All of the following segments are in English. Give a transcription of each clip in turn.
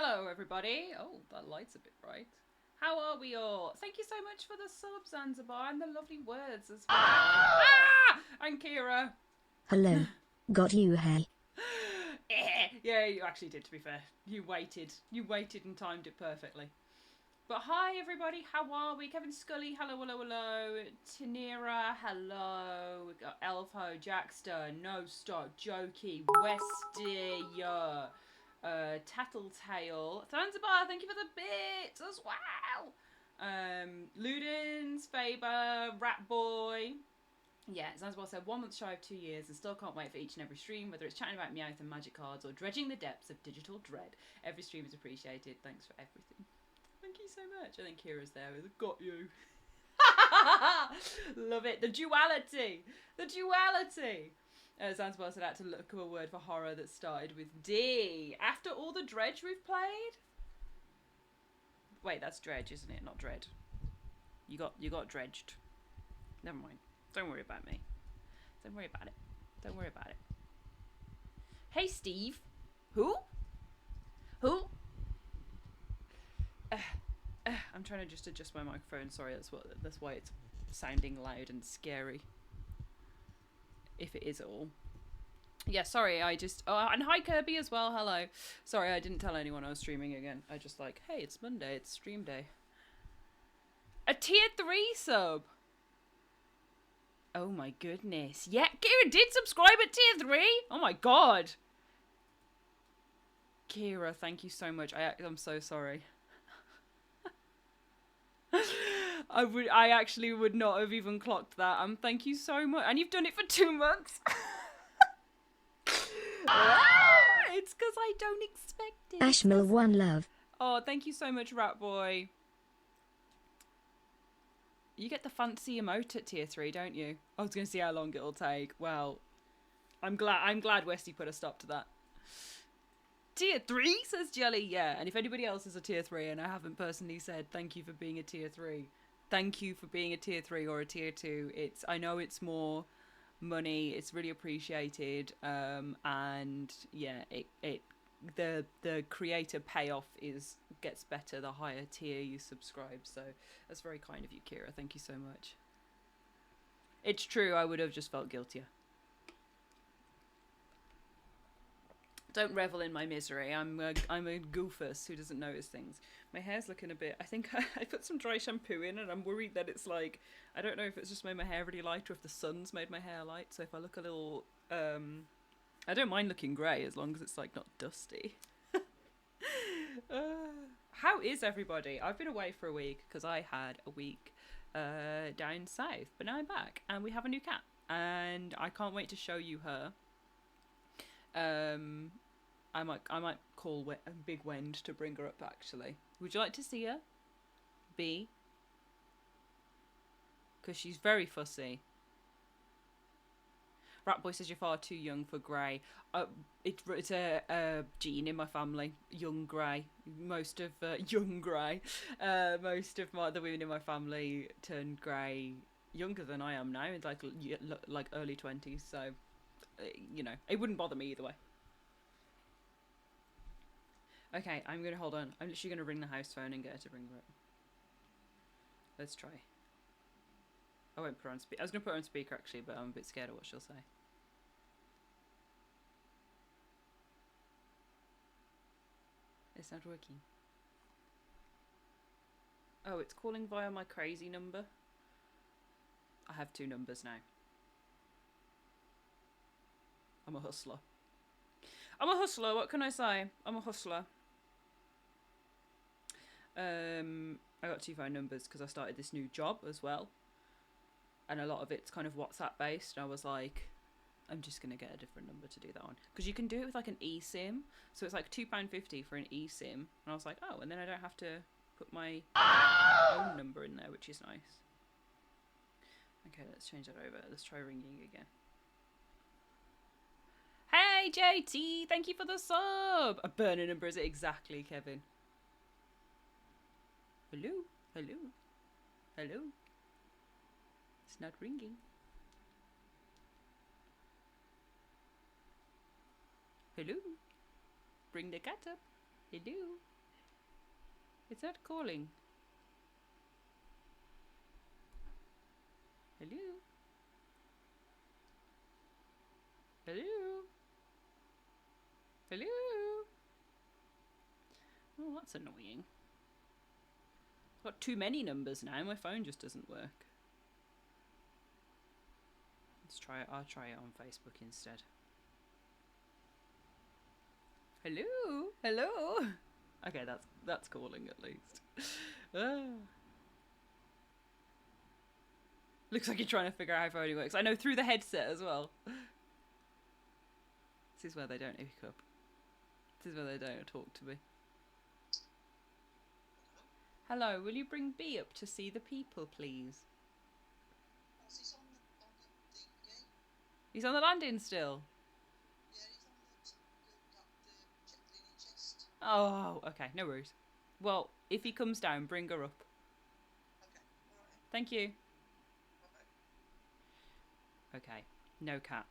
Hello, everybody. Oh, that light's a bit bright. How are we all? Thank you so much for the sub, Zanzibar, and the lovely words as well. Ah! And Kira. Hello. Got you, hey. Yeah, you actually did, to be fair. You waited and timed it perfectly. But hi, everybody. How are we? Kevin Scully, hello, hello, hello. Tanira, hello. We got Elfo, Jackster, No Stop, Jokey, Westy, Tattletale, Zanzibar, thank you for the bits as well. Ludens, Faber, Rat Boy. Yeah, Zanzibar said 1 month shy of 2 years and still can't wait for each and every stream, whether it's chatting about Meowth and magic cards or dredging the depths of digital dread. Every stream is appreciated. Thanks for everything. Thank you so much. I think Kira's there with got you. Love it. The duality. The duality. Zanzibar said I had to look up a word for horror that started with D. After all the dredge we've played? Wait, that's dredge, isn't it? Not dread. You got dredged. Never mind. Don't worry about me. Don't worry about it. Don't worry about it. Hey, Steve. Who? I'm trying to just adjust my microphone. Sorry, that's why it's sounding loud and scary. If it is at all. Yeah, sorry, I just... Oh, and hi, Kirby, as well. Hello. Sorry, I didn't tell anyone I was streaming again. I just like, hey, it's Monday. It's stream day. A tier 3 sub. Oh, my goodness. Yeah, Kira did subscribe at tier 3. Oh, my God. Kira, thank you so much. I'm so sorry. I actually would not have even clocked that. Thank you so much. And you've done it for 2 months. It's because I don't expect it. Ashmill, one love. Oh, thank you so much, Rat Boy. You get the fancy emote at tier 3, don't you? I was going to see how long it'll take. Well, I'm glad Westy put a stop to that. Tier 3, says Jelly. Yeah, and if anybody else is a tier 3 and I haven't personally said thank you for being a tier 3, thank you for being a tier 3 or a tier 2. I know it's more money, it's really appreciated, and yeah, the creator payoff gets better the higher tier you subscribe. So that's very kind of you, Kira. Thank you so much. It's true, I would have just felt guiltier. Don't revel in my misery. I'm a goofus who doesn't notice things. My hair's looking a bit... I think I put some dry shampoo in and I'm worried that it's like... I don't know if it's just made my hair really light or if the sun's made my hair light. So if I look a little... I don't mind looking grey as long as it's like not dusty. How is everybody? I've been away for a week because I had a week down south. But now I'm back and we have a new cat. And I can't wait to show you her. I might call Big Wend to bring her up, actually. Would you like to see her? B? Because she's very fussy. Ratboy says you're far too young for grey. It's a gene in my family. Young grey. Most of young grey. Most of the women in my family turned grey younger than I am now. It's like early 20s. So, you know, it wouldn't bother me either way. Okay, I'm going to hold on. I'm literally going to ring the house phone and get her to ring her up. Let's try. I won't put her on speaker. I was going to put her on speaker actually, but I'm a bit scared of what she'll say. It's not working. Oh, it's calling via my crazy number. I have 2 numbers now. I'm a hustler. I'm a hustler, what can I say? I'm a hustler. I got 2 phone numbers because I started this new job as well. And a lot of it's kind of WhatsApp based. And I was like, I'm just going to get a different number to do that on. Because you can do it with like an eSIM. So it's like £2.50 for an eSIM. And I was like, oh, and then I don't have to put my own number in there, which is nice. Okay, let's change that over. Let's try ringing again. Hey, JT, thank you for the sub. A burner number, is it exactly, Kevin? Hello? Hello? Hello? It's not ringing. Hello? Bring the cat up. Hello? It's not calling. Hello? Hello? Hello? Oh, that's annoying. I've got too many numbers now. My phone just doesn't work. Let's try it. I'll try it on Facebook instead. Hello? Hello? Okay, that's calling at least. Looks like you're trying to figure out how phoning works. I know, through the headset as well. This is where they don't pick up. This is where they don't talk to me. Hello, will you bring B up to see the people, please? He's on the landing still? Yeah, he's on the check chest. Oh, okay, no worries. Well, if he comes down, bring her up. Okay, alright. Thank you. Bye-bye. Okay, no cat.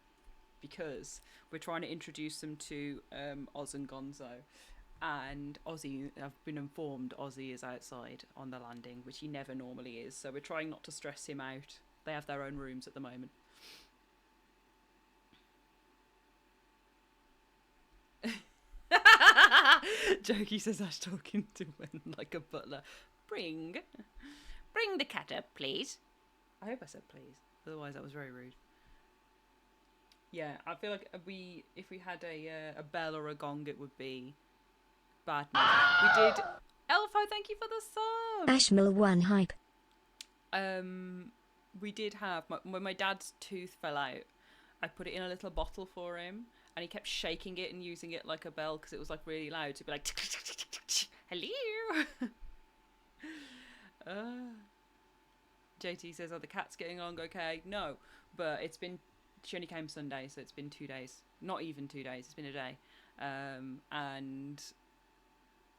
Because we're trying to introduce them to Oz and Gonzo. And Ozzy, I've been informed Ozzy is outside on the landing, which he never normally is. So we're trying not to stress him out. They have their own rooms at the moment. Jokey says Ash talking to Wen like a butler. Bring the cat up, please. I hope I said please. Otherwise, that was very rude. Yeah, I feel like if we had a bell or a gong, it would be bad news. We did. Elfo, thank you for the sub. Ashmill 1 hype. We did have when my dad's tooth fell out. I put it in a little bottle for him, and he kept shaking it and using it like a bell because it was like really loud. To be like, hello. JT says, "Are the cats getting along okay?" No, but it's been. She only came Sunday, so it's been 2 days. Not even 2 days. It's been a day, and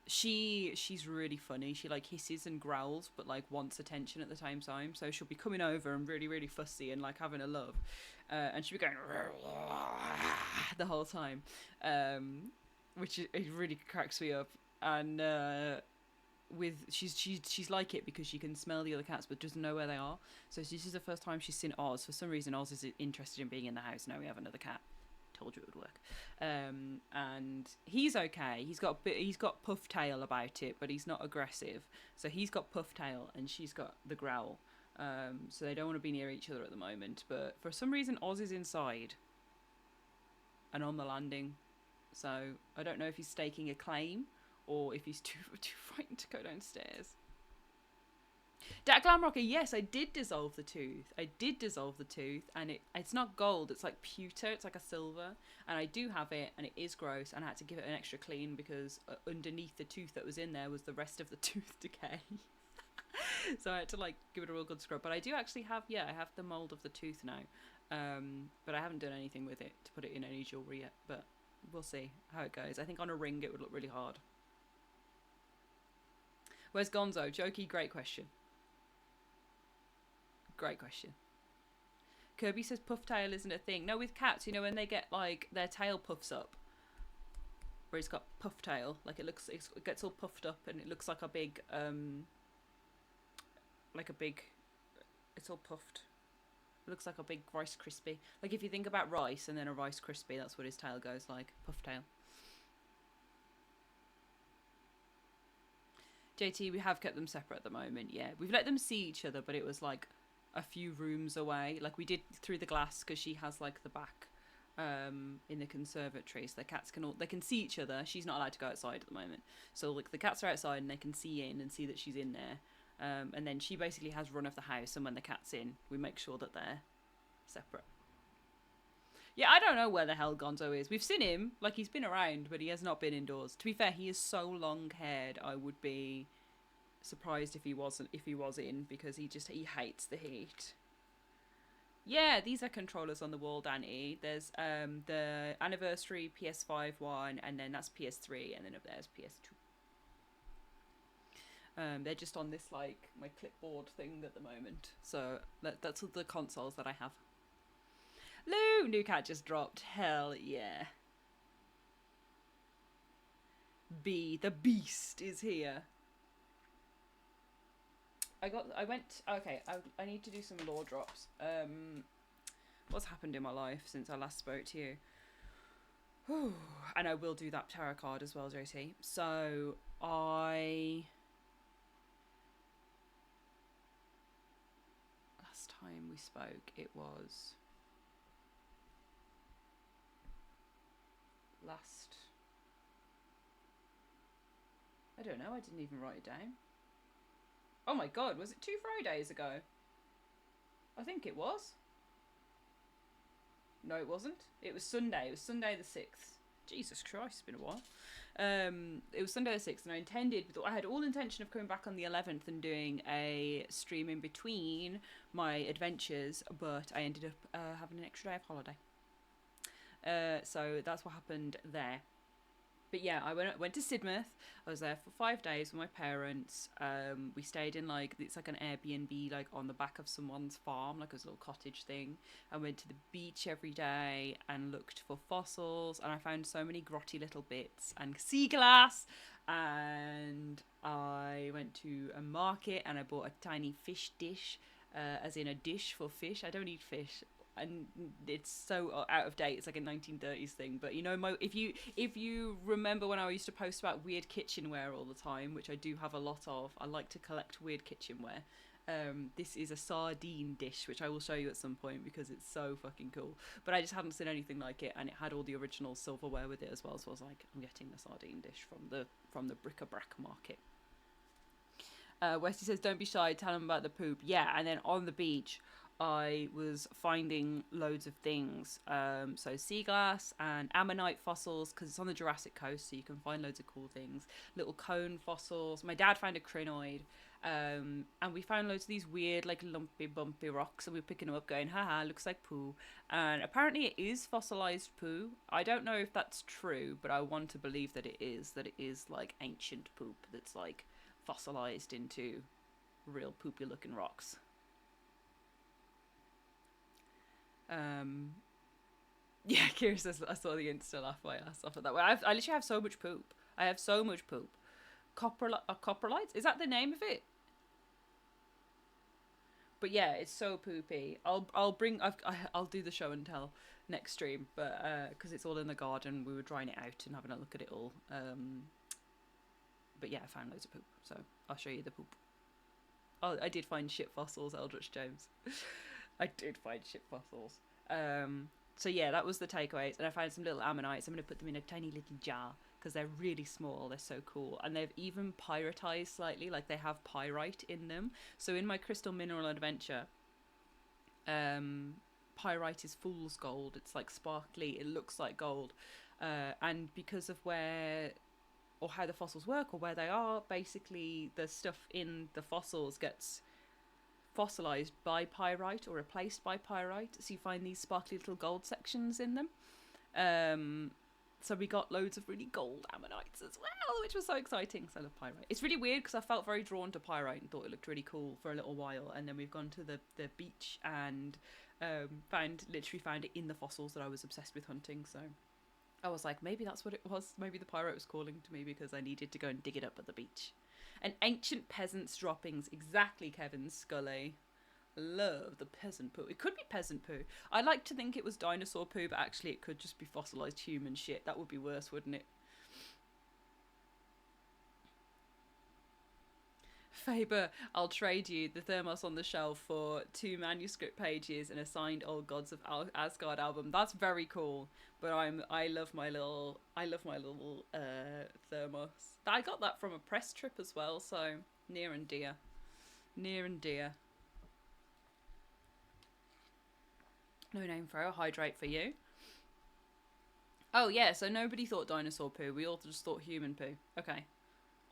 she's really funny. She like hisses and growls, but like wants attention at the same time. So she'll be coming over and really, really fussy and like having a love, and she'll be going the whole time, which it really cracks me up. And she's like it because she can smell the other cats but doesn't know where they are. So this is the first time she's seen Oz. For some reason, Oz is interested in being in the house. Now we have another cat. Told you it would work. And he's okay. He's got puff tail about it, but he's not aggressive. So he's got puff tail and she's got the growl. So they don't want to be near each other at the moment. But for some reason, Oz is inside and on the landing. So I don't know if he's staking a claim or if he's too frightened to go downstairs. Dak Glamrocker, yes, I did dissolve the tooth. And it's not gold, it's like pewter, it's like a silver. And I do have it, and it is gross, and I had to give it an extra clean because underneath the tooth that was in there was the rest of the tooth decay. So I had to like give it a real good scrub. But I do actually have, I have the mould of the tooth now. But I haven't done anything with it to put it in any jewellery yet. But we'll see how it goes. I think on a ring it would look really hard. Where's Gonzo? Jokey, great question. Great question. Kirby says puff tail isn't a thing. No, with cats, you know, when they get like their tail puffs up, where it's got puff tail, like it gets all puffed up and it looks like a big, it's all puffed. It looks like a big Rice Krispie. Like if you think about rice and then a Rice Krispie, that's what his tail goes like, puff tail. JT, we have kept them separate at the moment, yeah. We've let them see each other, but it was like a few rooms away. Like we did through the glass because she has like the back in the conservatory. So the cats they can see each other. She's not allowed to go outside at the moment. So like the cats are outside and they can see in and see that she's in there. And then she basically has run of the house. And when the cat's in, we make sure that they're separate. Yeah, I don't know where the hell Gonzo is. We've seen him, like he's been around, but he has not been indoors. To be fair, he is so long-haired. I would be surprised if he was in, because he hates the heat. Yeah, these are controllers on the wall, Danny. There's the anniversary PS5 one, and then that's PS3, and then up there's PS2. They're just on this like my clipboard thing at the moment. So that's the consoles that I have. Lou! New cat just dropped. Hell yeah. B, the beast, is here. I need to do some lore drops. What's happened in my life since I last spoke to you? Whew. And I will do that tarot card as well, JT. So last time we spoke, it was I don't know, I didn't even write it down. Oh my god, was it 2 Fridays ago? I think it was. No, it wasn't. It was Sunday. It was Sunday the 6th. Jesus Christ, it's been a while. It was Sunday the 6th, and I had all intention of coming back on the 11th and doing a stream in between my adventures, but I ended up having an extra day of holiday. So that's what happened there. But yeah, I went to Sidmouth. I was there for 5 days with my parents. We stayed in it's like an Airbnb like on the back of someone's farm, like a little cottage thing. I went to the beach every day and looked for fossils, and I found so many grotty little bits and sea glass. And I went to a market and I bought a tiny fish dish, as in a dish for fish. I don't eat fish. And it's so out of date. It's like a 1930s thing. But you know, if you remember when I used to post about weird kitchenware all the time, which I do have a lot of, I like to collect weird kitchenware. This is a sardine dish, which I will show you at some point because it's so fucking cool. But I just hadn't seen anything like it, and it had all the original silverware with it as well. So I was like, I'm getting the sardine dish from the bric-a-brac market. Westy says, don't be shy, tell him about the poop. Yeah, and then on the beach, I was finding loads of things. So sea glass and ammonite fossils, because it's on the Jurassic coast, so you can find loads of cool things. Little cone fossils. My dad found a crinoid. And we found loads of these weird, like, lumpy, bumpy rocks, and we were picking them up going, haha, looks like poo. And apparently it is fossilized poo. I don't know if that's true, but I want to believe that it is like ancient poop that's like fossilized into real poopy looking rocks. Yeah, Kira says, I saw the Insta laugh my ass off at that. I literally have so much poop. I have so much poop. Coprolites? Is that the name of it? But yeah, it's so poopy. I'll do the show and tell next stream, but because it's all in the garden, we were drying it out and having a look at it all. But yeah, I found loads of poop, so I'll show you the poop. Oh, I did find shit fossils, Eldritch James. I did find shit fossils. So yeah, that was the takeaways, and I found some little ammonites. I'm going to put them in a tiny little jar because they're really small. They're so cool, and they've even pyritized slightly, like they have pyrite in them. So in my crystal mineral adventure, pyrite is fool's gold. It's like sparkly. It looks like gold, and because of where or how the fossils work or where they are, basically the stuff in the fossils gets fossilized by pyrite or replaced by pyrite, so you find these sparkly little gold sections in them. So we got loads of really gold ammonites as well, which was so exciting. So I love pyrite. It's really weird because I felt very drawn to pyrite and thought it looked really cool for a little while, and then we've gone to the beach and found it in the fossils that I was obsessed with hunting. So I was like, maybe that's what it was. Maybe the pyrite was calling to me because I needed to go and dig it up at the beach. And ancient peasants' droppings. Exactly, Kevin Scully. Love the peasant poo. It could be peasant poo. I like to think it was dinosaur poo, but actually it could just be fossilized human shit. That would be worse, wouldn't it? Faber, I'll trade you the thermos on the shelf for 2 manuscript pages and a signed Old Gods of Asgard album. That's very cool. But I love my little thermos. I got that from a press trip as well, so near and dear. Near and dear. No name for a hydrate for you. Oh yeah, so nobody thought dinosaur poo. We all just thought human poo. Okay.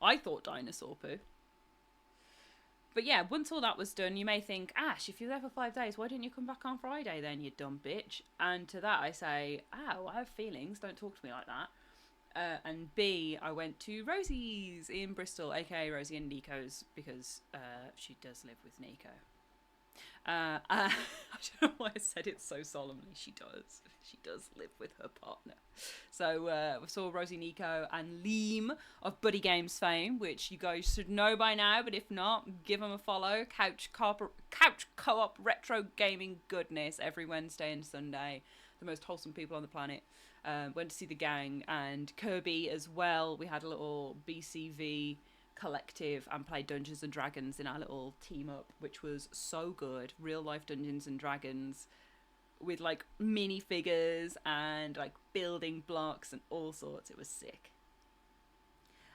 I thought dinosaur poo. But yeah, once all that was done, you may think, Ash, if you're there for 5 days, why didn't you come back on Friday then, you dumb bitch? And to that I say, ow, I have feelings, don't talk to me like that. And B, I went to Rosie's in Bristol, aka Rosie and Nico's, because she does live with Nico. I don't know why I said it so solemnly. She does. She does live with her partner. So we saw Rosie Nico and Liam of Buddy Games fame, which you guys should know by now, but if not, give them a follow. Couch co-op retro gaming goodness every Wednesday and Sunday. The most wholesome people on the planet. Went to see the gang and Kirby as well. We had a little BCV collective and played Dungeons and Dragons in our little team up, which was so good. Real life Dungeons and Dragons with like mini figures and like building blocks and all sorts. It was sick.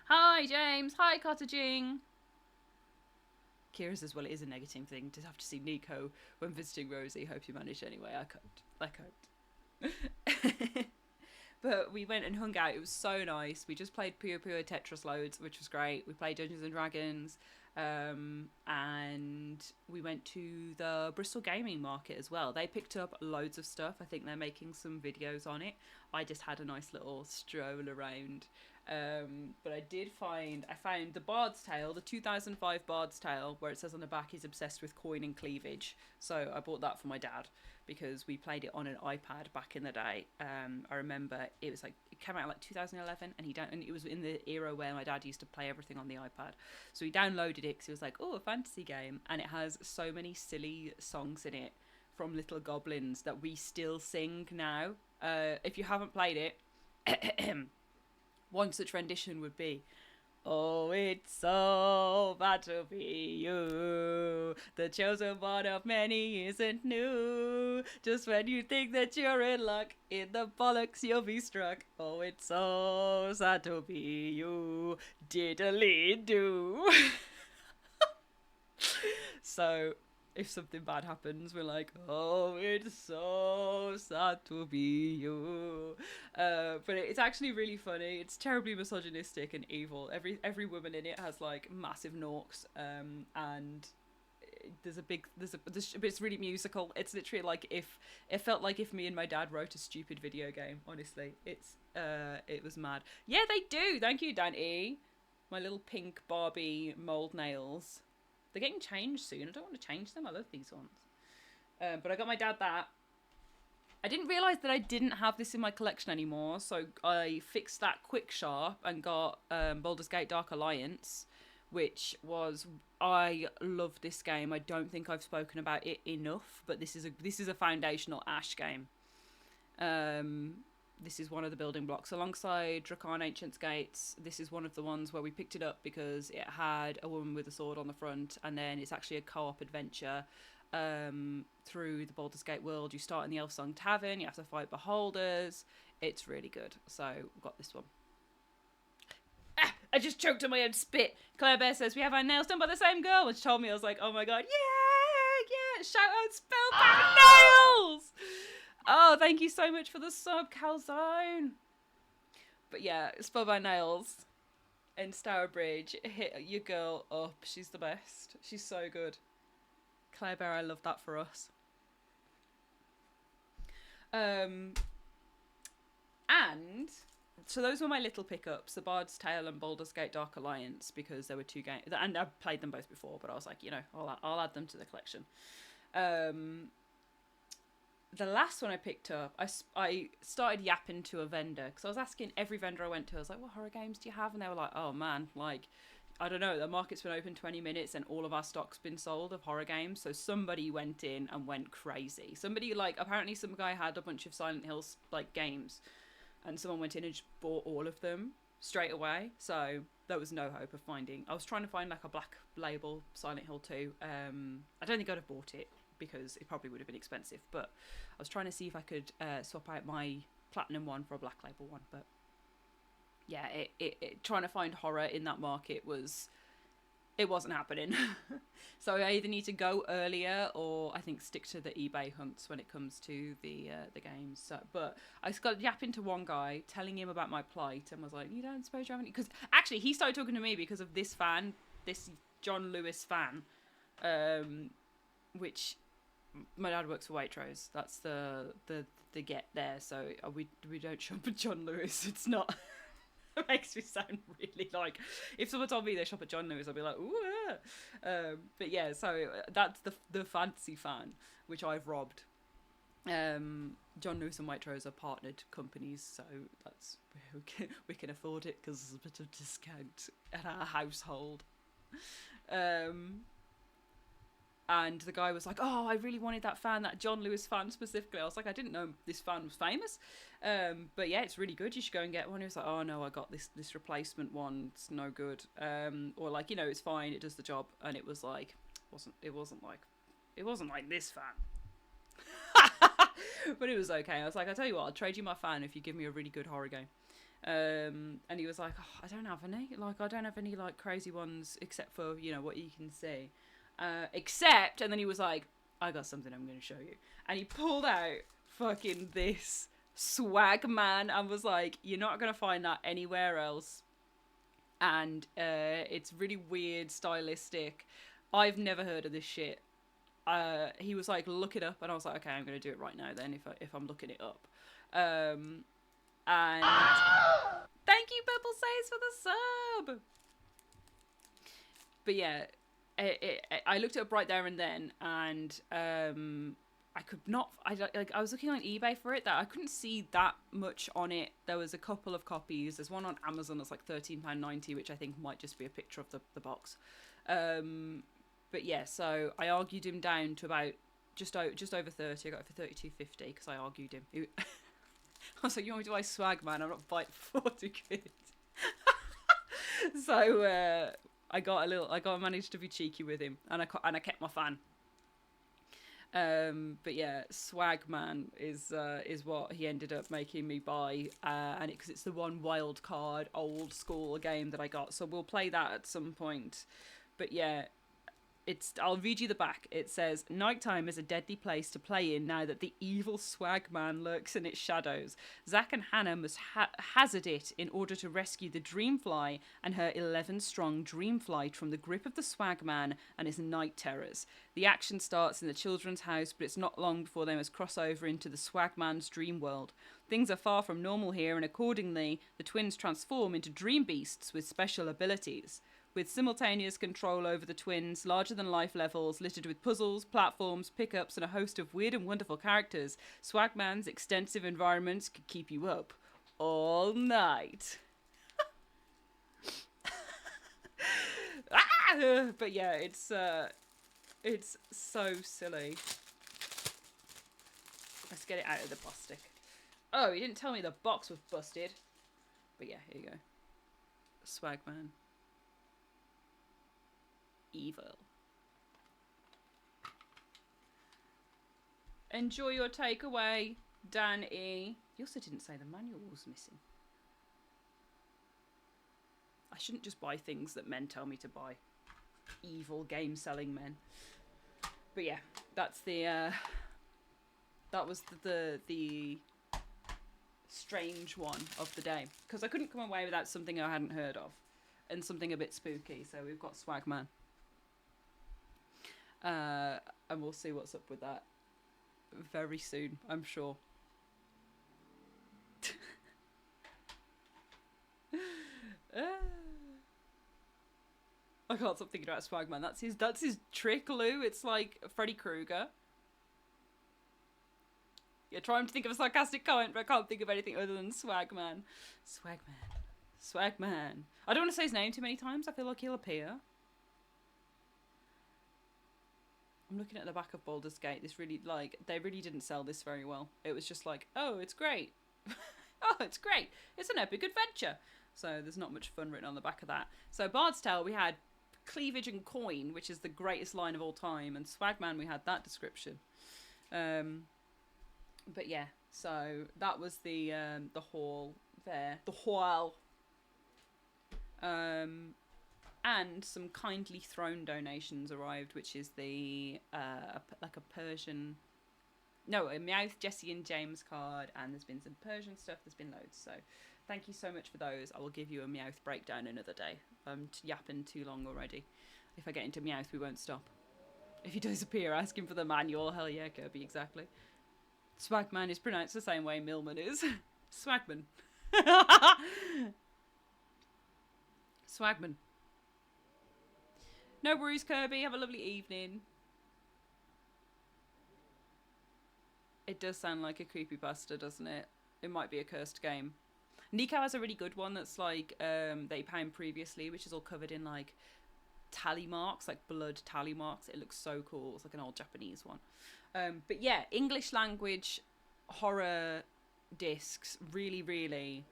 Hi James, hi Cottaging. Kira says, well, it is a negative thing to have to see Nico when visiting Rosie. Hope you managed anyway. I coped. But we went and hung out. It was so nice. We just played Pure Tetris loads, which was great. We played Dungeons and Dragons. And we went to the Bristol gaming market as well. They picked up loads of stuff. I think they're making some videos on it. I just had a nice little stroll around. But I found the Bard's Tale, the 2005 Bard's Tale, where it says on the back he's obsessed with coin and cleavage. So I bought that for my dad because we played it on an iPad back in the day. I remember it came out like 2011, and it was in the era where my dad used to play everything on the iPad. So he downloaded it because he was like, oh, a fantasy game, and it has so many silly songs in it from Little Goblins that we still sing now. If you haven't played it, one such rendition would be, oh, it's so bad to be you. The chosen one of many isn't new. Just when you think that you're in luck, in the bollocks you'll be struck. Oh, it's so sad to be you. Diddly do. So if something bad happens, we're like, oh, it's so sad to be you. But it's actually really funny. It's terribly misogynistic and evil. Every woman in it has like massive norks, and it's really musical. It's literally like it felt like if me and my dad wrote a stupid video game. Honestly, it was mad. Yeah, they do. Thank you, Dan E. My little pink Barbie mold nails. They're getting changed soon. I don't want to change them. I love these ones. But I got my dad that. I didn't realise that I didn't have this in my collection anymore, so I fixed that quick sharp and got Baldur's Gate Dark Alliance, which was... I love this game. I don't think I've spoken about it enough, but this is a foundational Ash game. This is one of the building blocks. Alongside Drakan Ancient's Gates, this is one of the ones where we picked it up because it had a woman with a sword on the front, and then it's actually a co-op adventure through the Baldur's Gate world. You start in the Elfsong Tavern, you have to fight beholders. It's really good. So, we've got this one. I just choked on my own spit. Claire Bear says, we have our nails done by the same girl, which told me, I was like, oh my god, yeah, shout out Spellbound Nails! Oh, thank you so much for the sub, Calzone. But yeah, Spellbound Nails in Stourbridge. Hit your girl up. She's the best. She's so good. Claire Bear, I love that for us. And so those were my little pickups, the Bard's Tale and Baldur's Gate Dark Alliance, because there were two games, and I've played them both before, but I was like, I'll add them to the collection. The last one I picked up, I started yapping to a vendor, because I was asking every vendor I went to, I was like, what horror games do you have? And they were like, oh man, like, I don't know, the market's been open 20 minutes and all of our stock's been sold of horror games. So somebody went in and went crazy. Somebody, like, apparently some guy had a bunch of Silent Hills, like, games, and someone went in and just bought all of them straight away. So there was no hope of finding. I was trying to find, like, a black label Silent Hill 2. I don't think I'd have bought it, because it probably would have been expensive, but I was trying to see if I could swap out my platinum one for a black label one. But yeah, it trying to find horror in that market wasn't happening. So I either need to go earlier, or I think stick to the eBay hunts when it comes to the games. So, but I got yapping to one guy, telling him about my plight, and was like, you don't suppose you have any? Because actually he started talking to me because of this John Lewis fan, which my dad works for Waitrose. That's the get there. So we don't shop at John Lewis. It's not It makes me sound really like, if someone told me they shop at John Lewis, I'd be like, ooh. But yeah, so that's the fancy fan, which I've robbed. John Lewis and Waitrose are partnered companies, so that's we can afford it because there's a bit of discount at our household. And the guy was like, oh, I really wanted that fan, that John Lewis fan specifically. I was like, I didn't know this fan was famous. But yeah, it's really good. You should go and get one. He was like, oh no, I got this replacement one. It's no good. Or like, it's fine. It does the job. And it was like, it wasn't like this fan. But it was okay. I was like, I tell you what, I'll trade you my fan if you give me a really good horror game. And he was like, oh, I don't have any like crazy ones except for, what you can see. And then he was like, I got something I'm going to show you. And he pulled out fucking this Swagman and was like, you're not going to find that anywhere else. And it's really weird, stylistic. I've never heard of this shit. He was like, look it up. And I was like, okay, I'm going to do it right now then if I'm looking it up. And thank you, Purple Says, for the sub. But yeah, I looked it up right there and then, and I could not. I was looking on eBay for it. That I couldn't see that much on it. There was a couple of copies. There's one on Amazon that's like £13.90, which I think might just be a picture of the box. But yeah, so I argued him down to about just over 30. I got it for £32.50 because I argued him. I was like, you want me to buy Swagman? I'm not buying 40 quid. So I managed to be cheeky with him, and I kept my fan. But yeah, Swagman is what he ended up making me buy, and because it's the one wild card old school game that I got, so we'll play that at some point. But yeah, I'll read you the back. It says, nighttime is a deadly place to play in now that the evil Swagman lurks in its shadows. Zack and Hannah must hazard it in order to rescue the Dreamfly and her 11-strong Dreamflight from the grip of the Swagman and his night terrors. The action starts in the children's house, but it's not long before they must cross over into the Swagman's dream world. Things are far from normal here, and accordingly, the twins transform into dream beasts with special abilities. With simultaneous control over the twins, larger-than-life levels littered with puzzles, platforms, pickups, and a host of weird and wonderful characters, Swagman's extensive environments could keep you up all night. But yeah, it's so silly. Let's get it out of the plastic. Oh, he didn't tell me the box was busted. But yeah, here you go. Swagman. Evil. Enjoy your takeaway, Dan E. You also didn't say the manual was missing. I shouldn't just buy things that men tell me to buy. Evil game selling men. But yeah, that's that was the strange one of the day, because I couldn't come away without something I hadn't heard of and something a bit spooky. So we've got Swagman. And we'll see what's up with that very soon, I'm sure. I can't stop thinking about Swagman. That's his trick, Lou. It's like Freddy Krueger. Yeah, trying to think of a sarcastic comment, but I can't think of anything other than Swagman. Swagman. I don't want to say his name too many times. I feel like he'll appear. I'm looking at the back of Baldur's Gate. They really didn't sell this very well. It was just like, oh, it's great. Oh, it's great. It's an epic adventure. So there's not much fun written on the back of that. So Bard's Tale, we had cleavage and coin, which is the greatest line of all time. And Swagman, we had that description. But yeah, so that was the haul there. The haul. And some kindly thrown donations arrived, which is the a Persian, a Meowth, Jesse and James card, and there's been some Persian stuff. There's been loads, so thank you so much for those. I will give you a Meowth breakdown another day. I'm yapping too long already. If I get into Meowth, we won't stop. If he does appear, ask him for the manual. Hell yeah, Kirby, exactly. Swagman is pronounced the same way Millman is. Swagman. Swagman. No worries, Kirby. Have a lovely evening. It does sound like a creepypasta, doesn't it? It might be a cursed game. Nico has a really good one that's like that he found previously, which is all covered in like tally marks, like blood tally marks. It looks so cool. It's like an old Japanese one. But yeah, English language horror discs, really, really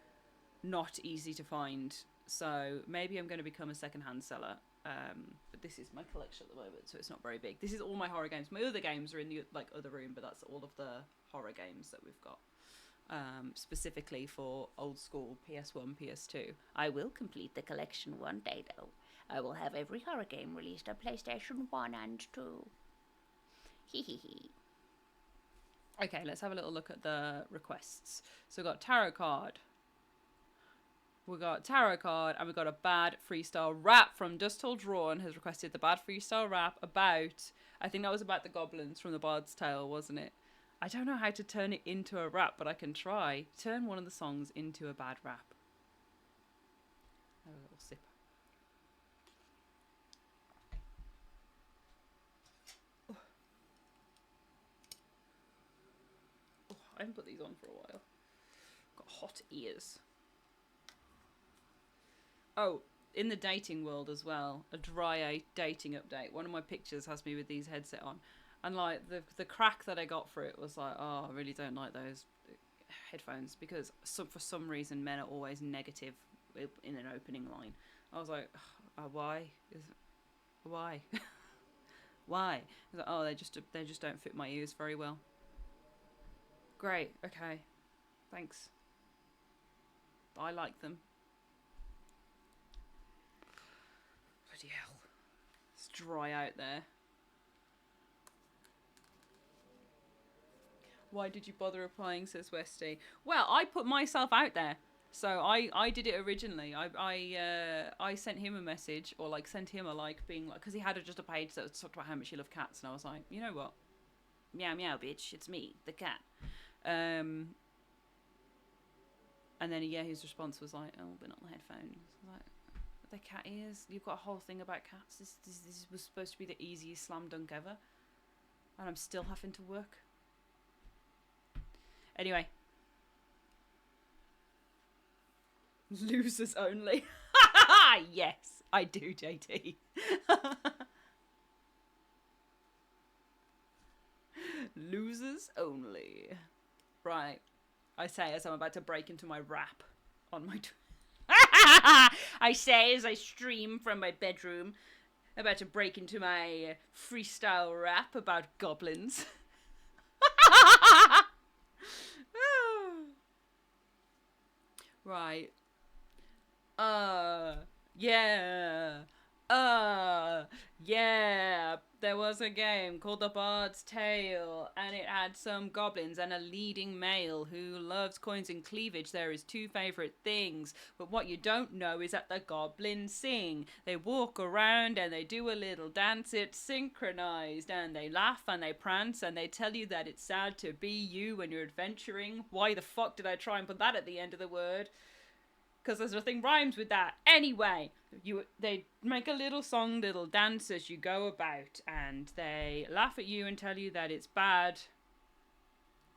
not easy to find. So maybe I'm going to become a secondhand seller. But this is my collection at the moment, so it's not very big. This is all my horror games. My other games are in the like other room, but that's all of the horror games that we've got. Specifically for old school PS1, PS2. I will complete the collection one day, though. I will have every horror game released on PlayStation 1 and 2. Hee hee hee. Okay, let's have a little look at the requests. So we've got tarot card. We got tarot card, and we got a bad freestyle rap from Dust Till Drawn has requested the bad freestyle rap about, I think that was about the goblins from the Bard's Tale, wasn't it? I don't know how to turn it into a rap, but I can try. Turn one of the songs into a bad rap. Have a little sip. Oh. Oh, I haven't put these on for a while. Got hot ears. Oh, in the dating world as well, a dry dating update. One of my pictures has me with these headset on. And like the crack that I got for it was like, oh, I really don't like those headphones because for some reason men are always negative in an opening line. I was like, why? Why? Why? I was like, oh, they just don't fit my ears very well. Great, okay, thanks. I like them. Bloody hell, it's dry out there. Why did you bother applying, says Westy? Well, I put myself out there. So I did it originally. I sent him a message, or like sent him a like being like, because he had just a page that talked about how much he loved cats, and I was like, you know what? Meow meow bitch, it's me, the cat. And then yeah, his response was like, oh, but not the headphones. I was like, the cat ears? You've got a whole thing about cats. This was supposed to be the easiest slam dunk ever, and I'm still having to work. Anyway. Losers only. Yes, I do, JT. Losers only. Right. I say as I'm about to break into my rap on my... I say as I stream from my bedroom, about to break into my freestyle rap about goblins. Right. Yeah. Yeah. There was a game called The Bard's Tale, and it had some goblins and a leading male who loves coins and cleavage. They're his two favourite things. But what you don't know is that the goblins sing. They walk around and they do a little dance. It's synchronised, and they laugh and they prance and they tell you that it's sad to be you when you're adventuring. Why the fuck did I try and put that at the end of the word? Because there's nothing rhymes with that. Anyway, they make a little song, little dance as you go about, and they laugh at you and tell you that it's bad.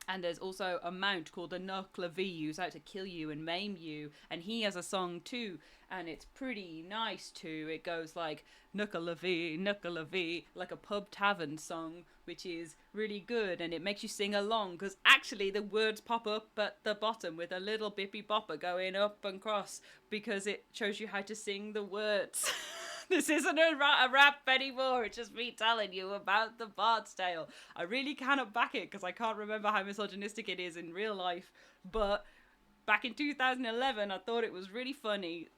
And there's also a mount called the Nucklavi who's out to kill you and maim you, and he has a song too, and it's pretty nice too. It goes like Nucklavi, Nucklavi, like a pub tavern song, which is really good, and it makes you sing along, because actually the words pop up at the bottom with a little bippy bopper going up and across, because it shows you how to sing the words. This isn't a rap anymore, it's just me telling you about the Bard's Tale. I really cannot back it because I can't remember how misogynistic it is in real life, but back in 2011 I thought it was really funny.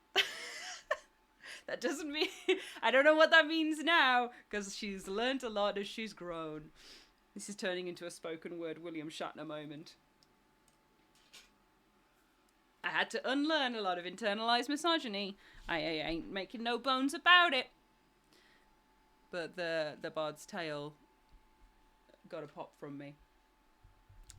That doesn't mean... I don't know what that means now, because she's learnt a lot as she's grown. This is turning into a spoken word William Shatner moment. I had to unlearn a lot of internalized misogyny. I ain't making no bones about it. But the Bard's Tale got a pop from me.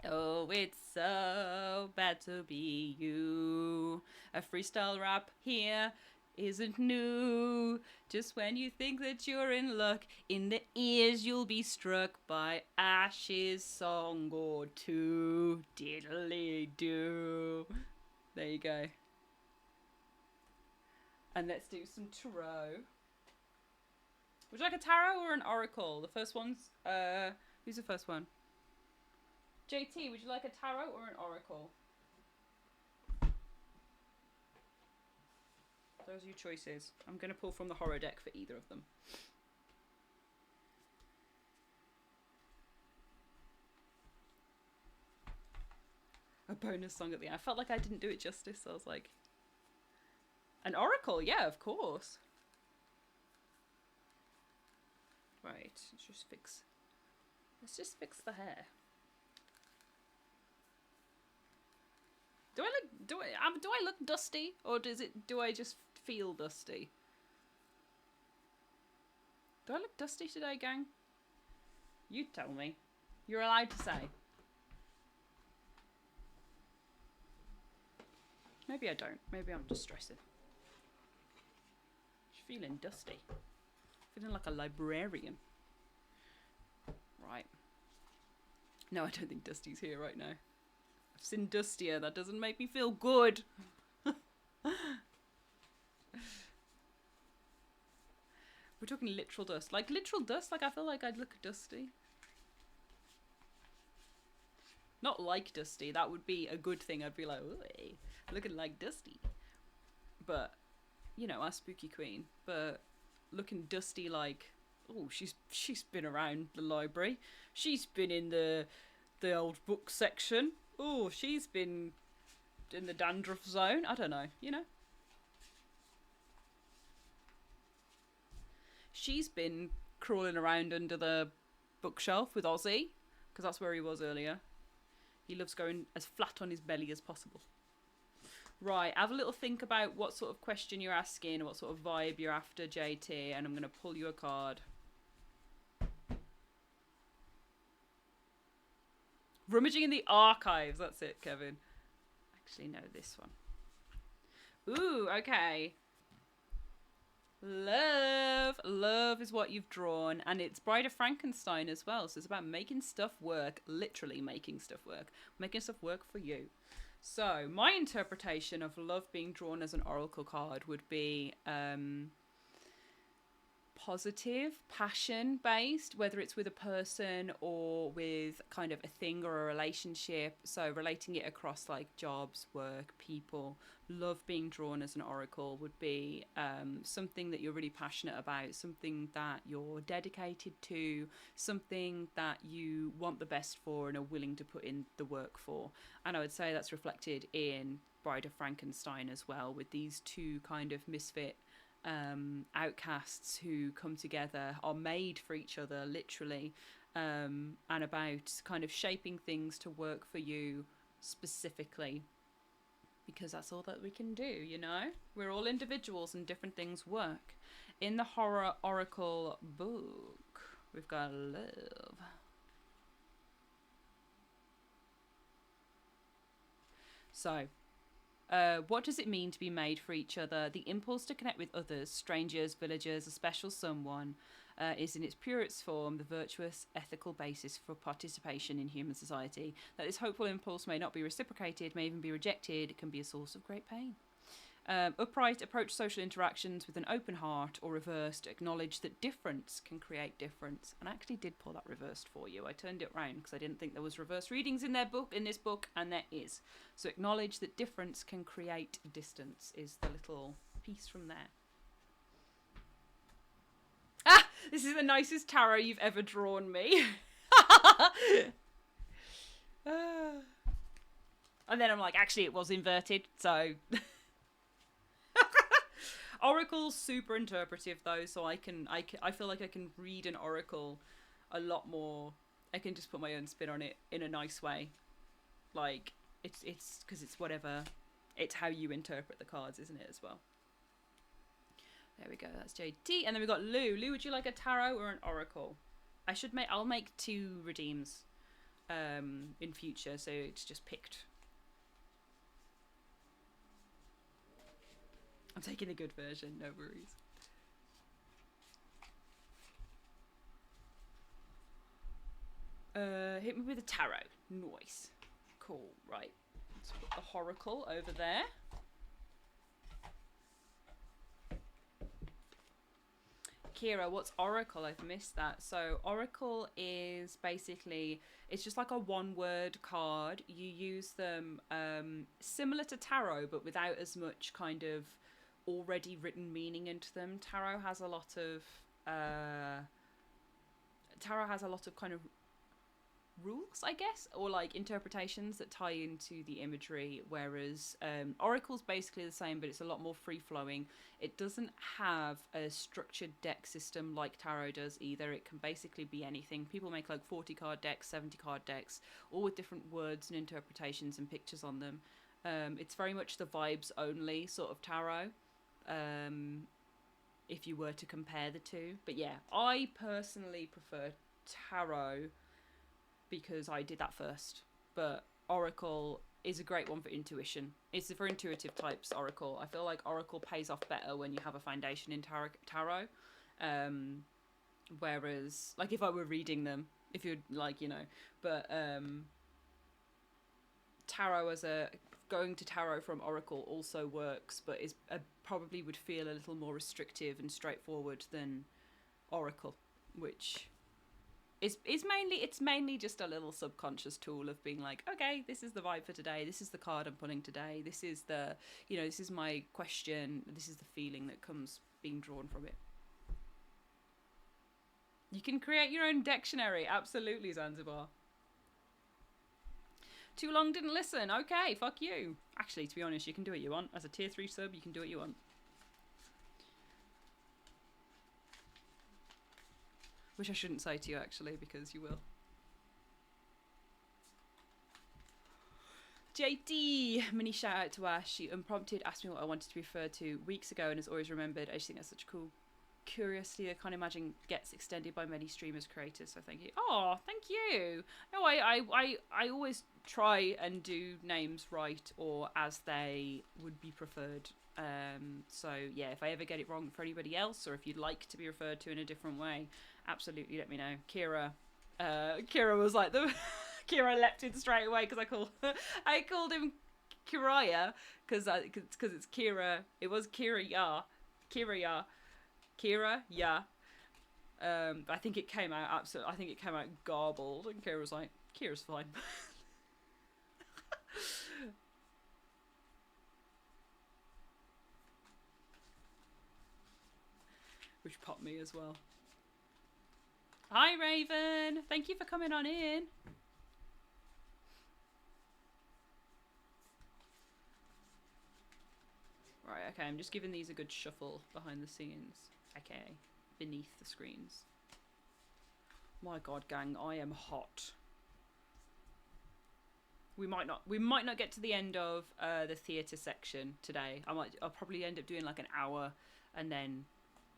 Oh, it's so bad to be you. A freestyle rap here. isn't new. Just when you think that you're in luck, in the ears you'll be struck by Ash's song or two. Diddly-do. There you go. And let's do some tarot. Would you like a tarot or an oracle? The first one's, who's the first one? JT, would you like a tarot or an oracle? Those are your choices. I'm going to pull from the horror deck for either of them. A bonus song at the end. I felt like I didn't do it justice, so I was like... An oracle? Yeah, of course. Right, let's just fix the hair. Do I look dusty, or do I just feel dusty? Do I look dusty today, gang? You tell me. You're allowed to say. Maybe I don't. Maybe I'm just stressing. Just feeling dusty. Feeling like a librarian. Right. No, I don't think Dusty's here right now. I've seen dustier. That doesn't make me feel good. We're talking literal dust. Like literal dust? Like I feel like I'd look dusty. Not like dusty. That would be a good thing. I'd be like, ooh, looking like Dusty. But, you know, our spooky queen. But looking dusty like, oh, she's been around the library. She's been in the old book section. Oh, she's been in the dandruff zone. I don't know, you know. She's been crawling around under the bookshelf with Ozzy, because that's where he was earlier. He loves going as flat on his belly as possible. Right, have a little think about what sort of question you're asking, what sort of vibe you're after, JT, and I'm going to pull you a card. Rummaging in the archives, that's it, Kevin. Actually, no, this one. Ooh, okay. Love is what you've drawn, and it's Bride of Frankenstein as well, so it's about making stuff work, literally making stuff work for you. So my interpretation of love being drawn as an oracle card would be positive, passion based, whether it's with a person or with kind of a thing or a relationship, so relating it across like jobs, work, people. Love being drawn as an oracle would be something that you're really passionate about, something that you're dedicated to, something that you want the best for and are willing to put in the work for. And I would say that's reflected in Bride of Frankenstein as well, with these two kind of misfit outcasts who come together, are made for each other literally, and about kind of shaping things to work for you specifically, because that's all that we can do, you know. We're all individuals and different things work. In the horror oracle book, we've got love. So what does it mean to be made for each other? The impulse to connect with others, strangers, villagers, a special someone, is in its purest form the virtuous, ethical basis for participation in human society. That this hopeful impulse may not be reciprocated, may even be rejected, it can be a source of great pain. Upright, approach social interactions with an open heart, or reversed, acknowledge that difference can create difference. And I actually did pull that reversed for you. I turned it around because I didn't think there was reverse readings in this book, and there is. So acknowledge that difference can create distance is the little piece from there. Ah! This is the nicest tarot you've ever drawn me. And then I'm like, actually, it was inverted, so... Oracle's super interpretive though, so I feel like I can read an oracle a lot more. I can just put my own spin on it in a nice way. Like it's because it's whatever, it's how you interpret the cards, isn't it, as well? There we go. That's JT, and then we got Lou. Lou, would you like a tarot or an oracle? I'll make two redeems in future, so it's just picked. I'm taking the good version, no worries. Hit me with a tarot. Nice. Cool, right. Let's put the Horacle over there. Kira, what's Oracle? I've missed that. So Oracle is basically, it's just like a one-word card. You use them similar to tarot, but without as much kind of already written meaning into them. Tarot has a lot of kind of rules, I guess, or like interpretations that tie into the imagery, whereas Oracle's basically the same, but it's a lot more free-flowing. It doesn't have a structured deck system like tarot does either. It can basically be anything. People make like 40 card decks, 70 card decks, all with different words and interpretations and pictures on them. It's very much the vibes only sort of tarot, if you were to compare the two. But yeah, I personally prefer tarot because I did that first, but Oracle is a great one for intuition. It's for intuitive types, Oracle. I feel like Oracle pays off better when you have a foundation in tarot. Whereas, like, if I were reading them, if you'd like, you know, but tarot going to tarot from Oracle also works, but is probably would feel a little more restrictive and straightforward than Oracle, which it's mainly just a little subconscious tool of being like, okay, this is the vibe for today, this is the card I'm pulling today, this is the, you know, this is my question, this is the feeling that comes being drawn from it. You can create your own dictionary, absolutely, Zanzibar. Too long, didn't listen. Okay, fuck you. Actually, to be honest, you can do what you want. As a tier 3 sub, you can do what you want. Which I shouldn't say to you, actually, because you will. JD, mini shout out to Ash. She unprompted asked me what I wanted to be referred to weeks ago and has always remembered. I just think that's such a cool curiosity I can't imagine gets extended by many streamers, creators, so thank you. Oh, thank you. No, I always try and do names right or as they would be preferred. So yeah, if I ever get it wrong for anybody else, or if you'd like to be referred to in a different way, absolutely let me know. Kira was like the Kira leapt in straight away because I called him Kiraya because it's Kira. It was Kira yeah. I think it came out garbled, and Kira was like, Kira's fine. Which popped me as well. Hi Raven, thank you for coming on in. Right, okay, I'm just giving these a good shuffle behind the scenes. Okay, beneath the screens. My god, gang, I am hot. We might not get to the end of the theatre section today. I'll probably end up doing like an hour, and then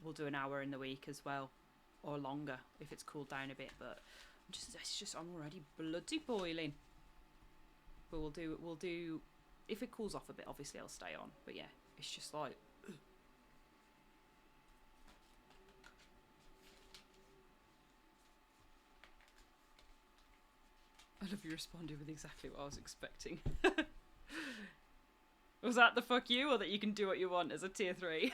we'll do an hour in the week as well, or longer if it's cooled down a bit. But I'm already bloody boiling. But we'll do if it cools off a bit. Obviously, I'll stay on. But yeah, it's just like. I love you responded with exactly what I was expecting. Was that the fuck you, or that you can do what you want as a tier 3?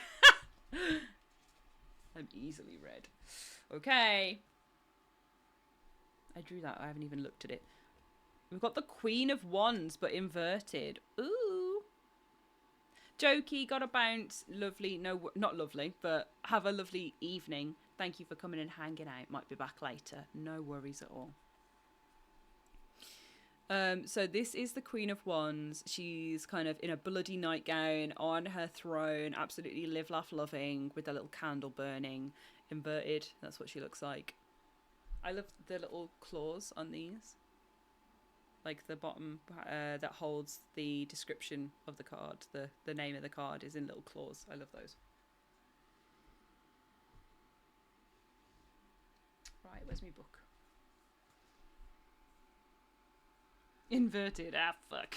I'm easily read. Okay. I drew that. I haven't even looked at it. We've got the Queen of Wands, but inverted. Ooh. Jokey, gotta bounce. Lovely. No, not lovely, but have a lovely evening. Thank you for coming and hanging out. Might be back later. No worries at all. So this is the Queen of Wands. She's kind of in a bloody nightgown on her throne, absolutely live, laugh, loving, with a little candle burning, inverted. That's what she looks like. I love the little claws on these. Like the bottom that holds the description of the card. The name of the card is in little claws. I love those. Right, where's my book? Inverted, ah fuck.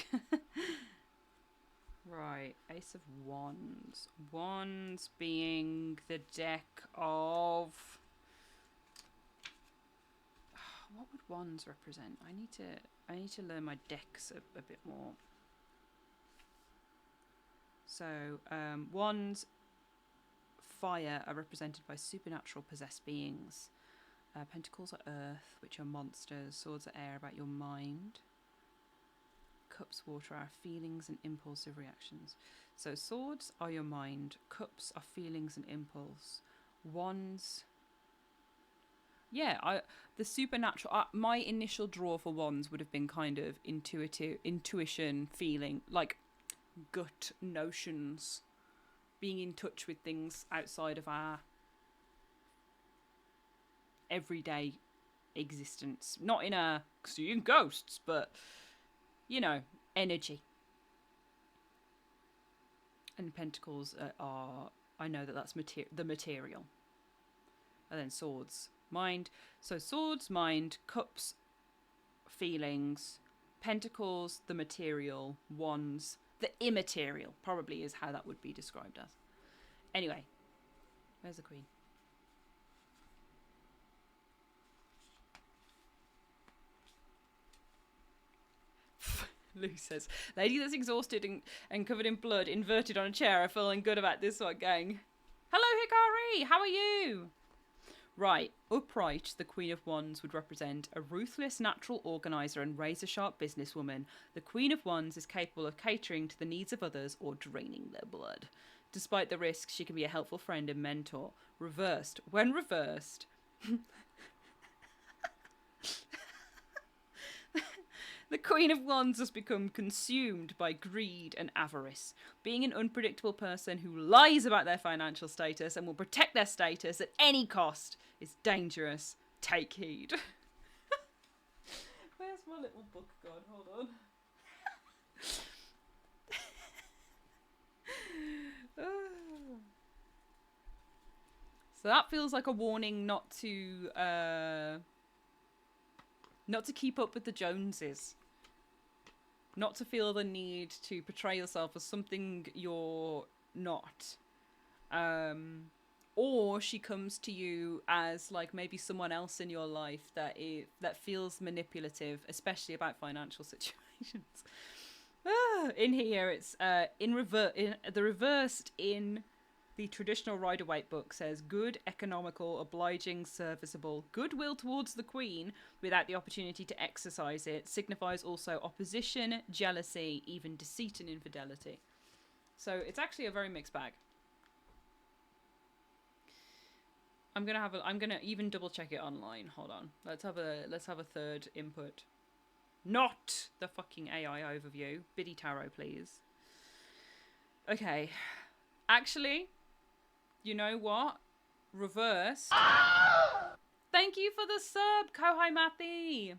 Right, Ace of Wands. Wands being the deck of... What would wands represent? I need to learn my decks a bit more. So, wands, fire, are represented by supernatural possessed beings. Pentacles are earth, which are monsters. Swords are air, about your mind. Cups, water, are feelings and impulsive reactions. So swords are your mind. Cups are feelings and impulse. Wands... Yeah, the supernatural... my initial draw for wands would have been kind of intuition, feeling, like gut notions. Being in touch with things outside of our everyday existence. Not in a seeing ghosts, but, you know, energy. And pentacles are... I know that's the material. And then swords... mind. So swords, mind, cups, feelings, pentacles, the material, wands, the immaterial, probably is how that would be described as. Anyway, where's the queen? Lou says, lady that's exhausted and covered in blood, inverted on a chair, are feeling good about this one, gang. Hello, Hikari! How are you? Right, upright, the Queen of Wands would represent a ruthless natural organiser and razor-sharp businesswoman. The Queen of Wands is capable of catering to the needs of others or draining their blood. Despite the risks, she can be a helpful friend and mentor. Reversed. When reversed... The Queen of Wands has become consumed by greed and avarice. Being an unpredictable person who lies about their financial status and will protect their status at any cost is dangerous. Take heed. Where's my little book gone? Hold on. So that feels like a warning not to keep up with the Joneses. Not to feel the need to portray yourself as something you're not. Or she comes to you as like maybe someone else in your life that feels manipulative, especially about financial situations. In here, it's the reversed in the traditional Rider-Waite book says good, economical, obliging, serviceable, goodwill towards the queen without the opportunity to exercise it signifies also opposition, jealousy, even deceit and infidelity. So it's actually a very mixed bag. I'm gonna even double check it online. Hold on. Let's have a third input. Not the fucking AI overview. Biddy Tarot, please. Okay. Actually, you know what? Reverse. Thank you for the sub, Kohai Mathi.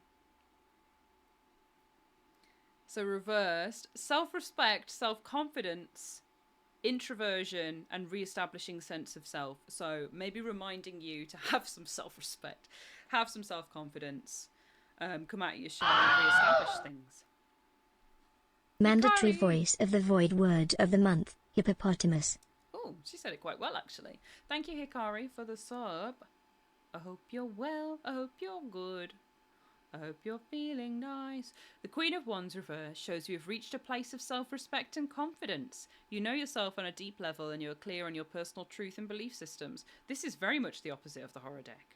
So reversed, self-respect, self-confidence, introversion, and re-establishing sense of self. So maybe reminding you to have some self-respect, have some self-confidence, come out of your shell and re-establish things. Mandatory Hikari. voice of the void word of the month, hippopotamus. Oh, she said it quite well, actually. Thank you, Hikari, for the sub. I hope you're well. I hope you're good. I hope you're feeling nice. The Queen of Wands reverse shows you have reached a place of self-respect and confidence. You know yourself on a deep level and you are clear on your personal truth and belief systems. This is very much the opposite of the horror deck.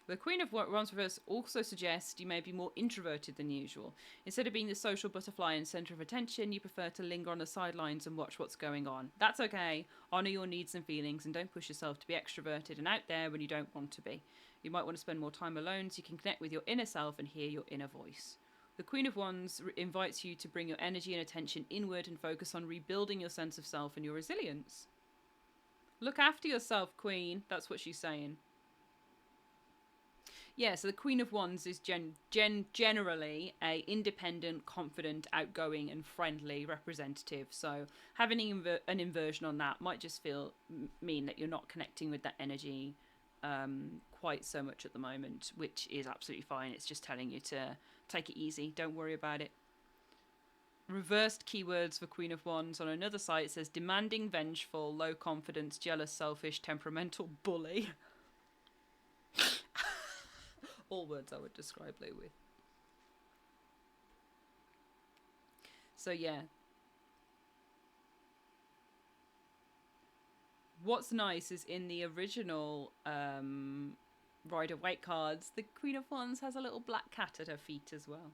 The Queen of Wands reverse also suggests you may be more introverted than usual. Instead of being the social butterfly and centre of attention, you prefer to linger on the sidelines and watch what's going on. That's okay. Honour your needs and feelings and don't push yourself to be extroverted and out there when you don't want to be. You might want to spend more time alone so you can connect with your inner self and hear your inner voice. The Queen of Wands invites you to bring your energy and attention inward and focus on rebuilding your sense of self and your resilience. Look after yourself, Queen. That's what she's saying. Yeah, so the Queen of Wands is generally a independent, confident, outgoing and friendly representative. So having an inversion on that might just mean that you're not connecting with that energy quite so much at the moment, which is absolutely fine. It's just telling you to take it easy. Don't worry about it. Reversed keywords for Queen of Wands on another site says demanding, vengeful, low confidence, jealous, selfish, temperamental, bully. All words I would describe Lou with. So yeah. What's nice is in the original Rider-Waite cards, the Queen of Wands has a little black cat at her feet as well.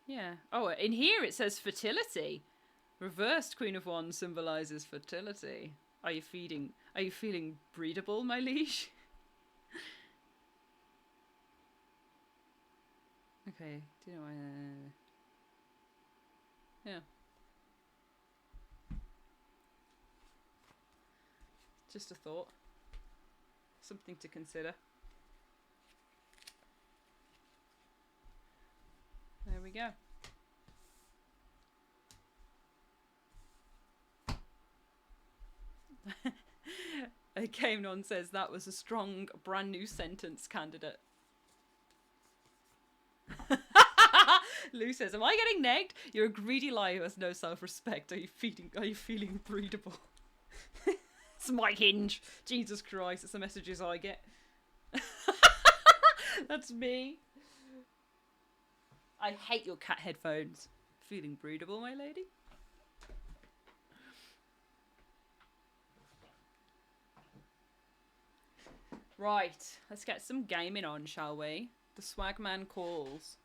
Yeah. Oh, in here it says fertility. Reversed Queen of Wands symbolizes fertility. Are you feeling breedable, my liege? Okay. Do you know yeah. Just a thought. Something to consider. There we go. Kamenon says that was a strong brand new sentence candidate. Lou says, am I getting negged? You're a greedy liar who has no self-respect. Are you feeling breedable? It's my hinge. Jesus Christ, it's the messages I get. That's me. I hate your cat headphones. Feeling breedable, my lady? Right, let's get some gaming on, shall we? The Swagman calls.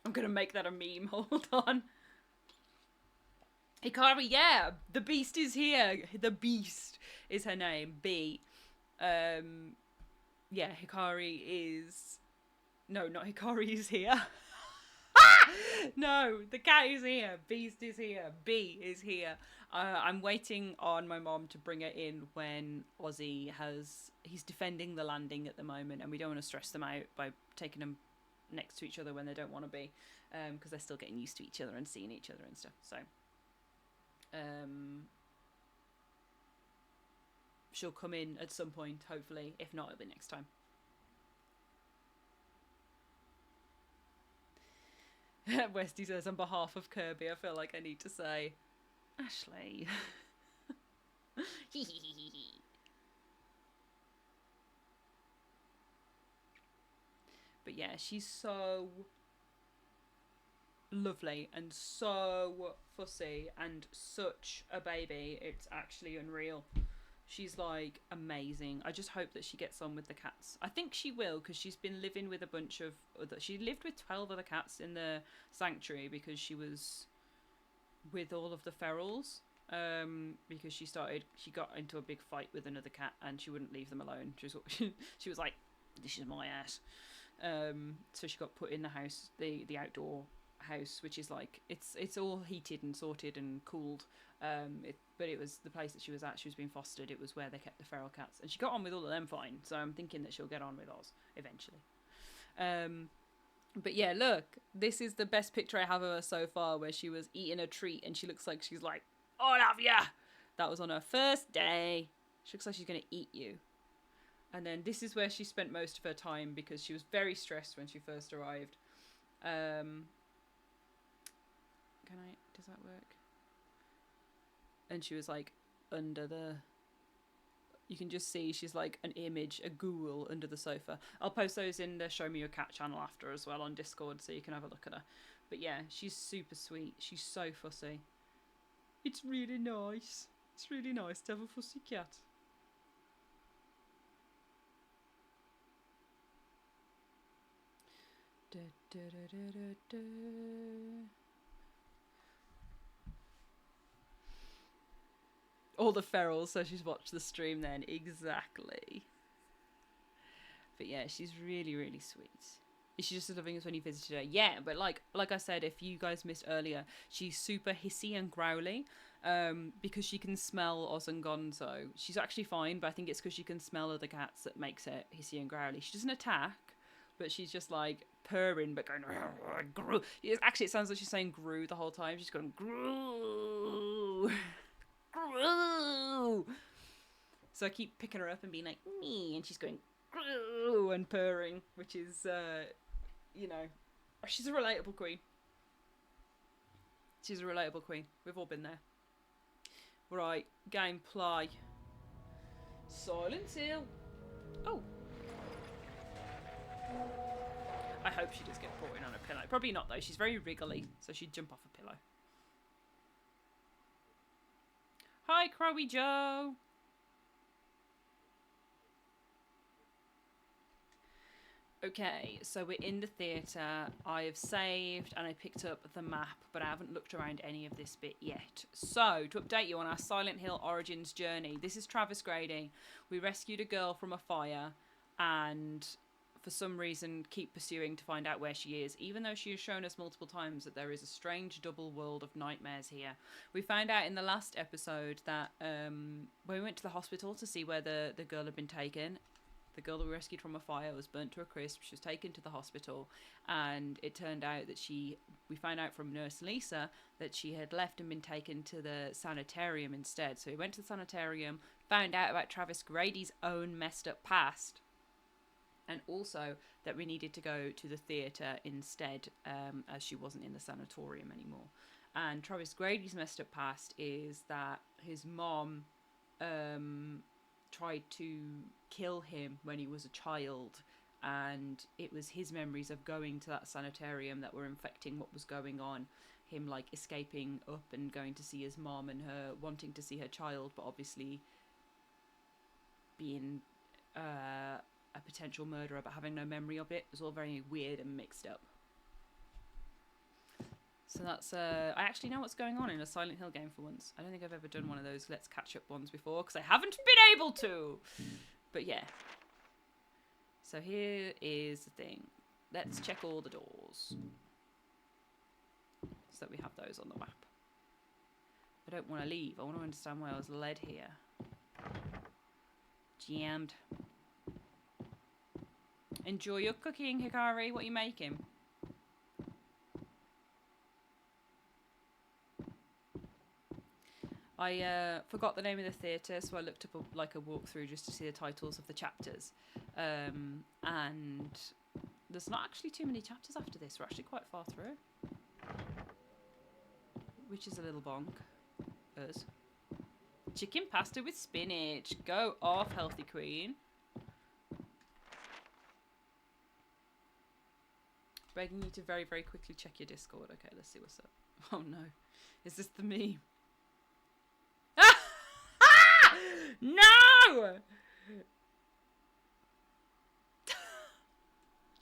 I'm gonna make that a meme, hold on. Hikari, yeah, the beast is here. The beast is her name, B. Yeah, Hikari is... No, not Hikari is here. No, the cat is here. Beast is here. B is here. I'm waiting on my mom to bring her in when Ozzy he's defending the landing at the moment, and we don't want to stress them out by taking them next to each other when they don't want to be, because they're still getting used to each other and seeing each other and stuff. So she'll come in at some point, hopefully. If not, it'll be next time. Westy says, on behalf of Kirby, I feel like I need to say, Ashley. But yeah, she's so lovely and so fussy and such a baby. It's actually unreal. She's like amazing. I just hope that she gets on with the cats. I think she will, because she's been living with a bunch of she lived with 12 other cats in the sanctuary because she was with all of the ferals, because she got into a big fight with another cat and she wouldn't leave them alone. She was like, this is my ass. So she got put in the house, the outdoor house, which is like it's all heated and sorted and cooled, but it was the place that she was at. She was being fostered. It was where they kept the feral cats, and she got on with all of them fine, so I'm thinking that she'll get on with Oz eventually. But yeah, look, this is the best picture I have of her so far, where she was eating a treat and she looks like she's like, I love ya. That was on her first day. She looks like she's gonna eat you. And then this is where she spent most of her time, because she was very stressed when she first arrived. Does that work? And she was like under the... You can just see she's like an image, a ghoul under the sofa. I'll post those in the Show Me Your Cat channel after as well on Discord, so you can have a look at her. But yeah, she's super sweet. She's so fussy. It's really nice. It's really nice to have a fussy cat. Da, da, da, da, da, da. All the ferals, so she's watched the stream then. Exactly. But yeah, she's really, really sweet. Is she just as loving as when you visited her? Yeah, but like I said, if you guys missed earlier, she's super hissy and growly, because she can smell Oz and Gonzo. She's actually fine, but I think it's because she can smell other cats that makes her hissy and growly. She doesn't attack, but she's just like purring, but going, Gru. Actually, it sounds like she's saying Gru the whole time. She's going, Gru. Gru. So I keep picking her up and being like, me, and she's going, Gru, and purring, which is, you know, she's a relatable queen. She's a relatable queen. We've all been there. Right, gameplay. Silent Hill. Oh. I hope she does get brought in on a pillow. Probably not, though. She's very wriggly, so she'd jump off a pillow. Hi, Crowy Joe. Okay, so we're in the theatre. I have saved and I picked up the map, but I haven't looked around any of this bit yet. So, to update you on our Silent Hill Origins journey, this is Travis Grady. We rescued a girl from a fire and for some reason keep pursuing to find out where she is, even though she has shown us multiple times that there is a strange double world of nightmares here. We found out in the last episode that when we went to the hospital to see where the girl had been taken, the girl that we rescued from a fire was burnt to a crisp. She was taken to the hospital, and it turned out that we found out from Nurse Lisa that she had left and been taken to the sanitarium instead. So we went to the sanitarium, found out about Travis Grady's own messed up past, and also that we needed to go to the theatre instead, as she wasn't in the sanatorium anymore. And Travis Grady's messed up past is that his mom tried to kill him when he was a child, and it was his memories of going to that sanitarium that were infecting what was going on. Him like escaping up and going to see his mom and her wanting to see her child, but obviously being a potential murderer but having no memory of it. It was all very weird and mixed up. So that's, I actually know what's going on in a Silent Hill game for once. I don't think I've ever done one of those Let's Catch Up ones before, because I haven't been able to. But yeah. So here is the thing. Let's check all the doors, so that we have those on the map. I don't want to leave. I want to understand why I was led here. Jammed. Enjoy your cooking, Hikari. What are you making? I forgot the name of the theatre, so I looked up a walkthrough just to see the titles of the chapters. And there's not actually too many chapters after this. We're actually quite far through, which is a little bonk. Chicken pasta with spinach. Go off, healthy queen. Begging you to very, very quickly check your Discord. Okay, let's see what's up. Oh no. Is this the meme? No!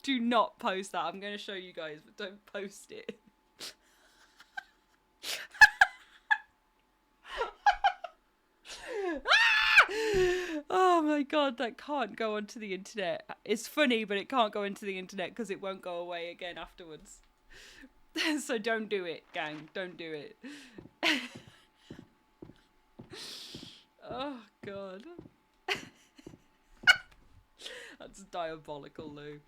Do not post that. I'm going to show you guys, but don't post it. Oh my god, that can't go onto the internet. It's funny, but it can't go into the internet because it won't go away again afterwards. So don't do it, gang. Don't do it. Oh god. That's diabolical, Lou.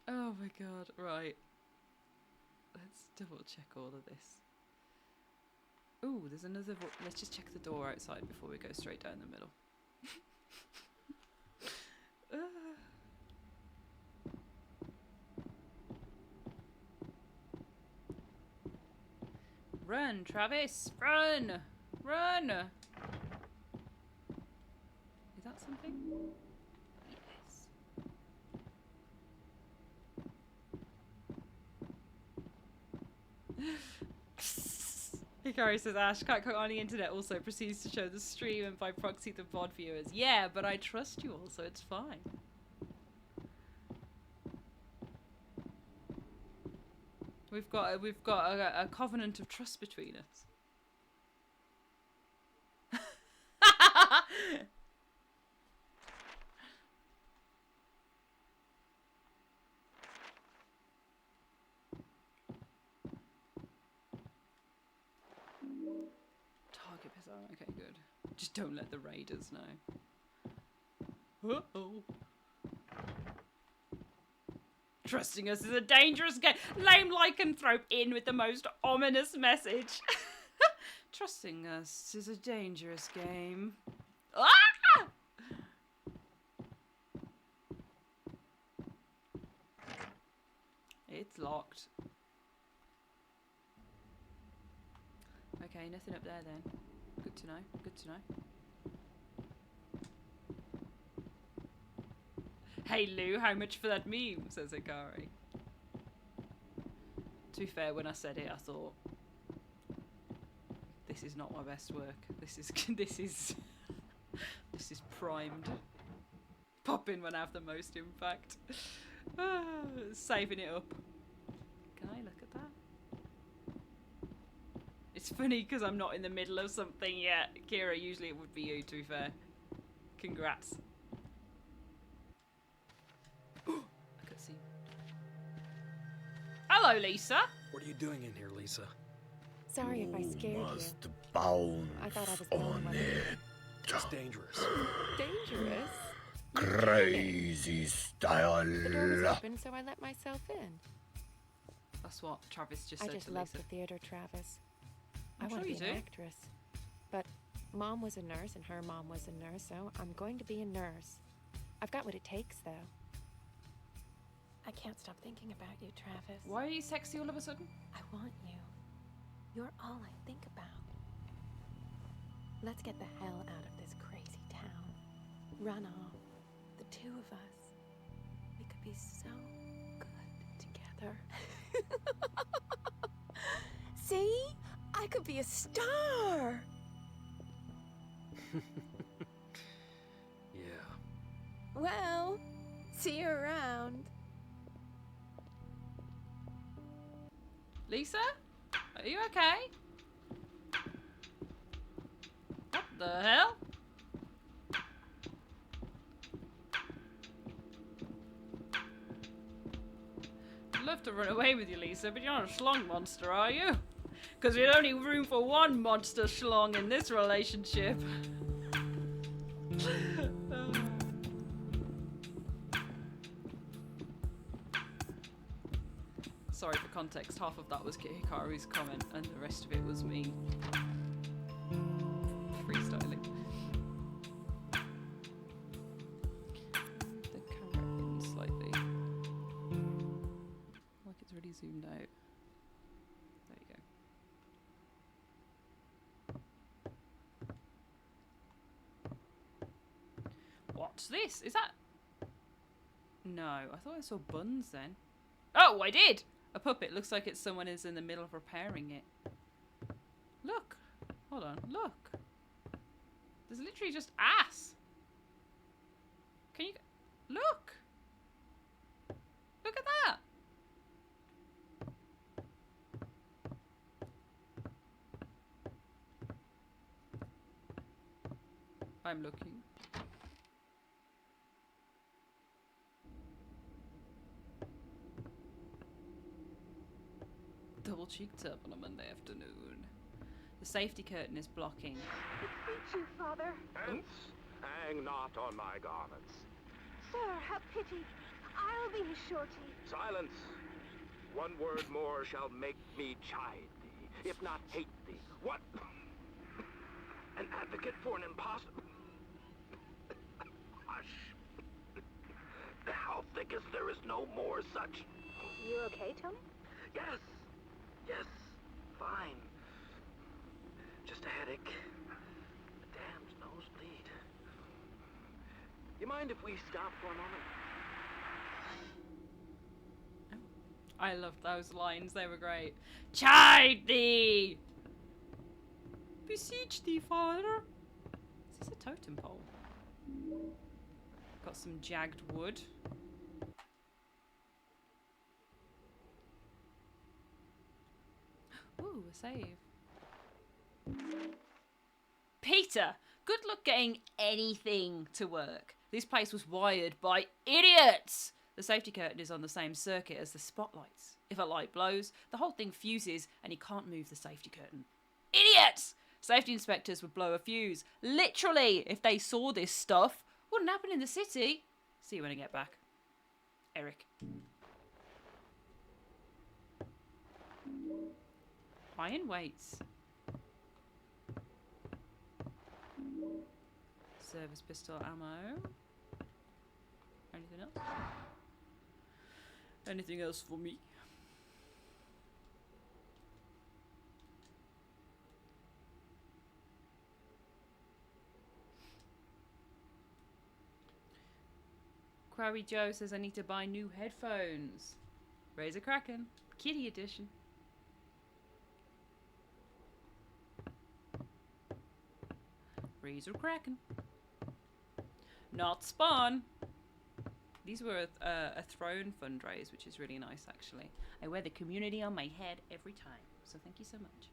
Oh my god, right. Let's double check all of this. Ooh, there's another... Let's just check the door outside before we go straight down the middle. Run, Travis! Run! Run! Is that something? Yes. Hikari says, Ash, can't cook on the internet also proceeds to show the stream and by proxy the VOD viewers. Yeah, but I trust you all, so it's fine. We've got a covenant of trust between us. Target pistol. Okay, good. Just don't let the raiders know. Uh-oh. Trusting us is a dangerous game. Lame lycanthrope in with the most ominous message. Trusting us is a dangerous game. Ah! It's locked. Okay, nothing up there then. Good to know. Good to know. Hey Lou, how much for that meme? Says Hikari. To be fair, when I said it, I thought, this is not my best work. This is this is primed. Pop in when I have the most impact. Saving it up. Can I look at that? It's funny because I'm not in the middle of something yet. Kira, usually it would be you, to be fair. Congrats. Hello, Lisa. What are you doing in here, Lisa? Sorry if I scared you. Bounce I thought I was the only on one. it. It's dangerous. Dangerous? Crazy style. The door was open, so I let myself in. That's what Travis just I said just to love Lisa. the theater, Travis. I'm I want sure to be you an do. actress. But Mom was a nurse and her mom was a nurse, so I'm going to be a nurse. I've got what it takes, though. I can't stop thinking about you, Travis. Why are you sexy all of a sudden? I want you. You're all I think about. Let's get the hell out of this crazy town. Run off. The two of us. We could be so good together. See? I could be a star. Yeah. Well, see you around. Lisa? Are you okay? What the hell? I'd love to run away with you, Lisa, but you're not a schlong monster, are you? Because there's only room for one monster schlong in this relationship. Sorry for context, half of that was Hikaru's comment and the rest of it was me freestyling. The camera in slightly. Like it's really zoomed out. There you go. What's this? Is that... No, I thought I saw buns then. Oh, I did! A puppet. Looks like it's someone is in the middle of repairing it. Look. Hold on. Look. There's literally just ass. Can you... Look. Look at that. I'm looking. Double cheeked up on a Monday afternoon. The safety curtain is blocking. Beseech you, father. Hence, hang not on my garments. Sir, have pity. I'll be his shorty. Silence. One word more shall make me chide thee, if not hate thee. What? An advocate for an impossible... Hush. Thou thinkest there is no more such... You okay, Tony? Yes. Yes. Fine. Just a headache. A damned nosebleed. You mind if we stop for a moment? I loved those lines. They were great. Chide thee! Beseech thee, father. Is this a totem pole? Got some jagged wood. Ooh, a save. Peter, good luck getting anything to work. This place was wired by idiots. The safety curtain is on the same circuit as the spotlights. If a light blows, the whole thing fuses and he can't move the safety curtain. Idiots! Safety inspectors would blow a fuse. Literally, if they saw this stuff. Wouldn't happen in the city. See you when I get back. Eric. Iron weights. Service pistol ammo. Anything else? Anything else for me? Crowy Joe says I need to buy new headphones. Razor Kraken. Kitty edition. Razor Kraken. Not Spawn. These were a Throne fundraise, which is really nice, actually. I wear the community on my head every time, so thank you so much.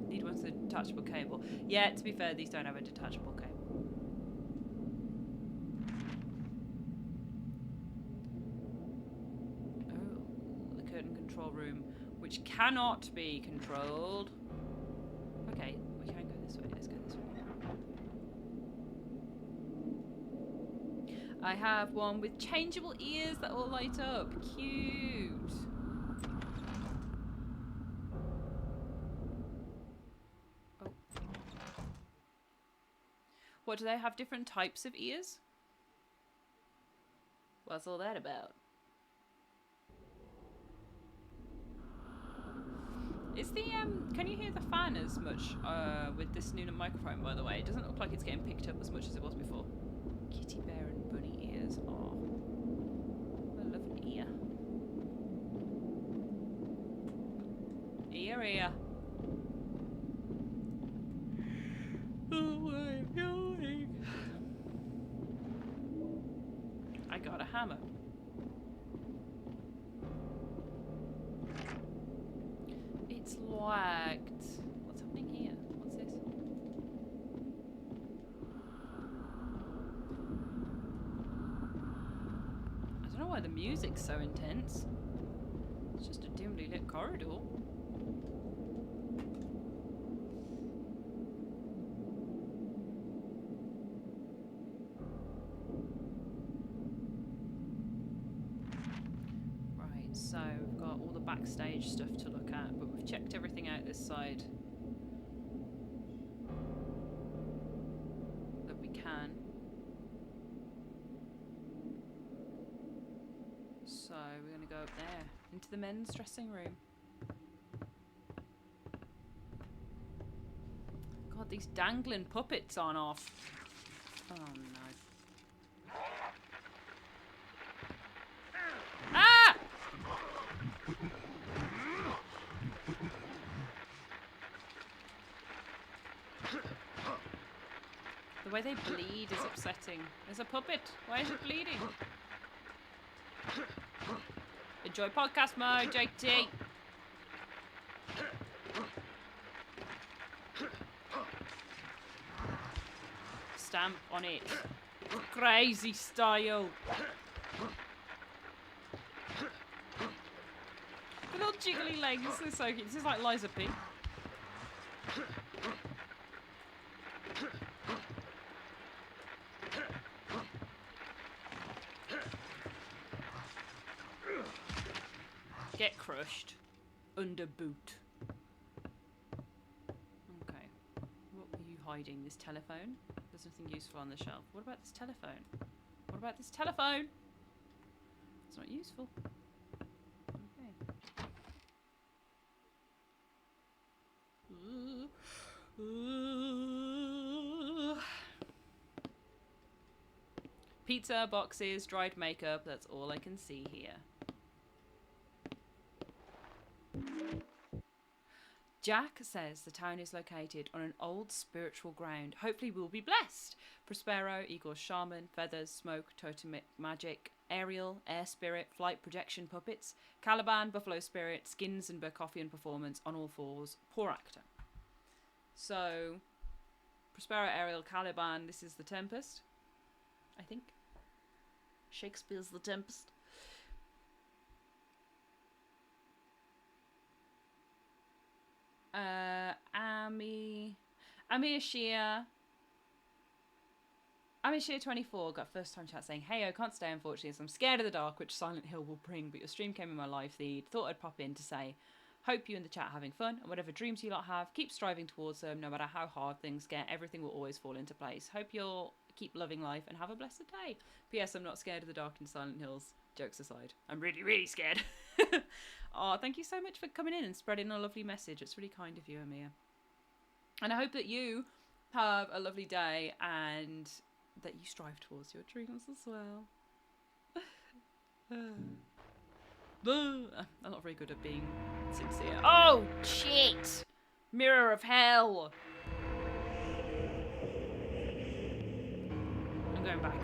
Need one with a detachable cable. Yeah, to be fair, these don't have a detachable cable. Oh, the curtain control room, which cannot be controlled. Okay, we can go this way. Let's go this way. I have one with changeable ears that all light up. Cute. Oh. What, do they have different types of ears? What's all that about? Is the can you hear the fan as much with this new microphone, by the way? It doesn't look like it's getting picked up as much as it was before. Kitty bear and bunny ears. Oh, I love an ear. Ear. Oh, where am I going? I got a hammer. It's lagged. What's happening here? What's this? I don't know why the music's so intense. It's just a dimly lit corridor. Right, so we've got all the backstage stuff to look at, but we've checked everything out this side that we can. So we're going to go up there, into the men's dressing room. God, these dangling puppets aren't off. Oh no. Ah! The way they bleed is upsetting. There's a puppet. Why is it bleeding? Enjoy podcast mode, JT. Stamp on it. Crazy style. The little jiggly legs are so cute. This is like Liza P. Get crushed. Under boot. Okay. What were you hiding? This telephone? There's nothing useful on the shelf. What about this telephone? What about this telephone? It's not useful. Okay. Pizza, boxes, dried makeup. That's all I can see here. Jack says the town is located on an old spiritual ground. Hopefully we'll be blessed. Prospero equals shaman, feathers, smoke, totem magic, Ariel, Air Spirit, Flight Projection Puppets, Caliban, Buffalo Spirit, Skins and Burkoffian Performance on all fours. Poor actor. So, Prospero, Ariel, Caliban, this is The Tempest, I think. Shakespeare's The Tempest. Amir Shia 24 got first time chat saying, "Hey, I can't stay unfortunately as I'm scared of the dark which Silent Hill will bring, but your stream came in my live feed. Thought I'd pop in to say, hope you and the chat are having fun, and whatever dreams you lot have, keep striving towards them, no matter how hard things get, everything will always fall into place. Hope you'll keep loving life and have a blessed day. P.S. I'm not scared of the dark in Silent Hills. Jokes aside, I'm really, really scared." Oh, thank you so much for coming in and spreading a lovely message. It's really kind of you, Amir. And I hope that you have a lovely day and that you strive towards your dreams as well. I'm not very good at being sincere. Oh, shit! Mirror of hell! I'm going back.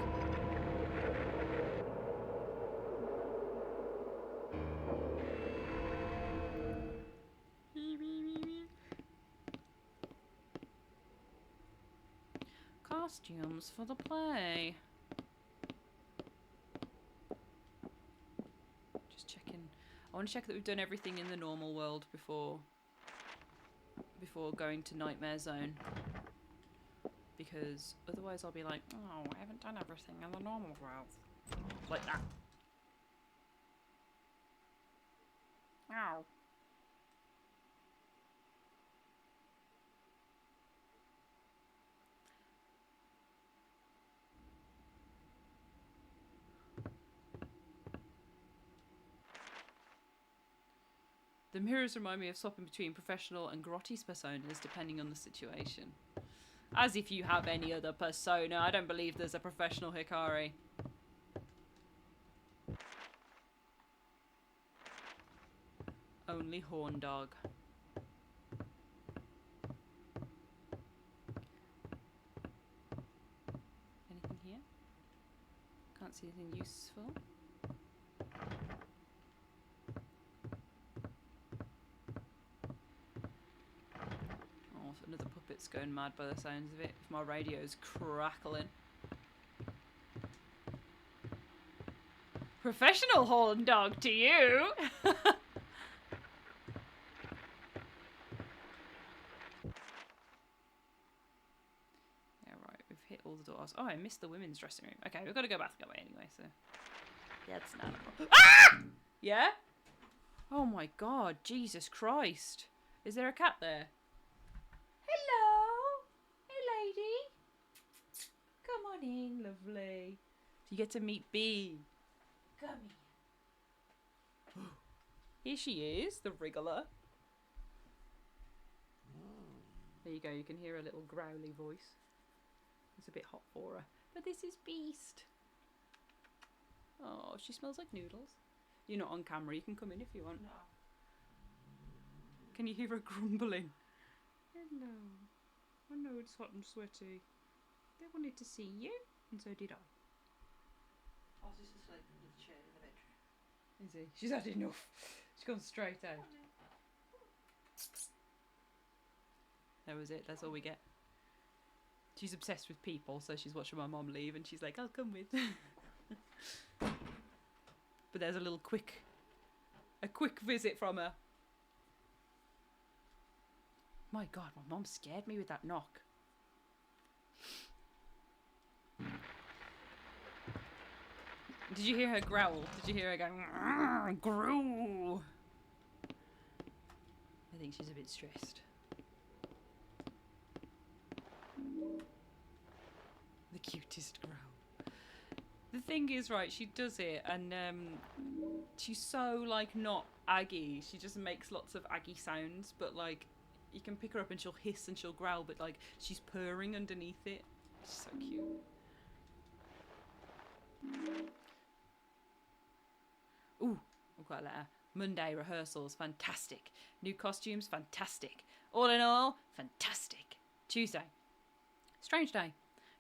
Costumes for the play. Just checking. I want to check that we've done everything in the normal world before going to Nightmare Zone. Because otherwise I'll be like, oh, I haven't done everything in the normal world. Like that. Ow. The mirrors remind me of swapping between professional and grotty personas depending on the situation. As if you have any other persona. I don't believe there's a professional Hikari. Only Horn Dog. Anything here? Can't see anything useful. Another puppet's going mad by the sounds of it. If my radio's crackling. Professional Horn Dog to you! Yeah, right, we've hit all the doors. Oh, I missed the women's dressing room. Okay, we've got to go back that way anyway, so... Yeah, it's not a problem. Ah! Yeah? Oh my god, Jesus Christ. Is there a cat there? Hello! Hey, lady! Come on in, lovely. You get to meet Bee. Come here. Here she is, the wriggler. There you go, you can hear a little growly voice. It's a bit hot for her. But this is Beast. Oh, she smells like noodles. You're not on camera, you can come in if you want. No. Can you hear her grumbling? Hello. I know it's hot and sweaty. They wanted to see you, and so did I. I was just asleep in the chair in the bedroom. Is he? She's had enough. She's gone straight out. That was it. That's all we get. She's obsessed with people, so she's watching my mum leave, and she's like, "I'll come with." But there's a quick visit from her. My God, my mum scared me with that knock. Did you hear her growl? Did you hear her going, "Growl"? I think she's a bit stressed. The cutest growl. The thing is, right, she does it, and she's so, like, not Aggie. She just makes lots of Aggie sounds, but, like, you can pick her up and she'll hiss and she'll growl, but, like, she's purring underneath it. She's so cute. Ooh, I've got a letter. Monday rehearsals, fantastic. New costumes, fantastic. All in all, fantastic. Tuesday. Strange day.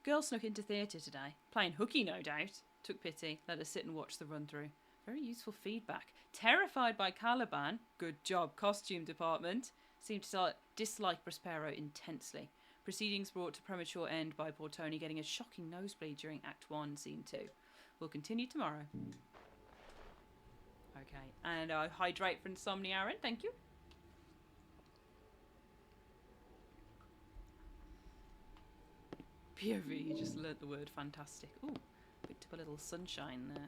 Girl snuck into theatre today. Playing hooky, no doubt. Took pity. Let us sit and watch the run-through. Very useful feedback. Terrified by Caliban. Good job, costume department. Seemed to dislike Prospero intensely. Proceedings brought to premature end by poor Tony getting a shocking nosebleed during Act 1, Scene 2. We'll continue tomorrow. Okay, and hydrate for insomnia, Aaron. Thank you. POV, you just learnt the word fantastic. Ooh, picked up a little sunshine there.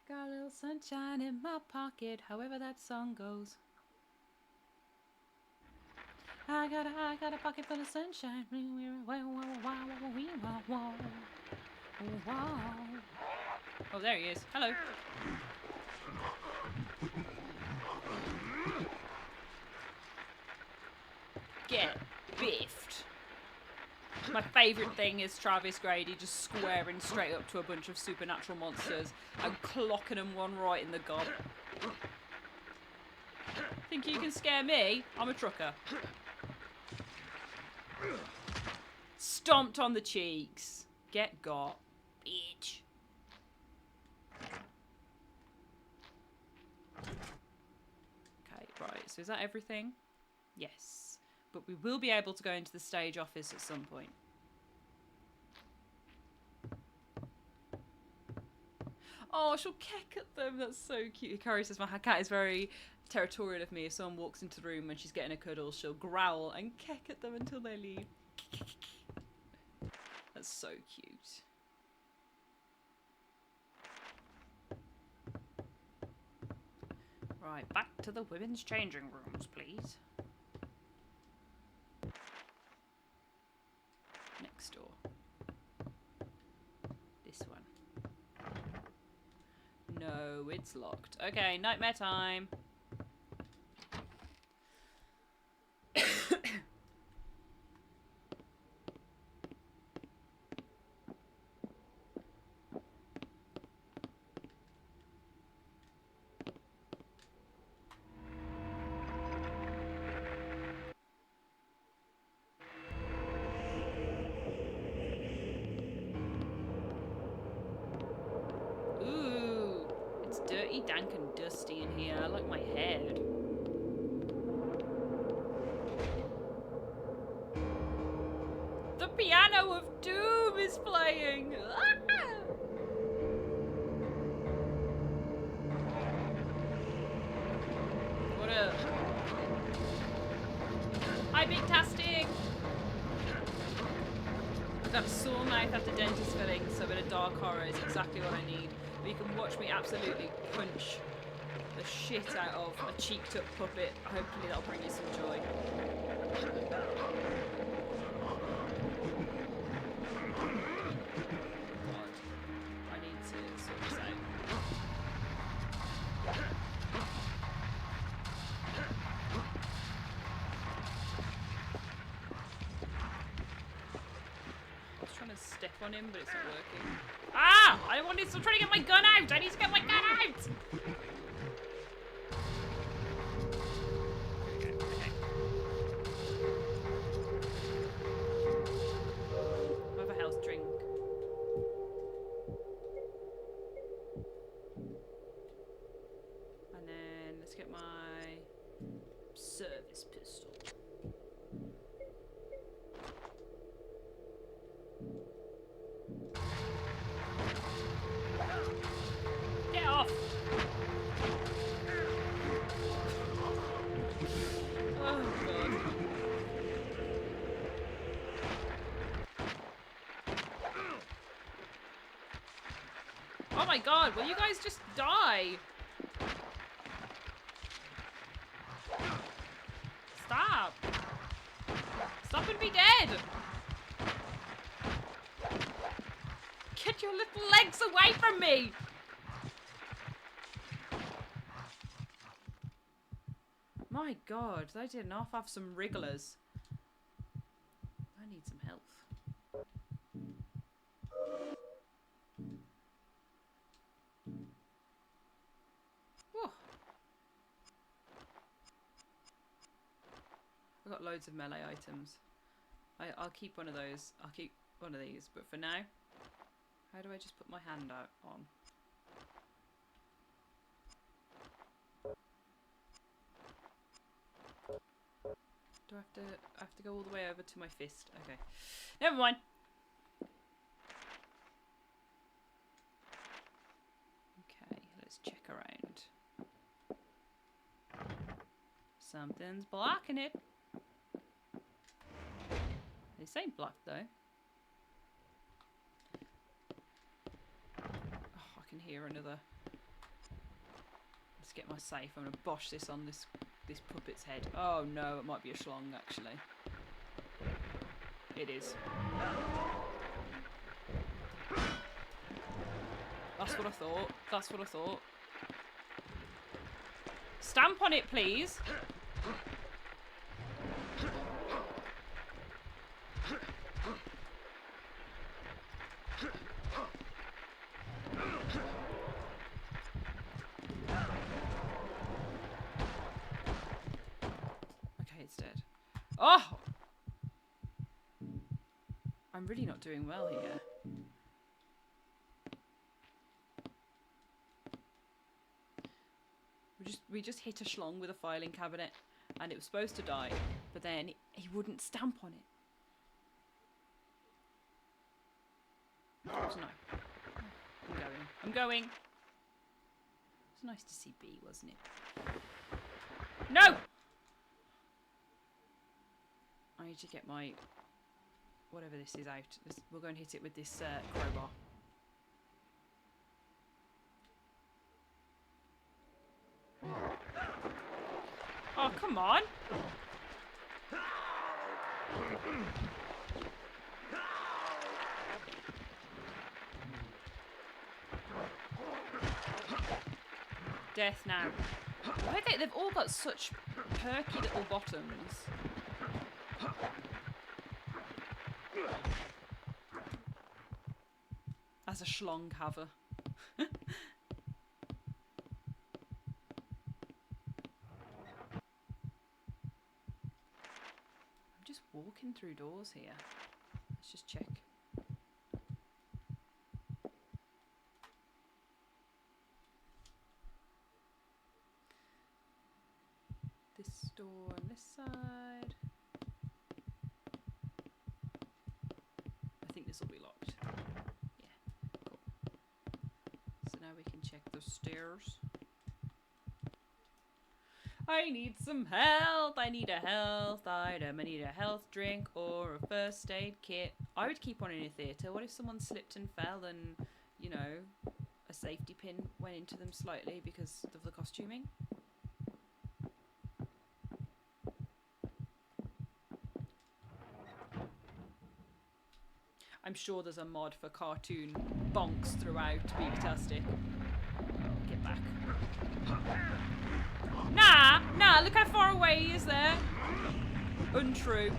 Got a little sunshine in my pocket, however that song goes. I got a pocket full of sunshine. Oh, there he is. Hello. Get biffed. My favourite thing is Travis Grady just squaring straight up to a bunch of supernatural monsters and clocking them one right in the gob. Think you can scare me? I'm a trucker. Stomped on the cheeks. Get got, bitch. Okay, right. So is that everything? Yes. But we will be able to go into the stage office at some point. Oh, she'll keck at them. That's so cute. Hikari says, my cat is very territorial of me. If someone walks into the room when she's getting a cuddle, she'll growl and keck at them until they leave. That's so cute. Right, back to the women's changing rooms, please. Next door. This one. No, it's locked. Okay, nightmare time. Dirty, dank and dusty in here. I like my head. The piano of doom is playing. Ah! What up? Hi, Big Tastic. I've got a sore mouth after dentist filling, so a bit of dark horror is exactly what I need. But you can watch me absolutely punch the shit out of a cheeked up puppet. Hopefully that'll bring you some joy. God, I need to sort this out. I was trying to step on him, but it's not working. Ah! I'm trying to get my gun out! I need to get my gun out! Okay. Have a health drink. And then let's get my service pistol. Get off! Oh god. Oh my god, will you guys just die? Stop! Stop and be dead! Get your little legs away from me! My god, they did not have some wrigglers. I need some health. Whew. I've got loads of melee items. I'll keep one of those. I'll keep one of these, but for now, How do I just put my hand out on? Do I have to go all the way over to my fist? Okay. Never mind. Okay, let's check around. Something's blocking it. This ain't blocked though. Oh, I can hear another. Let's get my safe. I'm gonna bosh this on this puppet's head. Oh no, it might be a schlong actually. It is. That's what I thought. That's what I thought. Stamp on it, please. Okay, it's dead. Oh! I'm really not doing well here. We just hit a schlong with a filing cabinet and it was supposed to die, but then he wouldn't stamp on it. So no. I'm going. It was nice to see B, wasn't it? No! I need to get my... whatever this is out. We'll go and hit it with this crowbar. Oh, come on! Death now. Why they've all got such perky little bottoms. As a schlong haver. I'm just walking through doors here. Let's just check. This door on this side. I think this will be locked. Yeah, cool. So now we can check the stairs. I need some health. I need a health item. I need a health drink or a first aid kit. I would keep one in a theatre. What if someone slipped and fell and, you know, a safety pin went into them slightly because of the costuming? I'm sure there's a mod for cartoon bonks throughout Beaktastic. Get back. Nah, look how far away he is there. Untrue.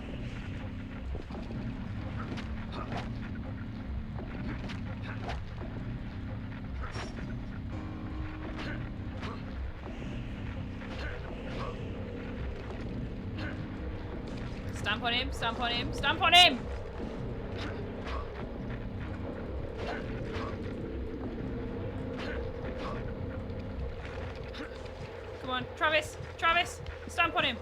Stamp on him, stamp on him, stamp on him! Come on, Travis, stamp on him.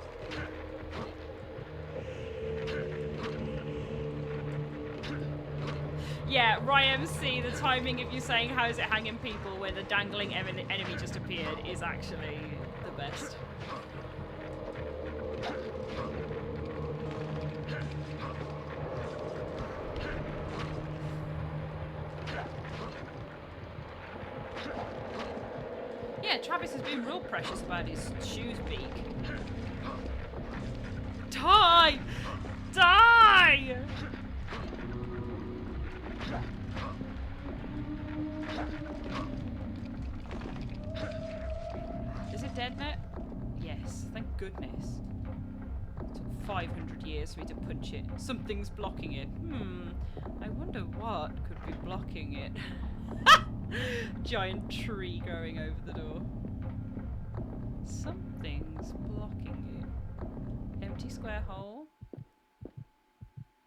Yeah, RYMC, the timing of you saying how's it hanging people when the dangling enemy just appeared is actually the best. Yeah, Travis has been real precious about his shoe's beak. Die! Die! Is it dead now? Yes, thank goodness. It took 500 years for me to punch it. Something's blocking it. I wonder what could be blocking it. Giant tree growing over the door. Something's blocking it. Empty square hole.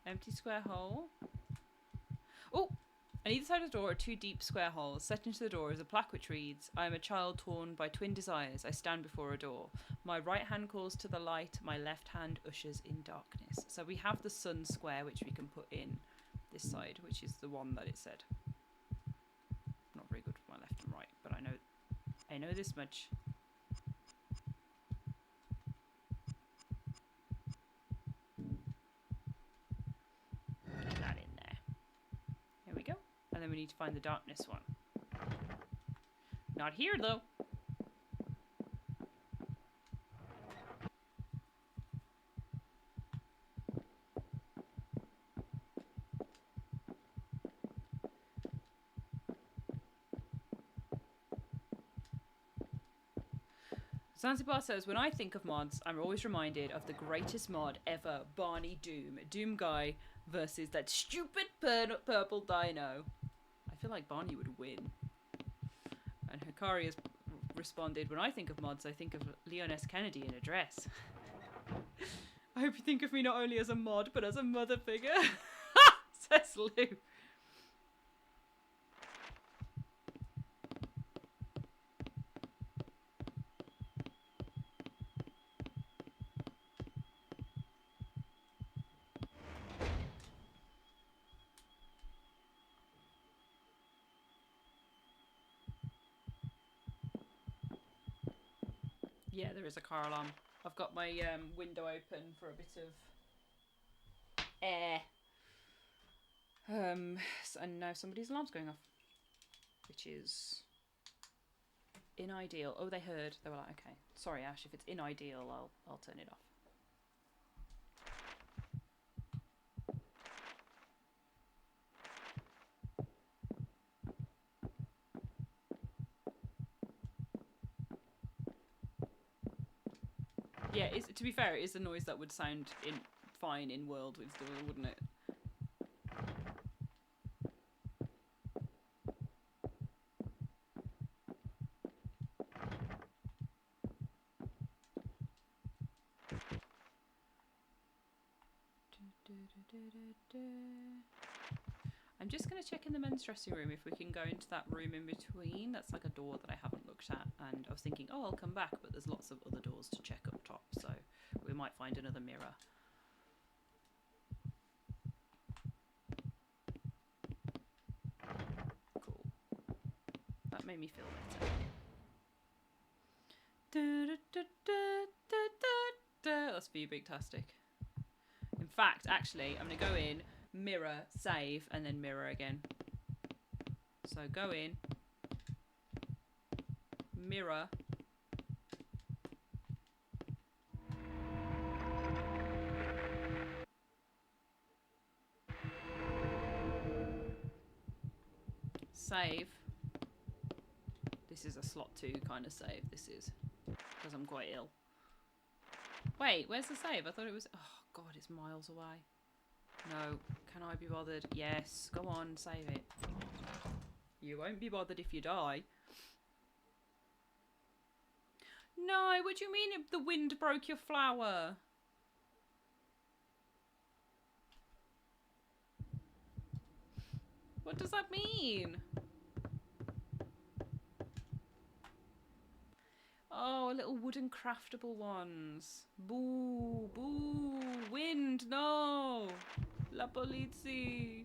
Empty square hole. Oh! On either side of the door are two deep square holes. Set into the door is a plaque which reads, I am a child torn by twin desires. I stand before a door. My right hand calls to the light. My left hand ushers in darkness. So we have the sun square, which we can put in this side, which is the one that it said. Not very good for my left and right, but I know this much. Get that in there. There we go. And then we need to find the darkness one. Not here, though. Zanzibar says, when I think of mods, I'm always reminded of the greatest mod ever, Barney Doom. Doom guy versus that stupid purple dino. I feel like Barney would win. And Hikari has responded, when I think of mods, I think of Leon S. Kennedy in a dress. I hope you think of me not only as a mod, but as a mother figure. Says Lou. Yeah, there is a car alarm. I've got my window open for a bit of air. And now somebody's alarm's going off. Which is unideal. Oh, they heard. They were like, okay. Sorry, Ash, if it's unideal, I'll turn it off. Yeah, to be fair, it is a noise that would sound fine in world, wouldn't it? I'm just going to check in the men's dressing room if we can go into that room in between. That's like a door that I haven't looked at, and I was thinking, oh, I'll come back, but there's lots of other doors to check up top, so we might find another mirror. Cool. That made me feel better. That's for you, Big-tastic. In fact, actually, I'm going to go in, mirror, save, and then mirror again. So go in, mirror, save. This is a slot 2 kind of save, this is, because I'm quite ill. Wait, where's the save? I thought it was... Oh, God, it's miles away. No, can I be bothered? Yes, go on, save it. You won't be bothered if you die. No, what do you mean if the wind broke your flower? What does that mean? Oh, little wooden craftable ones. Boo, boo, wind, no. La polizia.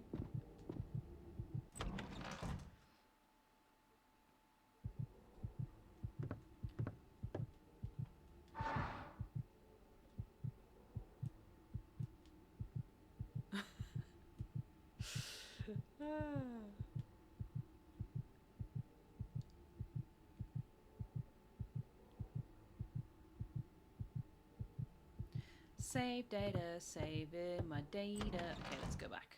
Save data, saving my data. Okay, let's go back.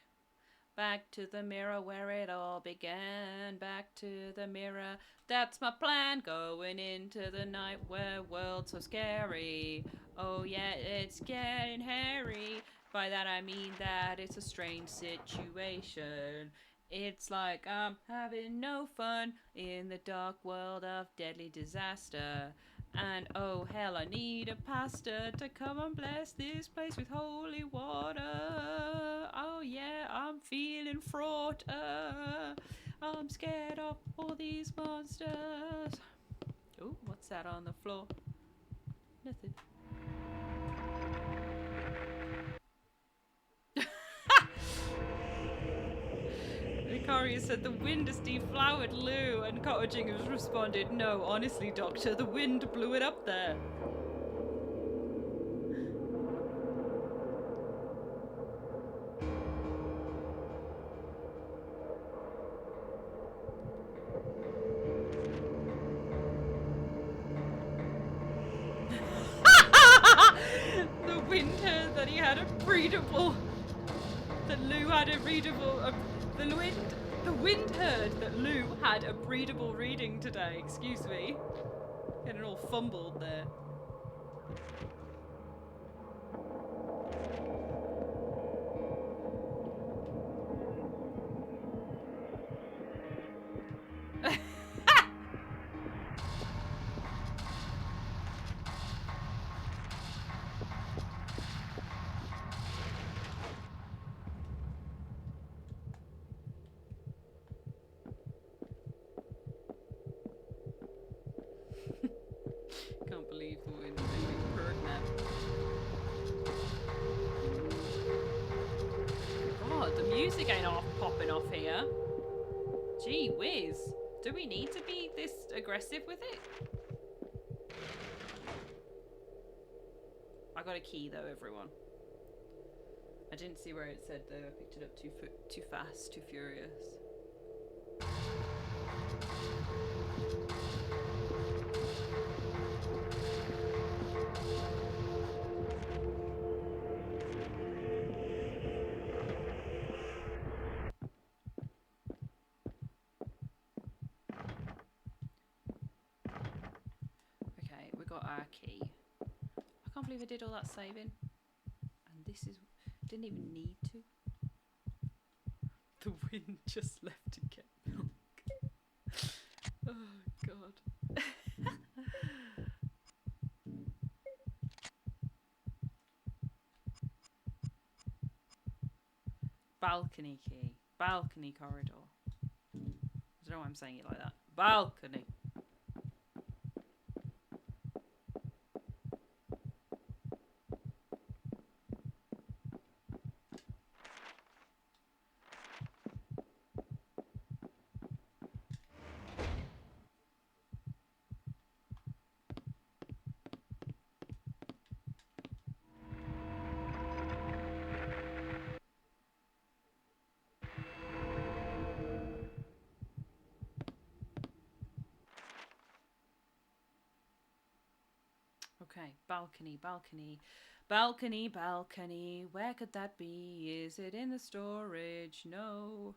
Back to the mirror where it all began. Back to the mirror, that's my plan. Going into the night where world's so scary. Oh yeah, it's getting hairy. By that I mean that it's a strange situation. It's like I'm having no fun in the dark world of deadly disaster. And oh hell, I need a pastor to come and bless this place with holy water. Oh yeah, I'm feeling fraught. I'm scared of all these monsters. Oh, what's that on the floor? Nothing. Vicaria said the wind has deflowered Lou, and Cottaging has responded, no, honestly, Doctor, the wind blew it up there. The wind heard that he had a breedable. That Lou had a readable. The wind heard that Lou had a breedable reading today. Excuse me. Getting all fumbled there. Can't believe the wind made me pregnant. God, the music ain't popping off here. Gee whiz. Do we need to be this aggressive with it? I got a key though, everyone. I didn't see where it said though. I picked it up too fast, too furious. Okay, we got our key. I can't believe I did all that saving. And this is... didn't even need to. The wind just left to get milk. Oh, God. Balcony key. Balcony corridor. I don't know why I'm saying it like that. Balcony. Okay, balcony, balcony, balcony, balcony. Where could that be? Is it in the storage? No.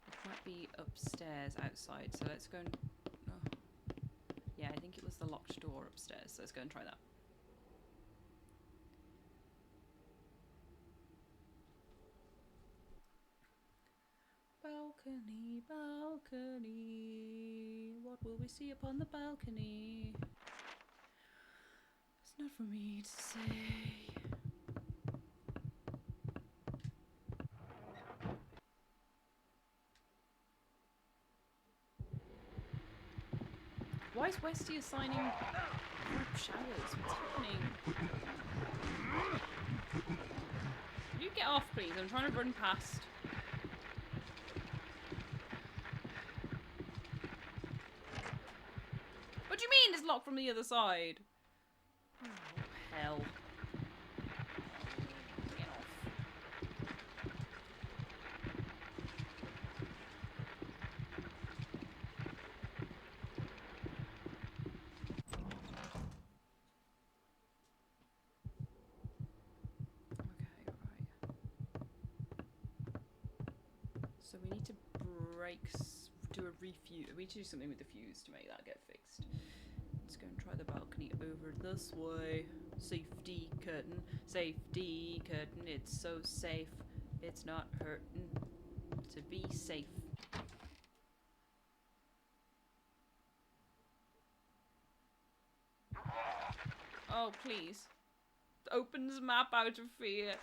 It might be upstairs outside, so let's go and... Oh. Yeah, I think it was the locked door upstairs, so let's go and try that. Balcony, balcony. What will we see upon the balcony? It's not for me to say. Why is Westy assigning group showers? What's happening? Can you get off, please? I'm trying to run past. What do you mean it's locked from the other side? Oh, hell. Get off. Okay, right. So we need to do a refuse. We need to do something with the fuse to make that get fixed. Let's go and try the balcony over this way. Safety curtain. Safety curtain. It's so safe. It's not hurting to be safe. Oh, please. Opens map out of fear.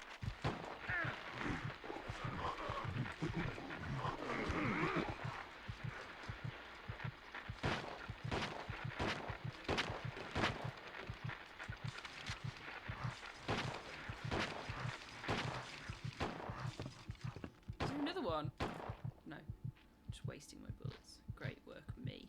wasting my bullets. Great work, me.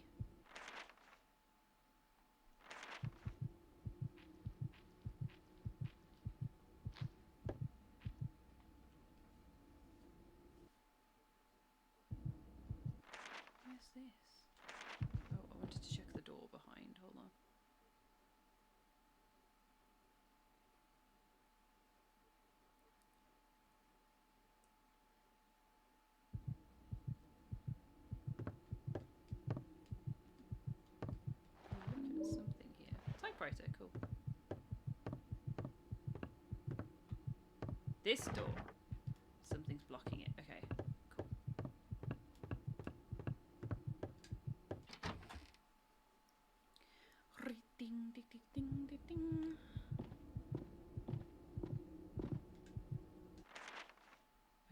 Where's this? Oh, I wanted to check the door behind. Hold on. Look at something here. Typewriter, cool. This door. Something's blocking it. Okay, cool. Ding, ding, ding, ding, ding, ding.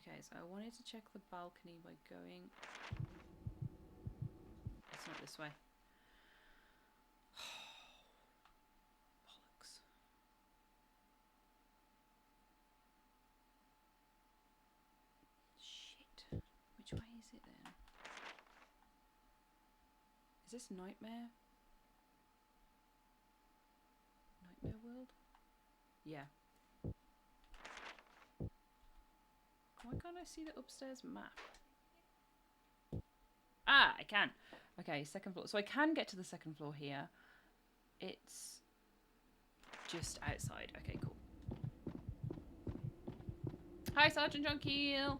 Okay, so I wanted to check the balcony by going... It's not this way. Bollocks. Shit. Which way is it then? Is this Nightmare? Nightmare World? Yeah. Why can't I see the upstairs map? Ah, I can. Okay, second floor. So I can get to the second floor here. It's just outside. Okay, cool. Hi, Sergeant John Keel.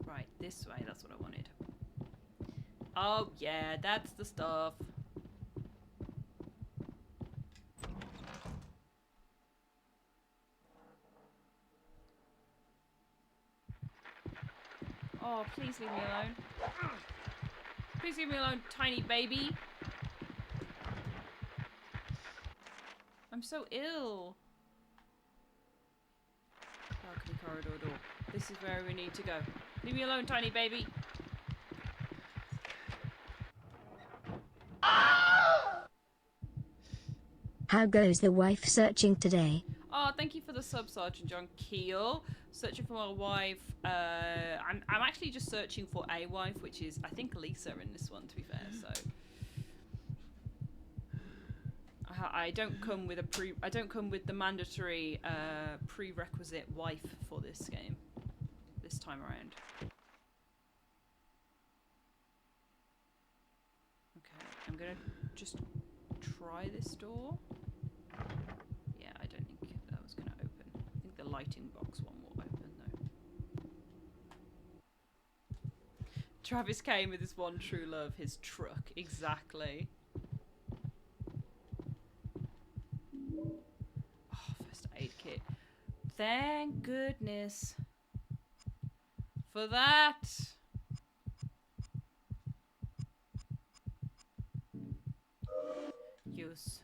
Right, this way. That's what I wanted. Oh, yeah, that's the stuff. Oh, please leave me alone. Please leave me alone, tiny baby. I'm so ill. Balcony corridor door. This is where we need to go. Leave me alone, tiny baby. How goes the wife searching today? Oh, thank you for the sub, Sergeant John Keel. Searching for my wife. I'm actually just searching for a wife, which is I think Lisa in this one. To be fair, so I don't come with the mandatory prerequisite wife for this game this time around. Okay, I'm gonna just try this door. Yeah, I don't think that was gonna open. I think the lighting box one will open though. Travis came with his one true love, his truck. Exactly. Oh, first aid kit. Thank goodness for that. Use.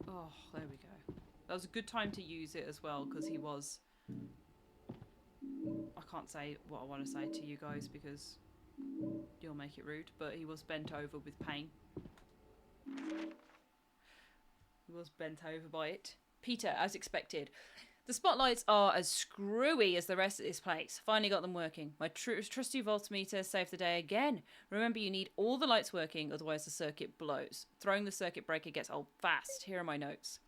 Oh, there we go. That was a good time to use it as well because he was... I can't say what I want to say to you guys because you'll make it rude, but he was bent over with pain. He was bent over by it. Peter, as expected. The spotlights are as screwy as the rest of this place. Finally got them working. My trusty voltmeter saved the day again. Remember, you need all the lights working, otherwise the circuit blows. Throwing the circuit breaker gets old fast. Here are my notes.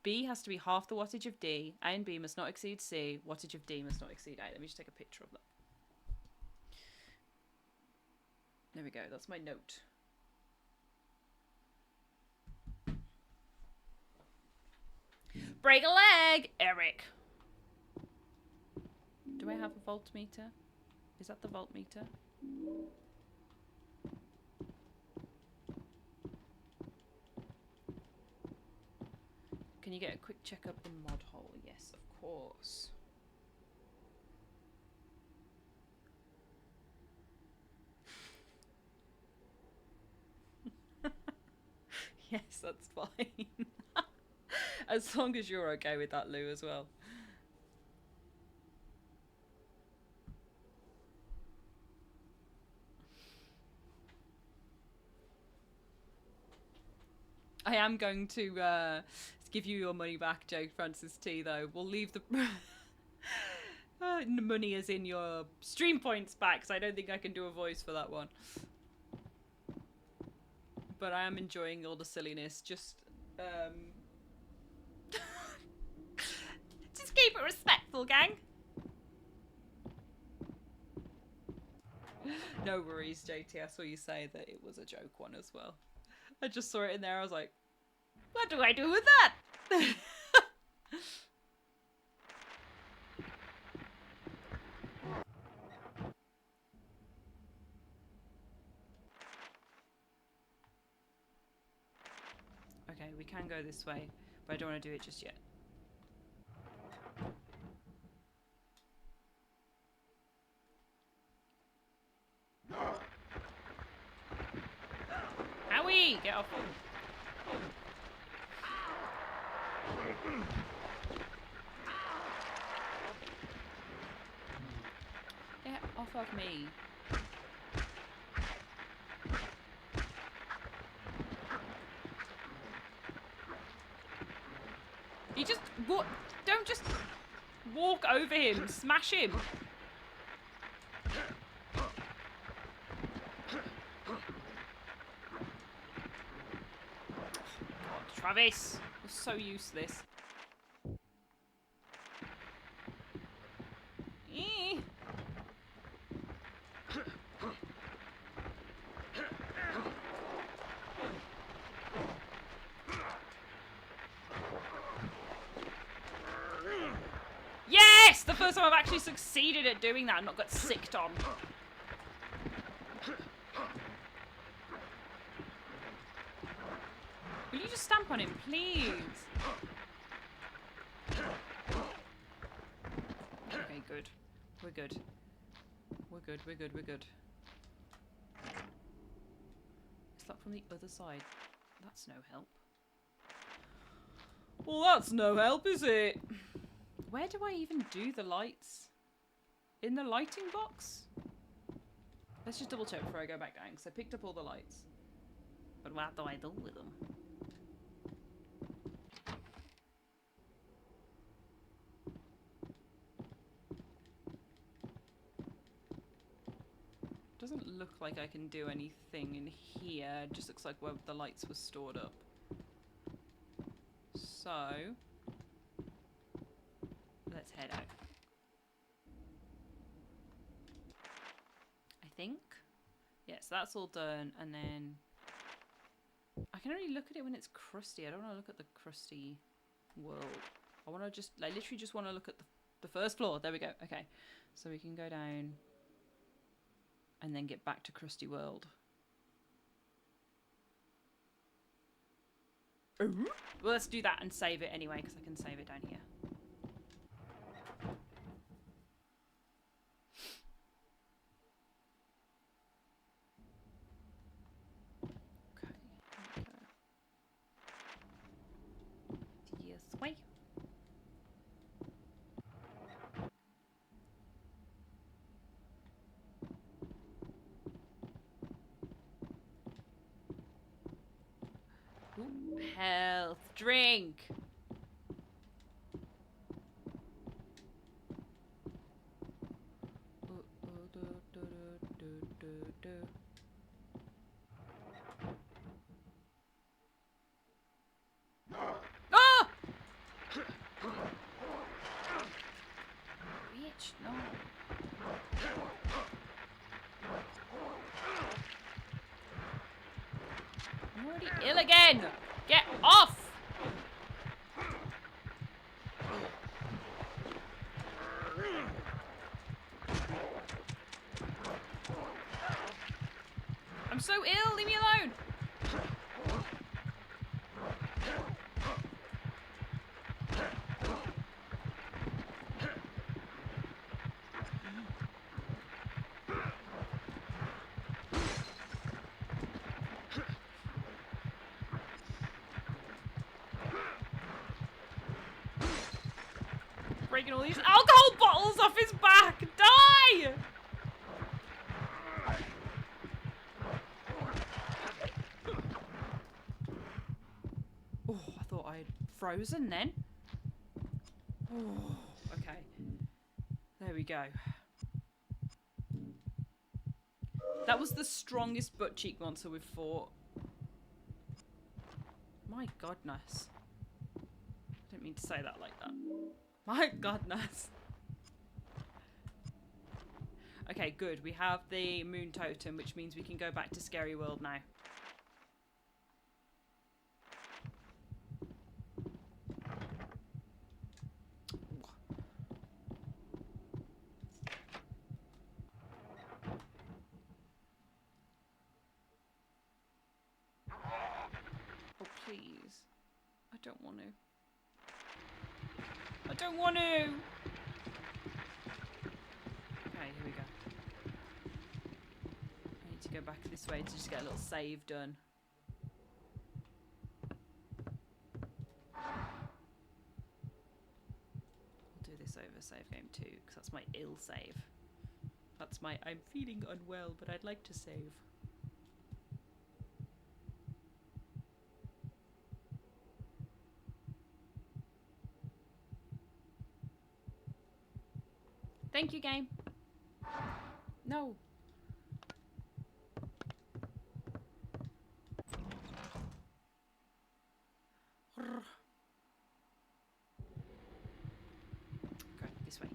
B has to be half the wattage of D. A and B must not exceed C. Wattage of D must not exceed A. Let me just take a picture of that. There we go. That's my note. Break a leg, Eric. Do I have a voltmeter? Is that the voltmeter? Can you get a quick checkup in mod hole? Yes, of course. Yes, that's fine. As long as you're okay with that, Lou, as well. I am going to give you your money back, Jake Francis T, though. We'll leave the money as in your stream points back, because I don't think I can do a voice for that one. But I am enjoying all the silliness. Just just keep it respectful, gang. No worries, JT. I saw you say that it was a joke one as well. I just saw it in there. I was like, what do I do with that? Okay, we can go this way, but I don't want to do it just yet. Howie! Get off him. Get off of me. You just don't just walk over him, smash him. God, Travis, you're so useless. Yes! The first time I've actually succeeded at doing that and not got sicked on. Will you just stamp on him, please? Okay, good. We're good. We're good, we're good, we're good. It's like from the other side. That's no help. Well, that's no help, is it? Where do I even do the lights? In the lighting box? Let's just double check before I go back down, because I picked up all the lights. But what do I do with them? Doesn't look like I can do anything in here. It just looks like where the lights were stored up. So let's head out. I think. Yeah, so that's all done, and then I can only look at it when it's crusty. I don't want to look at the crusty world. I want to just, I literally just want to look at the first floor. There we go. Okay, so we can go down and then get back to crusty world. Well, let's do that and save it anyway, because I can save it down here. Okay, yes, way. Ooh, health drink. Ah! Bitch, no. I'm already ill again. Get off! I'm so ill, leave me alone! Breaking all these alcohol bottles off his back! Die! frozen then? Oh, okay. There we go. That was the strongest butt cheek monster we've fought. My godness. I didn't mean to say that like that. My godness. Okay, good. We have the moon totem, which means we can go back to Scary World now. Oh, please. I don't want to. I don't want to! Okay, here we go. I need to go back this way to just get a little save done. I'll do this over save game 2, because that's my ill save. That's my I'm feeling unwell, but I'd like to save. Thank you, game. No. Go this way.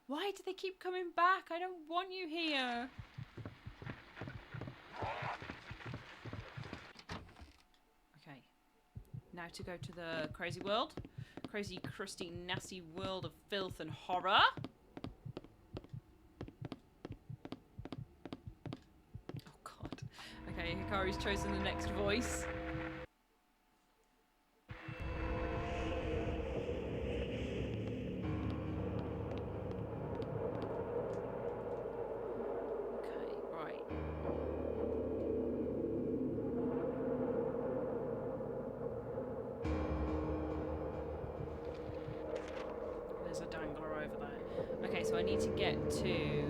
Why do they keep coming back? I don't want you here. Now to go to the crazy world. Crazy, crusty, nasty world of filth and horror. Oh god. Okay, Hikari's chosen the next voice. Okay, so I need to get to...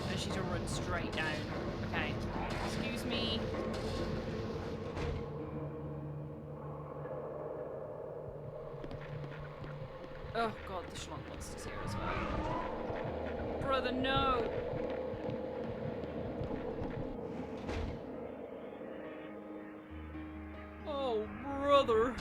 I need to run straight down. Okay, excuse me. Oh god, the schlong monster's here as well. Brother, no! Oh, brother.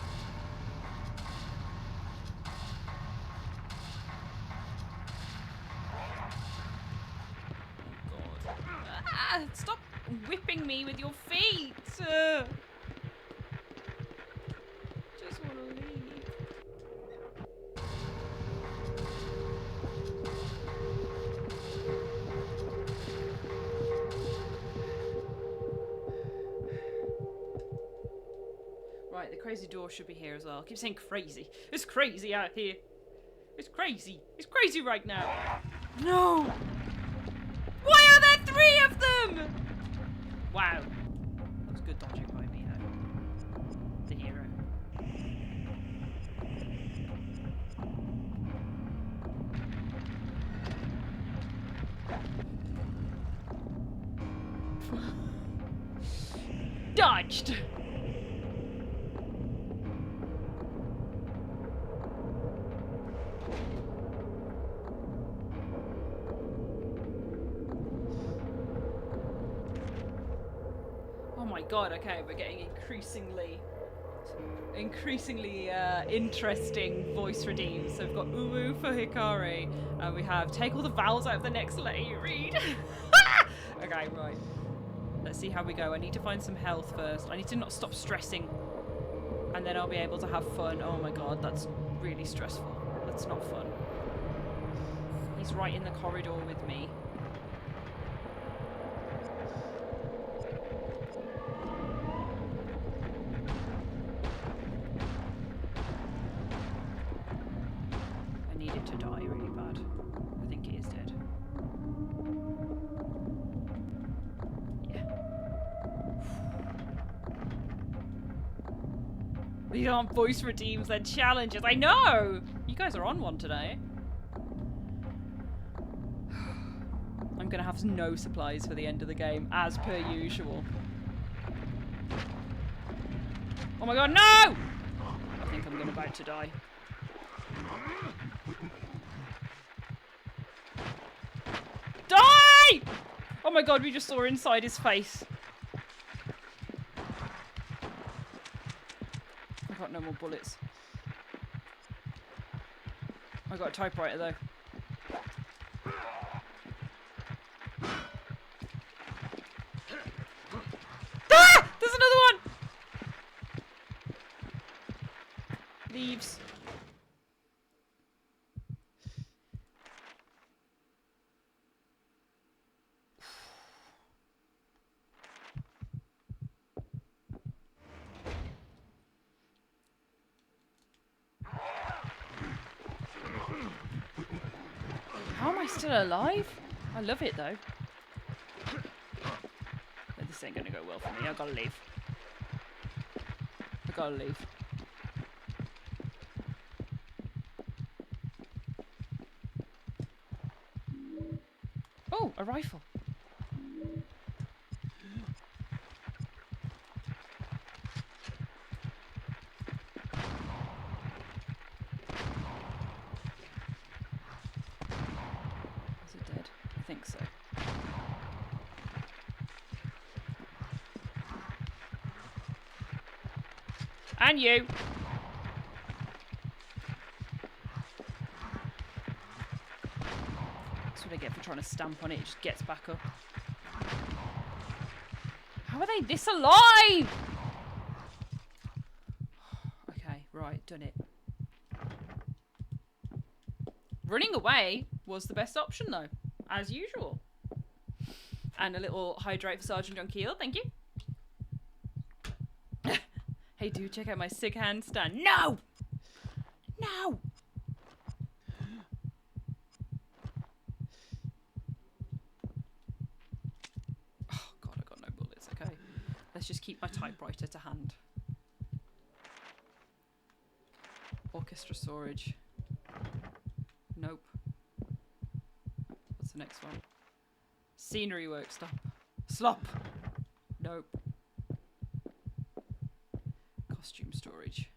Oh, God. Ah, stop whipping me with your feet. Just want to leave. Right, the crazy door should be here as well. I keep saying crazy. It's crazy out here. It's crazy. It's crazy right now. No! Why are there 3 of them? Wow. That was good dodging by me, though. The hero. Dodged! God, okay, we're getting increasingly interesting voice redeems. So we've got Uwu for Hikari, and we have take all the vowels out of the next letter you read. Okay, right. Let's see how we go. I need to find some health first. I need to not stop stressing, and then I'll be able to have fun. Oh my god, that's really stressful. That's not fun. He's right in the corridor with me. These aren't voice redeems, they're challenges. I know! You guys are on one today. I'm gonna have no supplies for the end of the game, as per usual. Oh my god, no! I think I'm about to die. Die! Oh my god, we just saw inside his face. I've got no more bullets. I got a typewriter though. Ah! There's another one! Leaves. How am I still alive? I love it though. But this ain't gonna go well for me. I gotta leave. I gotta leave. Oh, a rifle. Is it dead? I think so. And you. That's what I get for trying to stamp on it. It just gets back up. How are they this alive? Okay, right, done it. Running away was the best option though, as usual. And a little hydrate for Sergeant John Keel, thank you. Hey dude, check out my sick handstand. No! No! Oh god, I got no bullets, okay. Let's just keep my typewriter to hand. Orchestra storage. Nope. What's the next one? Scenery work, stop. Slop! Nope. Costume storage.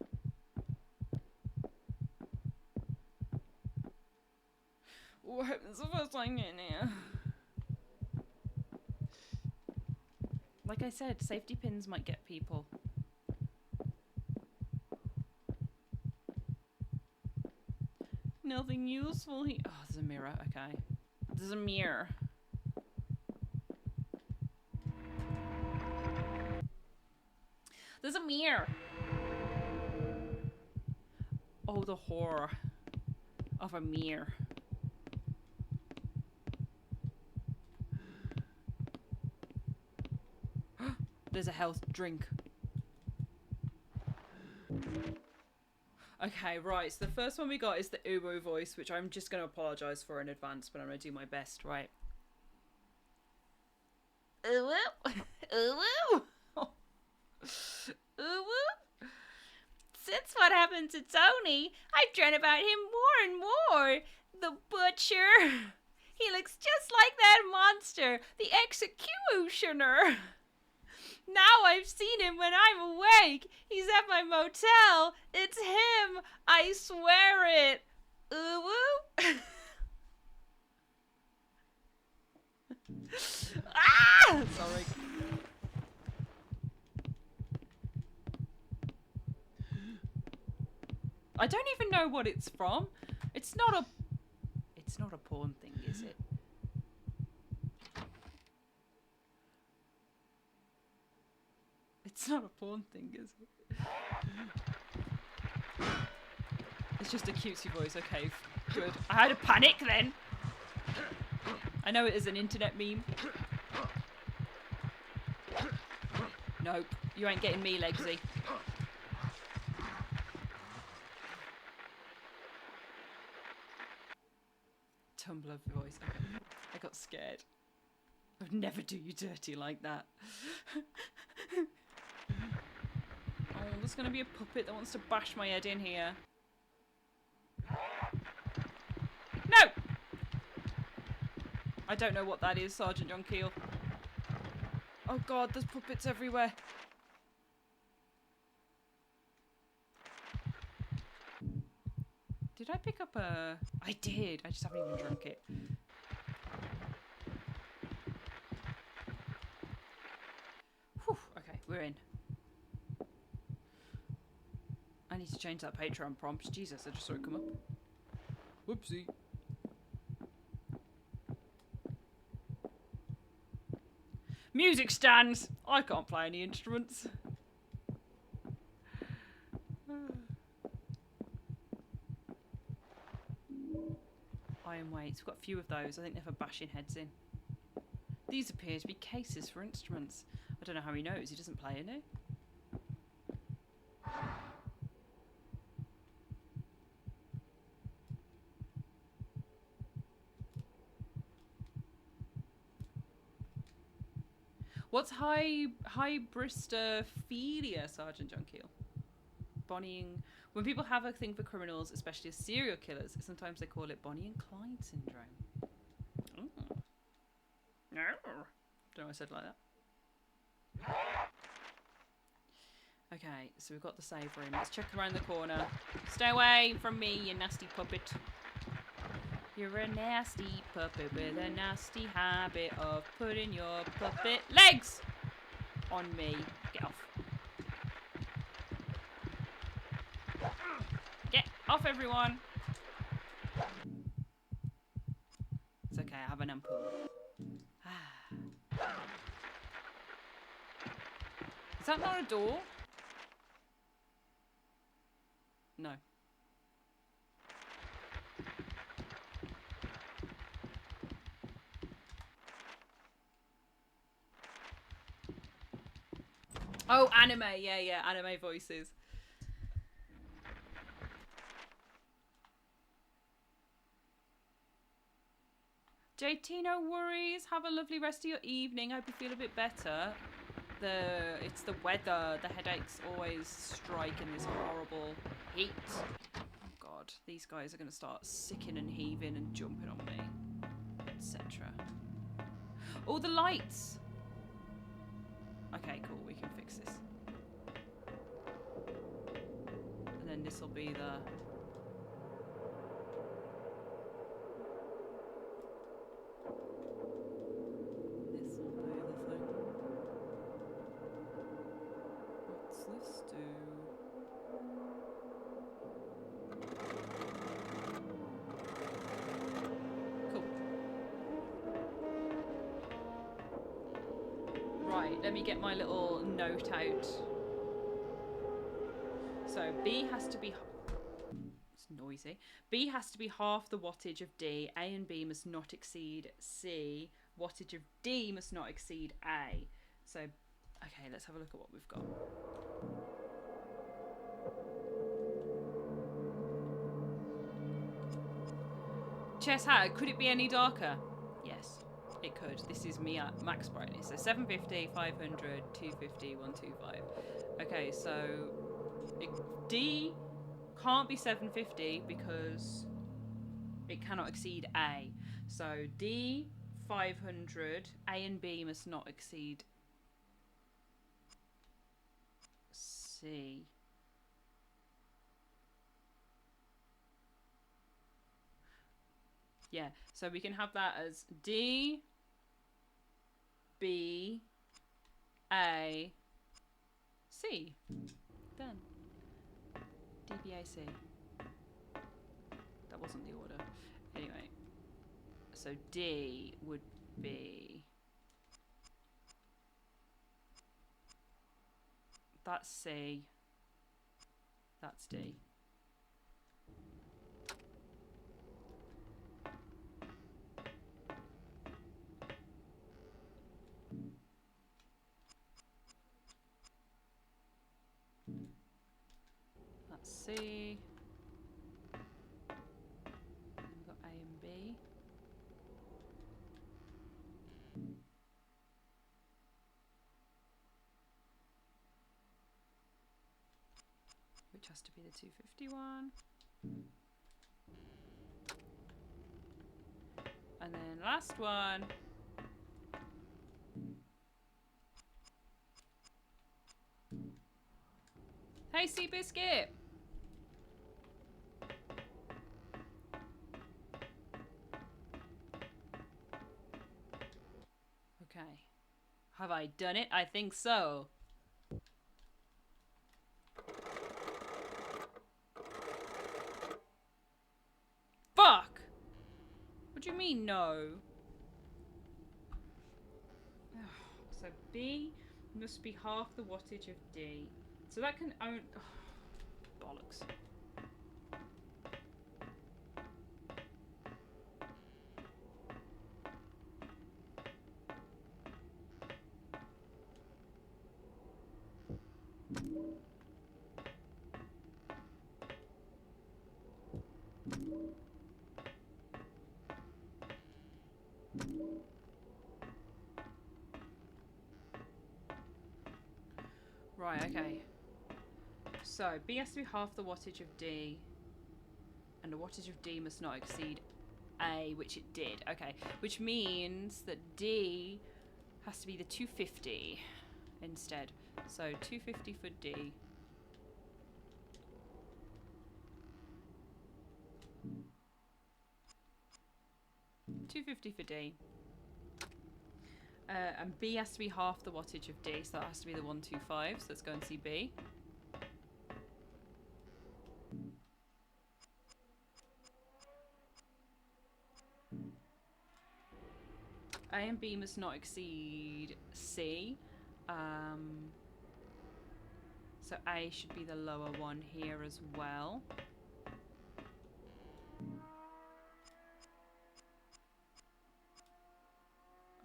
What happens if I get in here? Like I said, safety pins might get people. Nothing useful here. Oh, there's a mirror. Okay. There's a mirror. There's a mirror. Oh, the horror of a mirror. There's a health drink. Okay, right. So the first one we got is the Uwu voice, which I'm just going to apologise for in advance, but I'm going to do my best, right? Uwu. Uwu. Uwu. Since what happened to Tony, I've dreamt about him more and more. The butcher. He looks just like that monster, the executioner. Now I've seen him when I'm awake. He's at my motel. It's him. I swear it. Uwu. Ah! Sorry. I don't even know what it's from. It's not a porn thing, is it? It's not a porn thing, is it? It's just a cutesy voice. Okay, good. I had a panic then. I know it is an internet meme. Nope, you ain't getting me, Legsy. Tumblr voice. Okay. I got scared. I would never do you dirty like that. Oh, the There's gonna be a puppet that wants to bash my head in here. No! I don't know what that is, Sergeant John Keel. Oh god, there's puppets everywhere. Did I pick up a... I did. I just haven't even drunk it. Whew. Okay, we're in. I need to change that Patreon prompt. Jesus, I just saw it come up. Whoopsie. Music stands! I can't play any instruments. Iron weights. We've got a few of those. I think they're for bashing heads in. These appear to be cases for instruments. I don't know how he knows. He doesn't play any. What's hybristophilia, Sergeant John Keel? Bonnie. When people have a thing for criminals, especially as serial killers, sometimes they call it Bonnie and Clyde syndrome. Oh. No. Don't know why I said it like that. Okay, so we've got the save room. Let's check around the corner. Stay away from me, you nasty puppet. You're a nasty puppet with a nasty habit of putting your puppet legs on me. Get off. Get off, everyone. It's okay, I have an ampoule. Is that not a door? No. Oh, anime. Yeah, anime voices. JT, no worries. Have a lovely rest of your evening. Hope you feel a bit better. It's the weather. The headaches always strike in this horrible heat. Oh god, these guys are going to start sicking and heaving and jumping on me, etc. Oh, the lights. Okay, cool. We can fix this. And then this will be the... This will be the thing. What's this do? Cool. Right, let me get my little note out. So B has to be... It's noisy. B has to be half the wattage of D. A and B must not exceed C. Wattage of D must not exceed A. So, okay, let's have a look at what we've got. Chess hat, could it be any darker? Yes, it could. This is me at max brightness. So 750, 500, 250, 125. Okay, so D can't be 750 because it cannot exceed A. So D 500, A and B must not exceed C. Yeah, so we can have that as D, B, A, C. Done. DBAC. That wasn't the order. Anyway, so D would be... That's C. That's D. That's C. We've got A and B. which has to be the 251. And then last one. Hey, Seabiscuit! Okay. Have I done it? I think so. Fuck! What do you mean, no? So B must be half the wattage of D. So that can own... bollocks. Right, okay. So, B has to be half the wattage of D. And the wattage of D must not exceed A, which it did. Okay, which means that D has to be the 250 instead. So, 250 for D. $250 for D. And B has to be half the wattage of D, so that has to be the 125. So let's go and see B. A and B must not exceed C. So A should be the lower one here as well.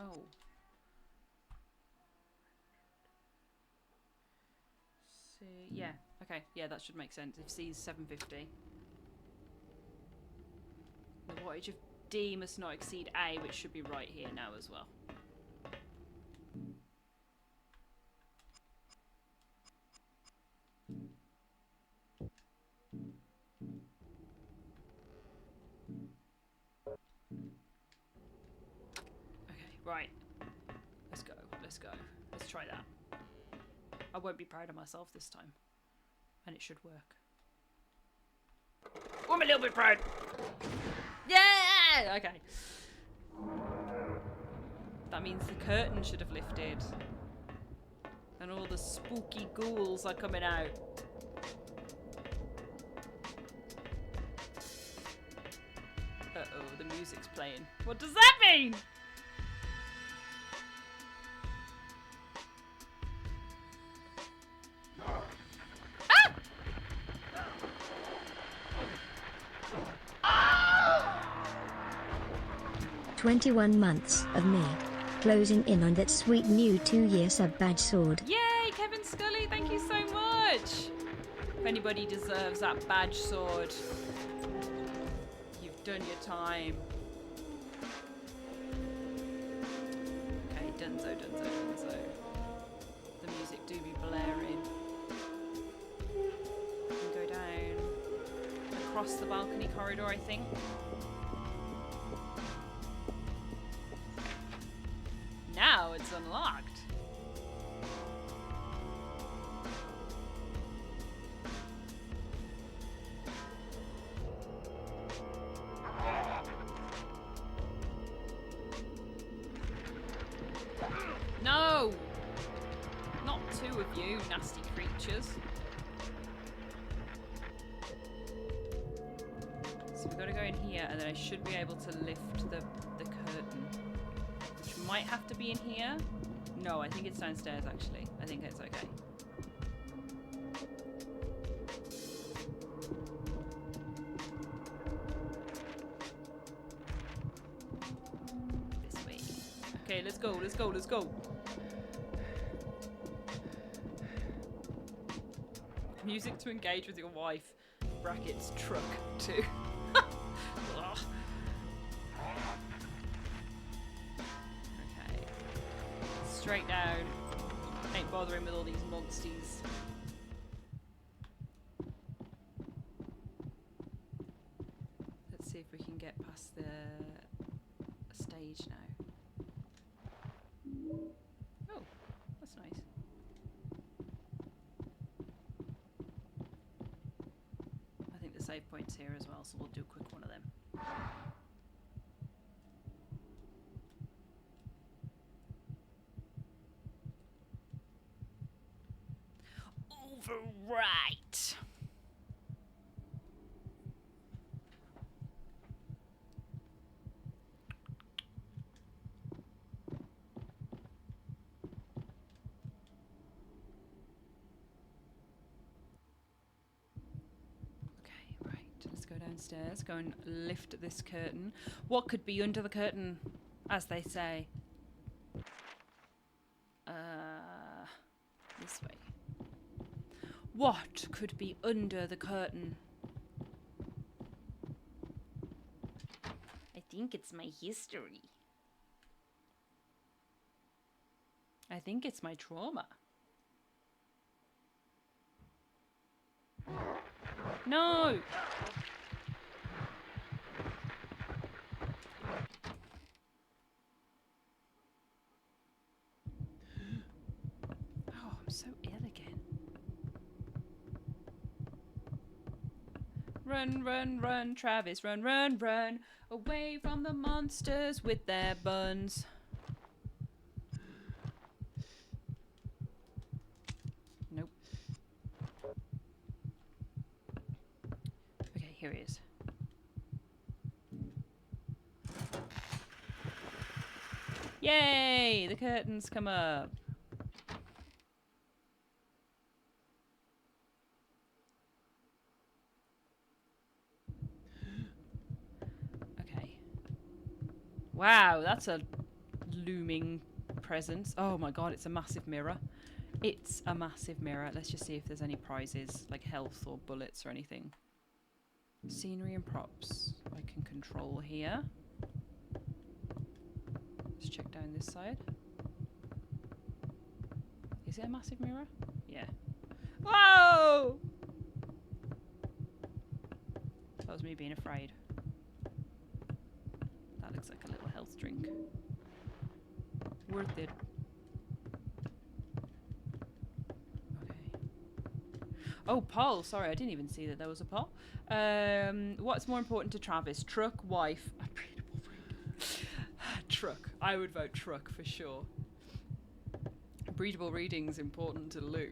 Oh. C, yeah, okay, yeah, that should make sense. If C is 750. The wattage of D must not exceed A, which should be right here now as well. Okay, right. Let's go, let's go. Let's try that. I won't be proud of myself this time. And it should work. Oh, I'm a little bit proud! Yeah! Okay. That means the curtain should have lifted. And all the spooky ghouls are coming out. Uh-oh, the music's playing. What does that mean? 21 months of me. Closing in on that sweet new 2-year sub-badge sword. Yay, Kevin Scully, thank you so much! If anybody deserves that badge sword, you've done your time. Okay, Dunzo. The music do be blaring. You can go down across the balcony corridor, I think. Now it's unlocked. No! Not two of you, nasty creatures. So we've got to go in here, and then I should be able to lift the curtain. Might have to be in here. No, I think it's downstairs actually. I think it's okay. This way. Okay, let's go. Music to engage with your wife. Brackets truck too. Straight down. Ain't bothering with all these monsters. see if we can get past the stage now. Oh, that's nice. I think the save point's here as well, so we'll do a quick one of them. Overwrite. Let's go downstairs, go and lift this curtain. What could be under the curtain, as they say? This way. What could be under the curtain? I think it's my history. I think it's my trauma. No! Oh, I'm so ill again. Run, run, run, Travis, run, run, run. Away from the monsters with their buns. Nope. Okay, here he is. Yay! The curtains come up. Okay. Wow, that's a looming presence. Oh my god, it's a massive mirror. It's a massive mirror. Let's just see if there's any prizes, like health or bullets or anything. Scenery and props. I can control here. Let's check down this side. Is it a massive mirror? Yeah. Whoa! That was me being afraid. That looks like a little health drink. Worth it. Okay. Oh, poll. Sorry, I didn't even see that there was a poll. What's more important to Travis? Truck, wife, unbreedable breed. Truck. I would vote truck for sure. Breedable reading's important to Lou.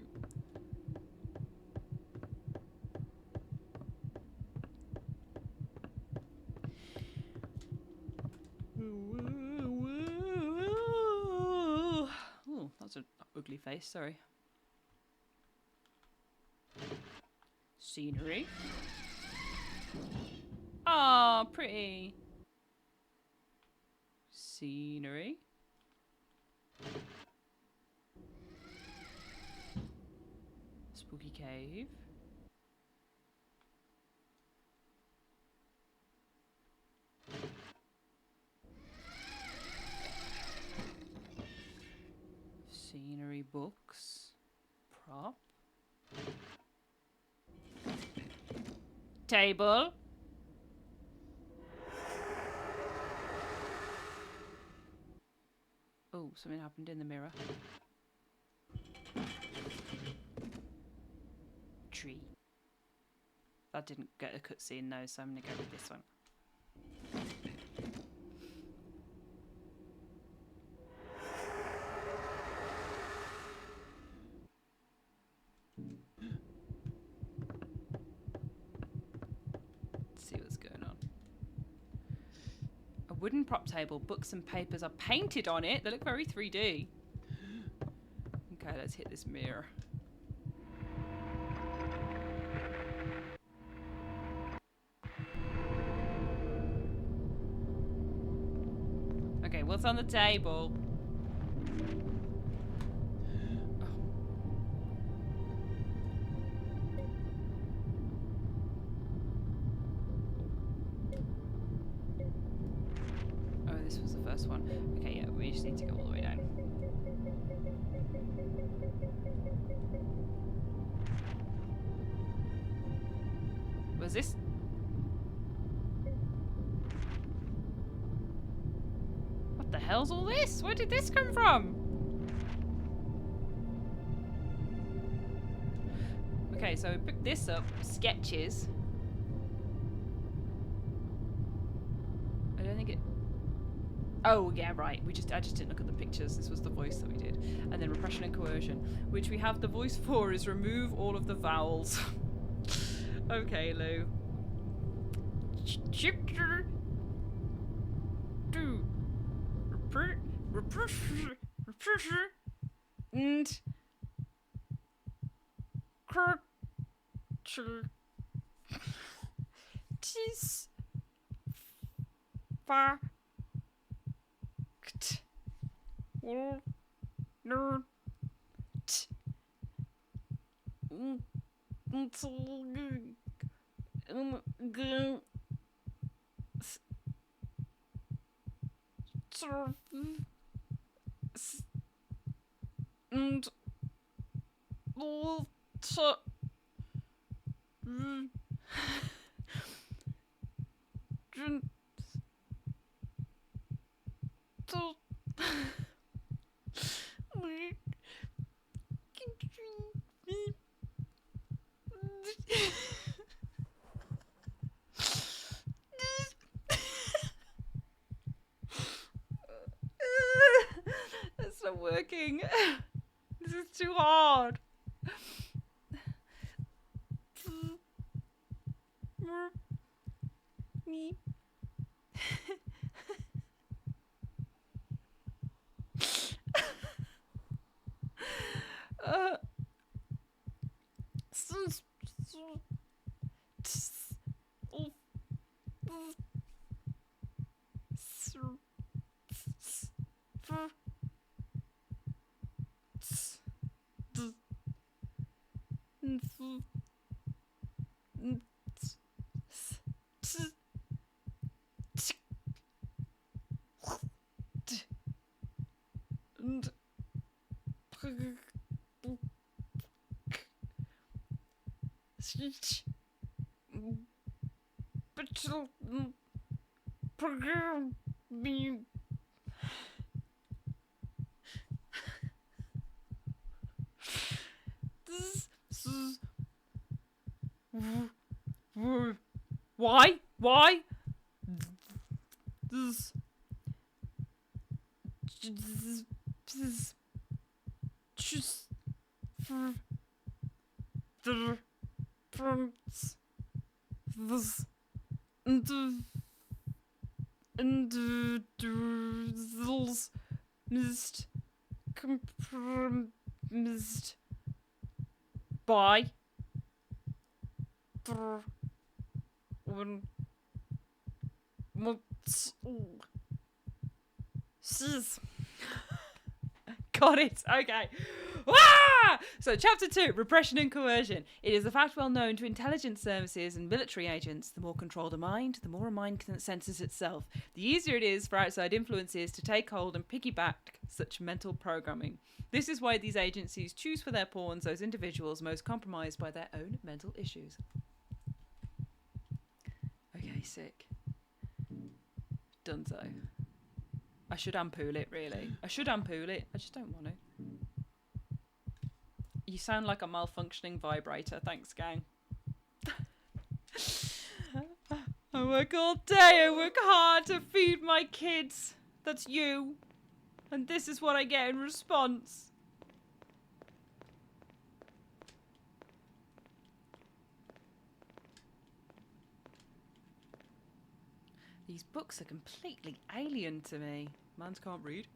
Oh, that's an ugly face, sorry. Scenery. Ah, pretty. Scenery. Spooky cave. Scenery, books. Prop. Table. Oh, something happened in the mirror. Tree. That didn't get a cutscene though, so I'm gonna go with this one. Let's see what's going on. A wooden prop table, books and papers are painted on it. They look very 3D. Okay, let's hit this mirror. Okay, what's on the table? Oh, this was the first one. Okay, yeah, we just need to go all the way down. Was this? hell's all this? Where did this come from? Okay, so we picked this up. Sketches. I don't think it... Oh, yeah, right. I just didn't look at the pictures. This was the voice that we did. And then repression and coercion, which we have the voice for is remove all of the vowels. Okay, Lou. Chapter 2. Repression and culture. Tis fact. Will nerd. And It's not working. This is too hard. Me. Why? Why? Just for the prompts this individuals missed compromised by the one Jeez. Got it. Okay. Ah! So, chapter 2, repression and coercion. It is a fact well known to intelligence services and military agents. The more controlled a mind, the more a mind censors itself. The easier it is for outside influences to take hold and piggyback such mental programming. This is why these agencies choose for their pawns those individuals most compromised by their own mental issues. Okay, sick. Dunzo. I should unpool it, really. I should unpool it. I just don't want to. You sound like a malfunctioning vibrator. Thanks, gang. I work all day. I work hard to feed my kids. That's you. And this is what I get in response. These books are completely alien to me. Mans can't read.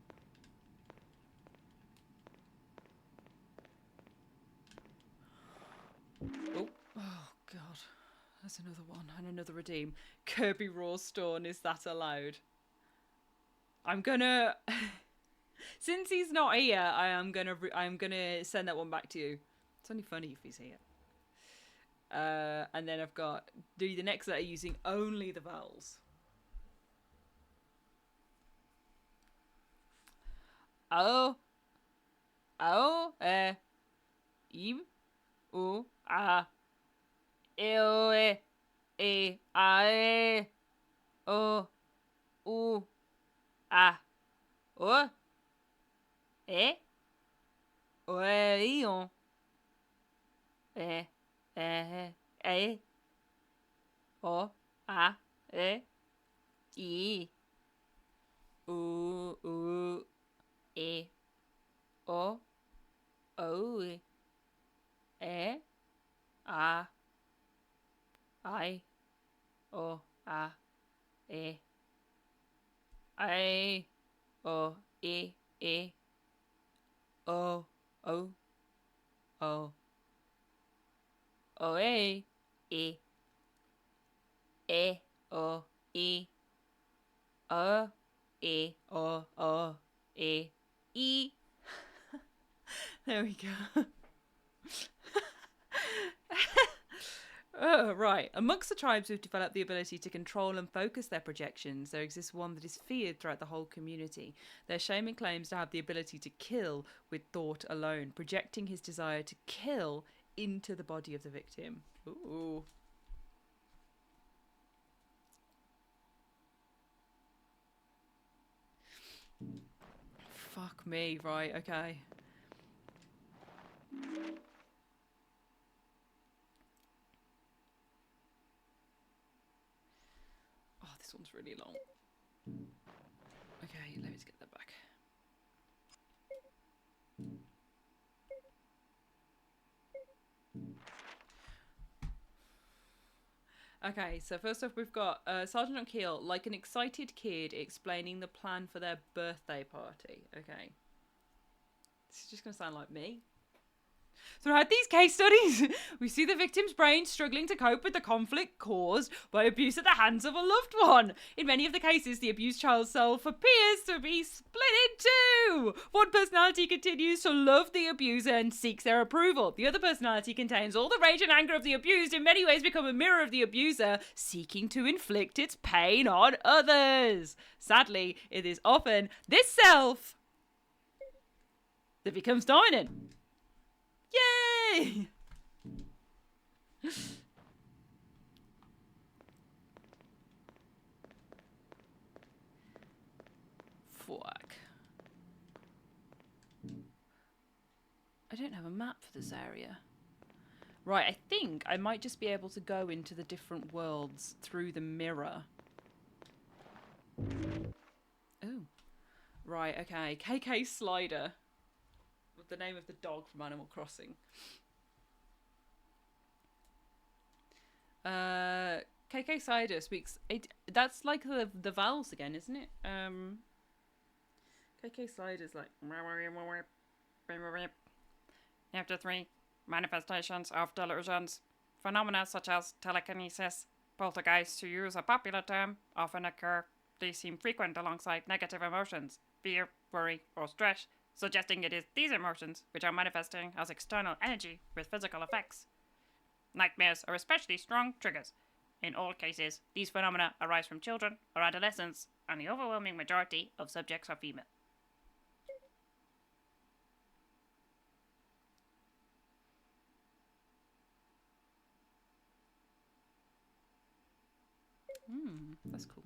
Oh God. There's another one and another redeem. Kirby Rawstorn, is that allowed? I'm gonna... Since he's not here, I'm gonna send that one back to you. It's only funny if he's here. And then I've got do the next letter using only the vowels. O, im, u, a, e, a, o, u, a, O. E. O. E. O. E. E. E. O. A. E. I. U. U. E. O. O. E. A. I. O. A. E. I. O. E. E. O. O. O. O. E. E. E. O. E. O. E. O. O. E. E. There we go. Right. Amongst the tribes who've developed the ability to control and focus their projections, there exists one that is feared throughout the whole community. Their shaman claims to have the ability to kill with thought alone, projecting his desire to kill into the body of the victim. Ooh. Fuck me. Right, okay. Oh, this one's really long. Okay, let me just get that back. Okay, so first off we've got Sergeant O'Keel, like an excited kid explaining the plan for their birthday party. Okay. This is just going to sound like me. Throughout these case studies, we see the victim's brain struggling to cope with the conflict caused by abuse at the hands of a loved one. In many of the cases, the abused child's self appears to be split in two. One personality continues to love the abuser and seeks their approval. The other personality contains all the rage and anger of the abused, in many ways become a mirror of the abuser, seeking to inflict its pain on others. Sadly, it is often this self that becomes dominant. Yay! Fuck. I don't have a map for this area. Right, I think I might just be able to go into the different worlds through the mirror. Oh. Right, okay. KK Slider. The name of the dog from Animal Crossing. KK Cider speaks. That's like the vowels again, isn't it? KK Cider's like. Chapter 3. Manifestations of delusions. Phenomena such as telekinesis, poltergeist, to use a popular term, often occur. These seem frequent alongside negative emotions, fear, worry, or stress, suggesting it is these emotions which are manifesting as external energy with physical effects. Nightmares are especially strong triggers. In all cases, these phenomena arise from children or adolescents, and the overwhelming majority of subjects are female. That's cool.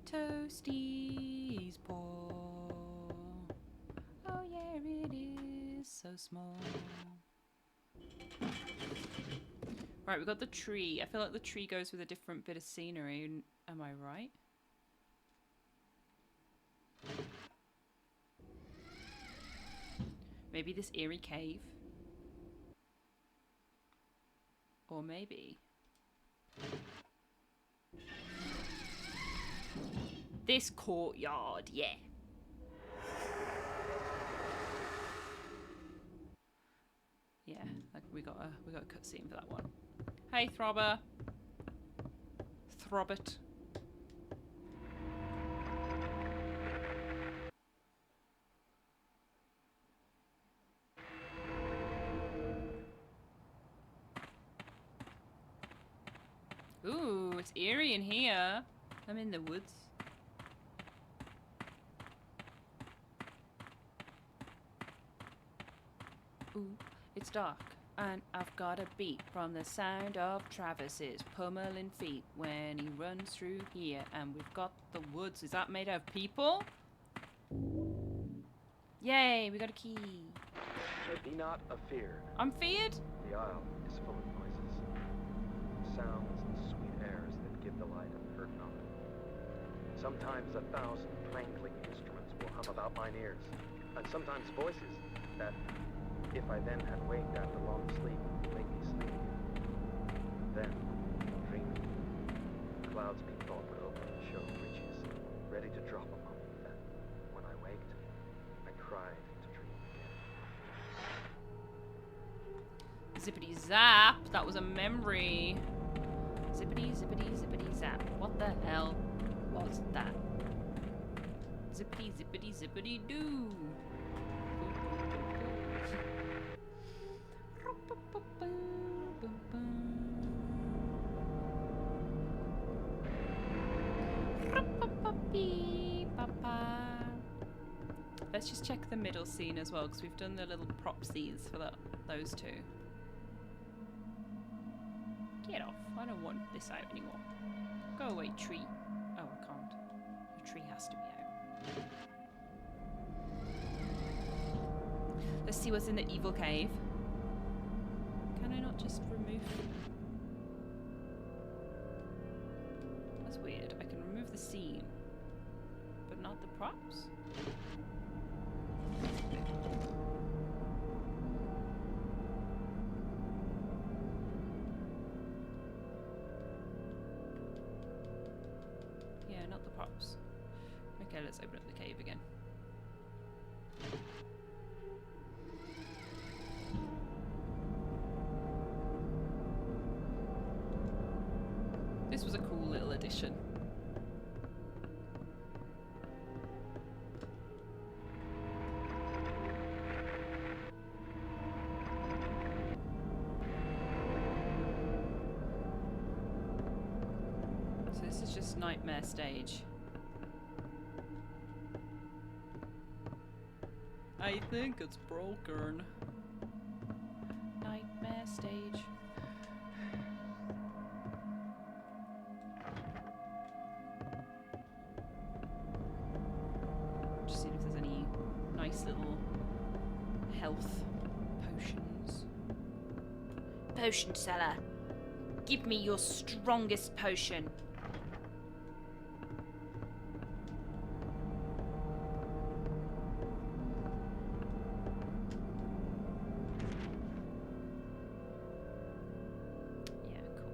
Toasties paw. Oh yeah, it is so small. Right, we've got the tree. I feel like the tree goes with a different bit of scenery. Am I right? Maybe this eerie cave? Or maybe this courtyard, yeah. Yeah, like we got a cutscene for that one. Hey, Throbber. Throbbit. Ooh, it's eerie in here. I'm in the woods. Ooh, it's dark, and I've got a beat from the sound of Travis's pummeling feet when he runs through here, and we've got the woods. Is that made out of people? Yay, we got a key. Be not afeared. I'm feared? The isle is full of noises, sounds and sweet airs that give delight and hurt not. Sometimes 1,000 plain-clinging instruments will hum about mine ears, and sometimes voices that, if I then had waked after long sleep, make me sleep again. Then, dreaming, clouds methought would open and show breeches, ready to drop upon me. Then, when I waked, I cried to dream again. Zippity zap, that was a memory. Zippity, zippity, zippity zap. What the hell was that? Zippity, zippity, zippity doo. Let's just check the middle scene as well, because we've done the little propsies for those two. Get off. I don't want this out anymore. Go away, tree. Oh, I can't. The tree has to be out. Let's see what's in the evil cave. Can I not just remove... That's weird. I can remove the scene, but not the props? Yeah, not the props. Okay, let's open up the cave again. This was a cool little addition. So this is just Nightmare Stage. I think it's broken. Nightmare Stage. Just seeing if there's any nice little health potions. Potion seller, give me your strongest potion. Yeah, cool.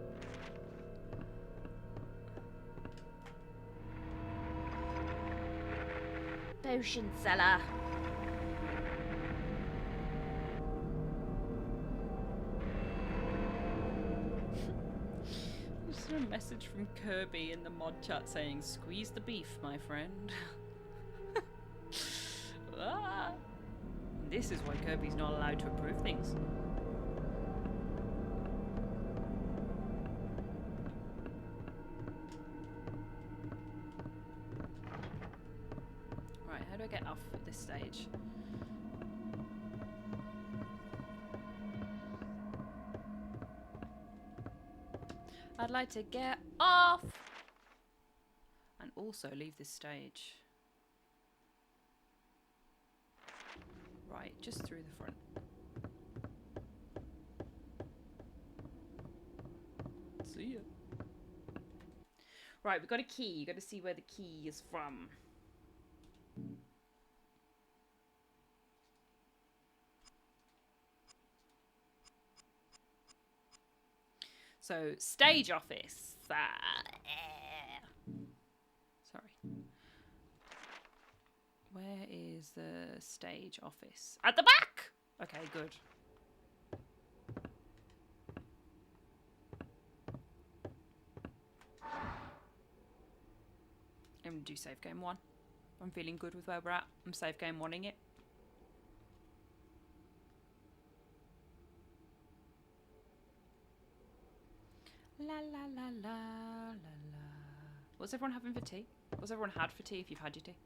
Potion seller. Just a message from Kirby in the mod chat saying, "Squeeze the beef, my friend." Ah. This is why Kirby's not allowed to approve things. Right, how do I get off at this stage? I'd like to get off and also leave this stage. Right, just through the front. See ya. Right, we've got a key. You got to see where the key is from. So, stage office. Sorry. Where is the stage office? At the back! Okay, good. I'm going to do save game 1. I'm feeling good with where we're at. I'm save game 1ing it. La la la la la la. What's everyone having for tea? What's everyone had for tea if you've had your tea?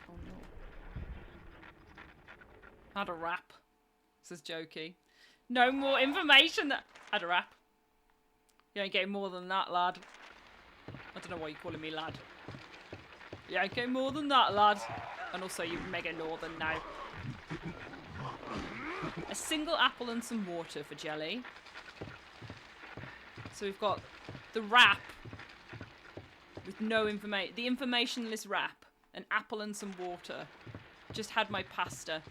Oh no. Had a rap, says Jokey. No more information that... Had a rap. You ain't getting more than that, lad. I don't know why you're calling me lad. You ain't getting more than that, lad. And also, you're mega northern now. A single apple and some water for Jelly. So we've got the wrap with no information. The informationless wrap. An apple and some water. Just had my pasta.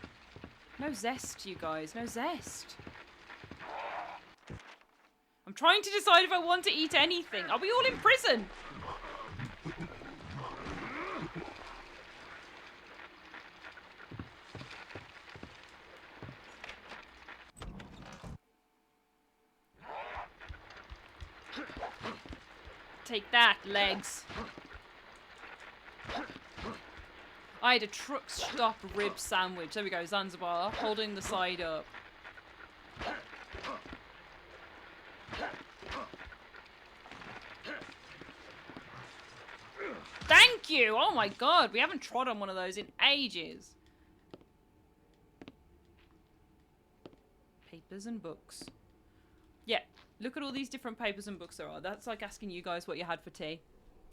No zest, you guys. No zest. I'm trying to decide if I want to eat anything. Are we all in prison? Take that, legs. I had a truck stop rib sandwich. There we go, Zanzibar, holding the side up. Thank you! Oh my god, we haven't trod on one of those in ages. Papers and books. Yeah, look at all these different papers and books there are. That's like asking you guys what you had for tea.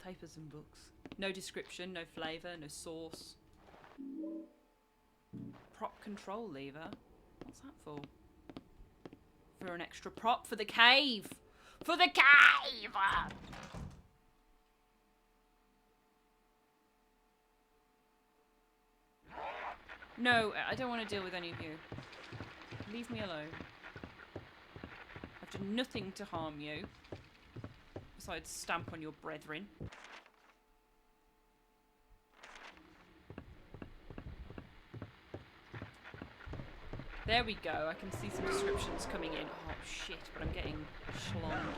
Papers and books. No description, no flavour, no sauce. Prop control lever. What's that for? For an extra prop for the cave. For the cave! No, I don't want to deal with any of you. Leave me alone. I've done nothing to harm you. Besides stamp on your brethren. There we go. I can see some descriptions coming in. Oh shit, but I'm getting schlonged.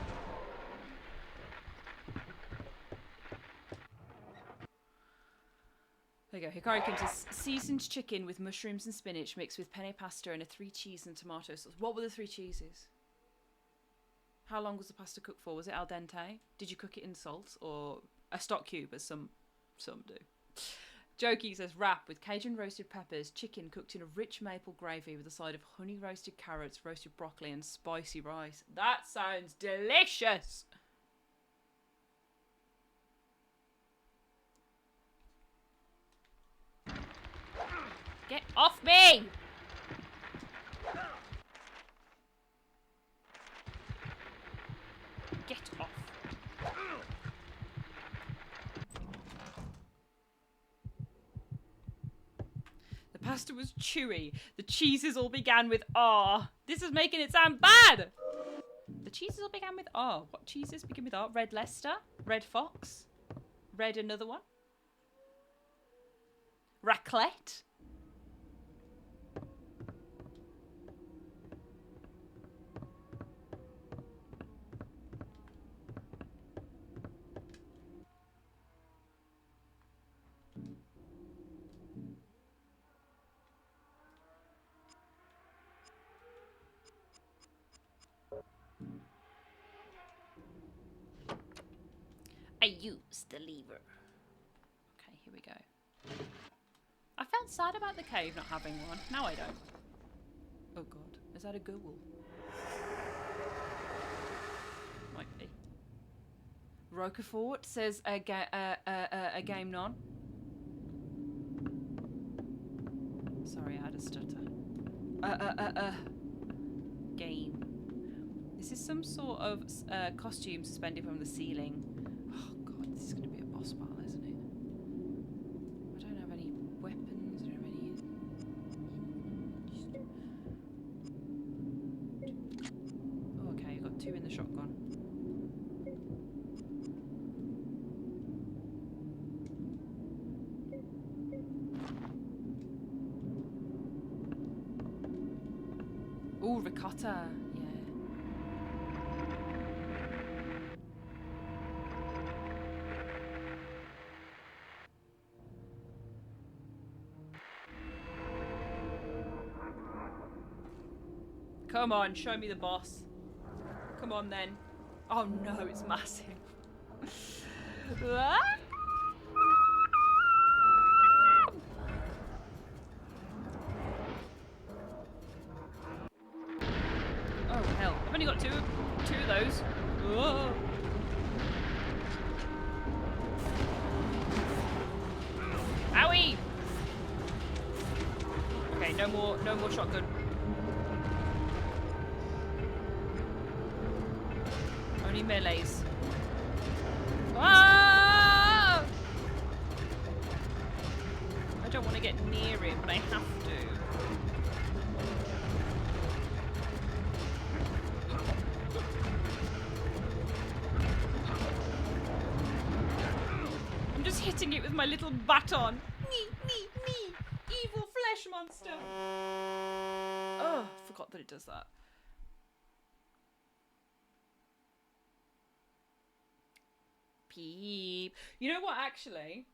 There you go. Hikari Kim says seasoned chicken with mushrooms and spinach mixed with penne pasta and a 3 cheese and tomato sauce. What were the 3 cheeses? How long was the pasta cooked for? Was it al dente? Did you cook it in salt or a stock cube, as some do? Jokey says wrap with Cajun roasted peppers, chicken cooked in a rich maple gravy with a side of honey roasted carrots, roasted broccoli and spicy rice. That sounds delicious! Get off me! Get off. The pasta was chewy. The cheeses all began with R. This is making it sound bad! The cheeses all began with R. What cheeses begin with R? Red Leicester? Red Fox? Red another one? Raclette? I used the lever. Okay, here we go. I felt sad about the cave not having one. Now I don't. Oh god, is that a ghoul? Might be. Roquefort says a game non. Sorry, I had a stutter. Game. This is some sort of costume suspended from the ceiling. Oh god, this is going to be a boss battle, isn't it? I don't have any weapons. I don't have any... Oh, okay, I've got 2 in the shotgun. Ooh, ricotta. Yeah. Come on, show me the boss. Come on then. Oh no, it's massive. Ah! Oh hell, I've only got two of those. Whoa. Owie! Okay, no more shotgun. Only melees. Ah! I don't want to get near him, but I have to. I'm just hitting it with my little baton. Me, evil flesh monster. Oh, forgot that it does that. Peep. You know what, actually?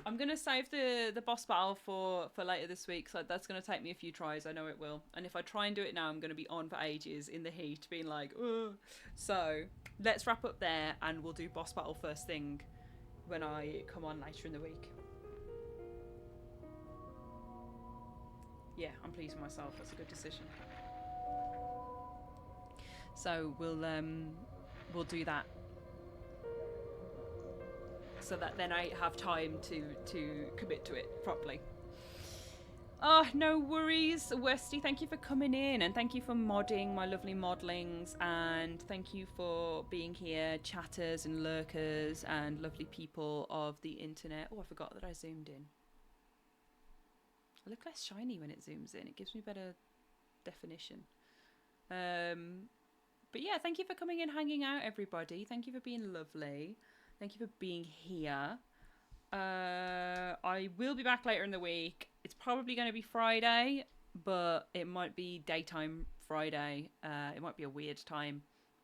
I'm going to save the boss battle for later this week, so that's going to take me a few tries. I know it will. And if I try and do it now, I'm going to be on for ages in the heat, being like, ugh. So, let's wrap up there, and we'll do boss battle first thing when I come on later in the week. Yeah, I'm pleased with myself. That's a good decision. So, we'll do that. So that then I have time to commit to it properly. Oh, no worries. Westy, thank you for coming in, and thank you for modding my lovely modlings, and thank you for being here, chatters and lurkers and lovely people of the internet. Oh, I forgot that I zoomed in. I look less shiny when it zooms in. It gives me better definition. But yeah, thank you for coming in, hanging out, everybody. Thank you for being lovely. Thank you for being here. I will be back later in the week. It's probably going to be Friday, but it might be daytime Friday. It might be a weird time.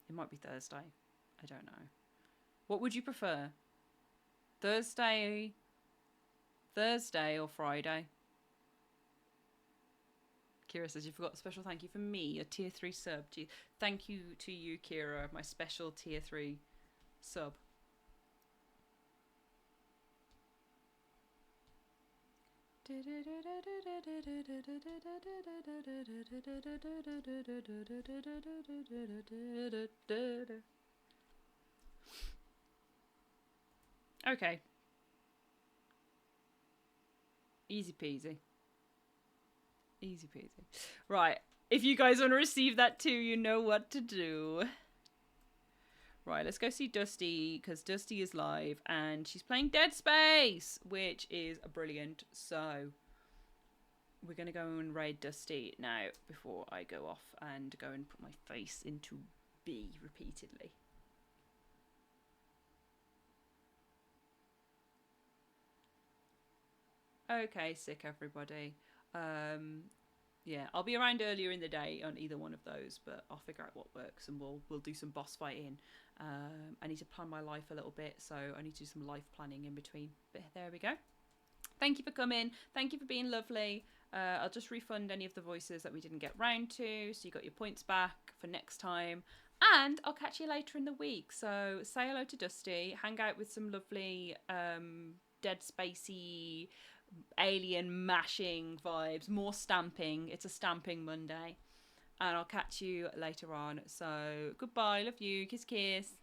It might be Thursday. I don't know. What would you prefer? Thursday or Friday? Kira says, you forgot a special thank you for me, a tier 3 sub. Thank you to you, Kira, my special tier 3 sub. Okay. Easy peasy. Easy peasy. Right. If you guys want to receive that too, you know what to do. Right, let's go see Dusty, because Dusty is live and she's playing Dead Space, which is brilliant. So we're going to go and raid Dusty now before I go off and go and put my face into B repeatedly. Okay, sick everybody. Yeah, I'll be around earlier in the day on either one of those, but I'll figure out what works and we'll do some boss fighting. I need to plan my life a little bit, so I need to do some life planning in between. But there we go. Thank you for coming. Thank you for being lovely. I'll just refund any of the voices that we didn't get round to, so you got your points back for next time. And I'll catch you later in the week. So say hello to Dusty, hang out with some lovely Dead Spacey, alien mashing vibes, more stamping. It's a stamping Monday. And I'll catch you later on. So goodbye, love you, kiss kiss.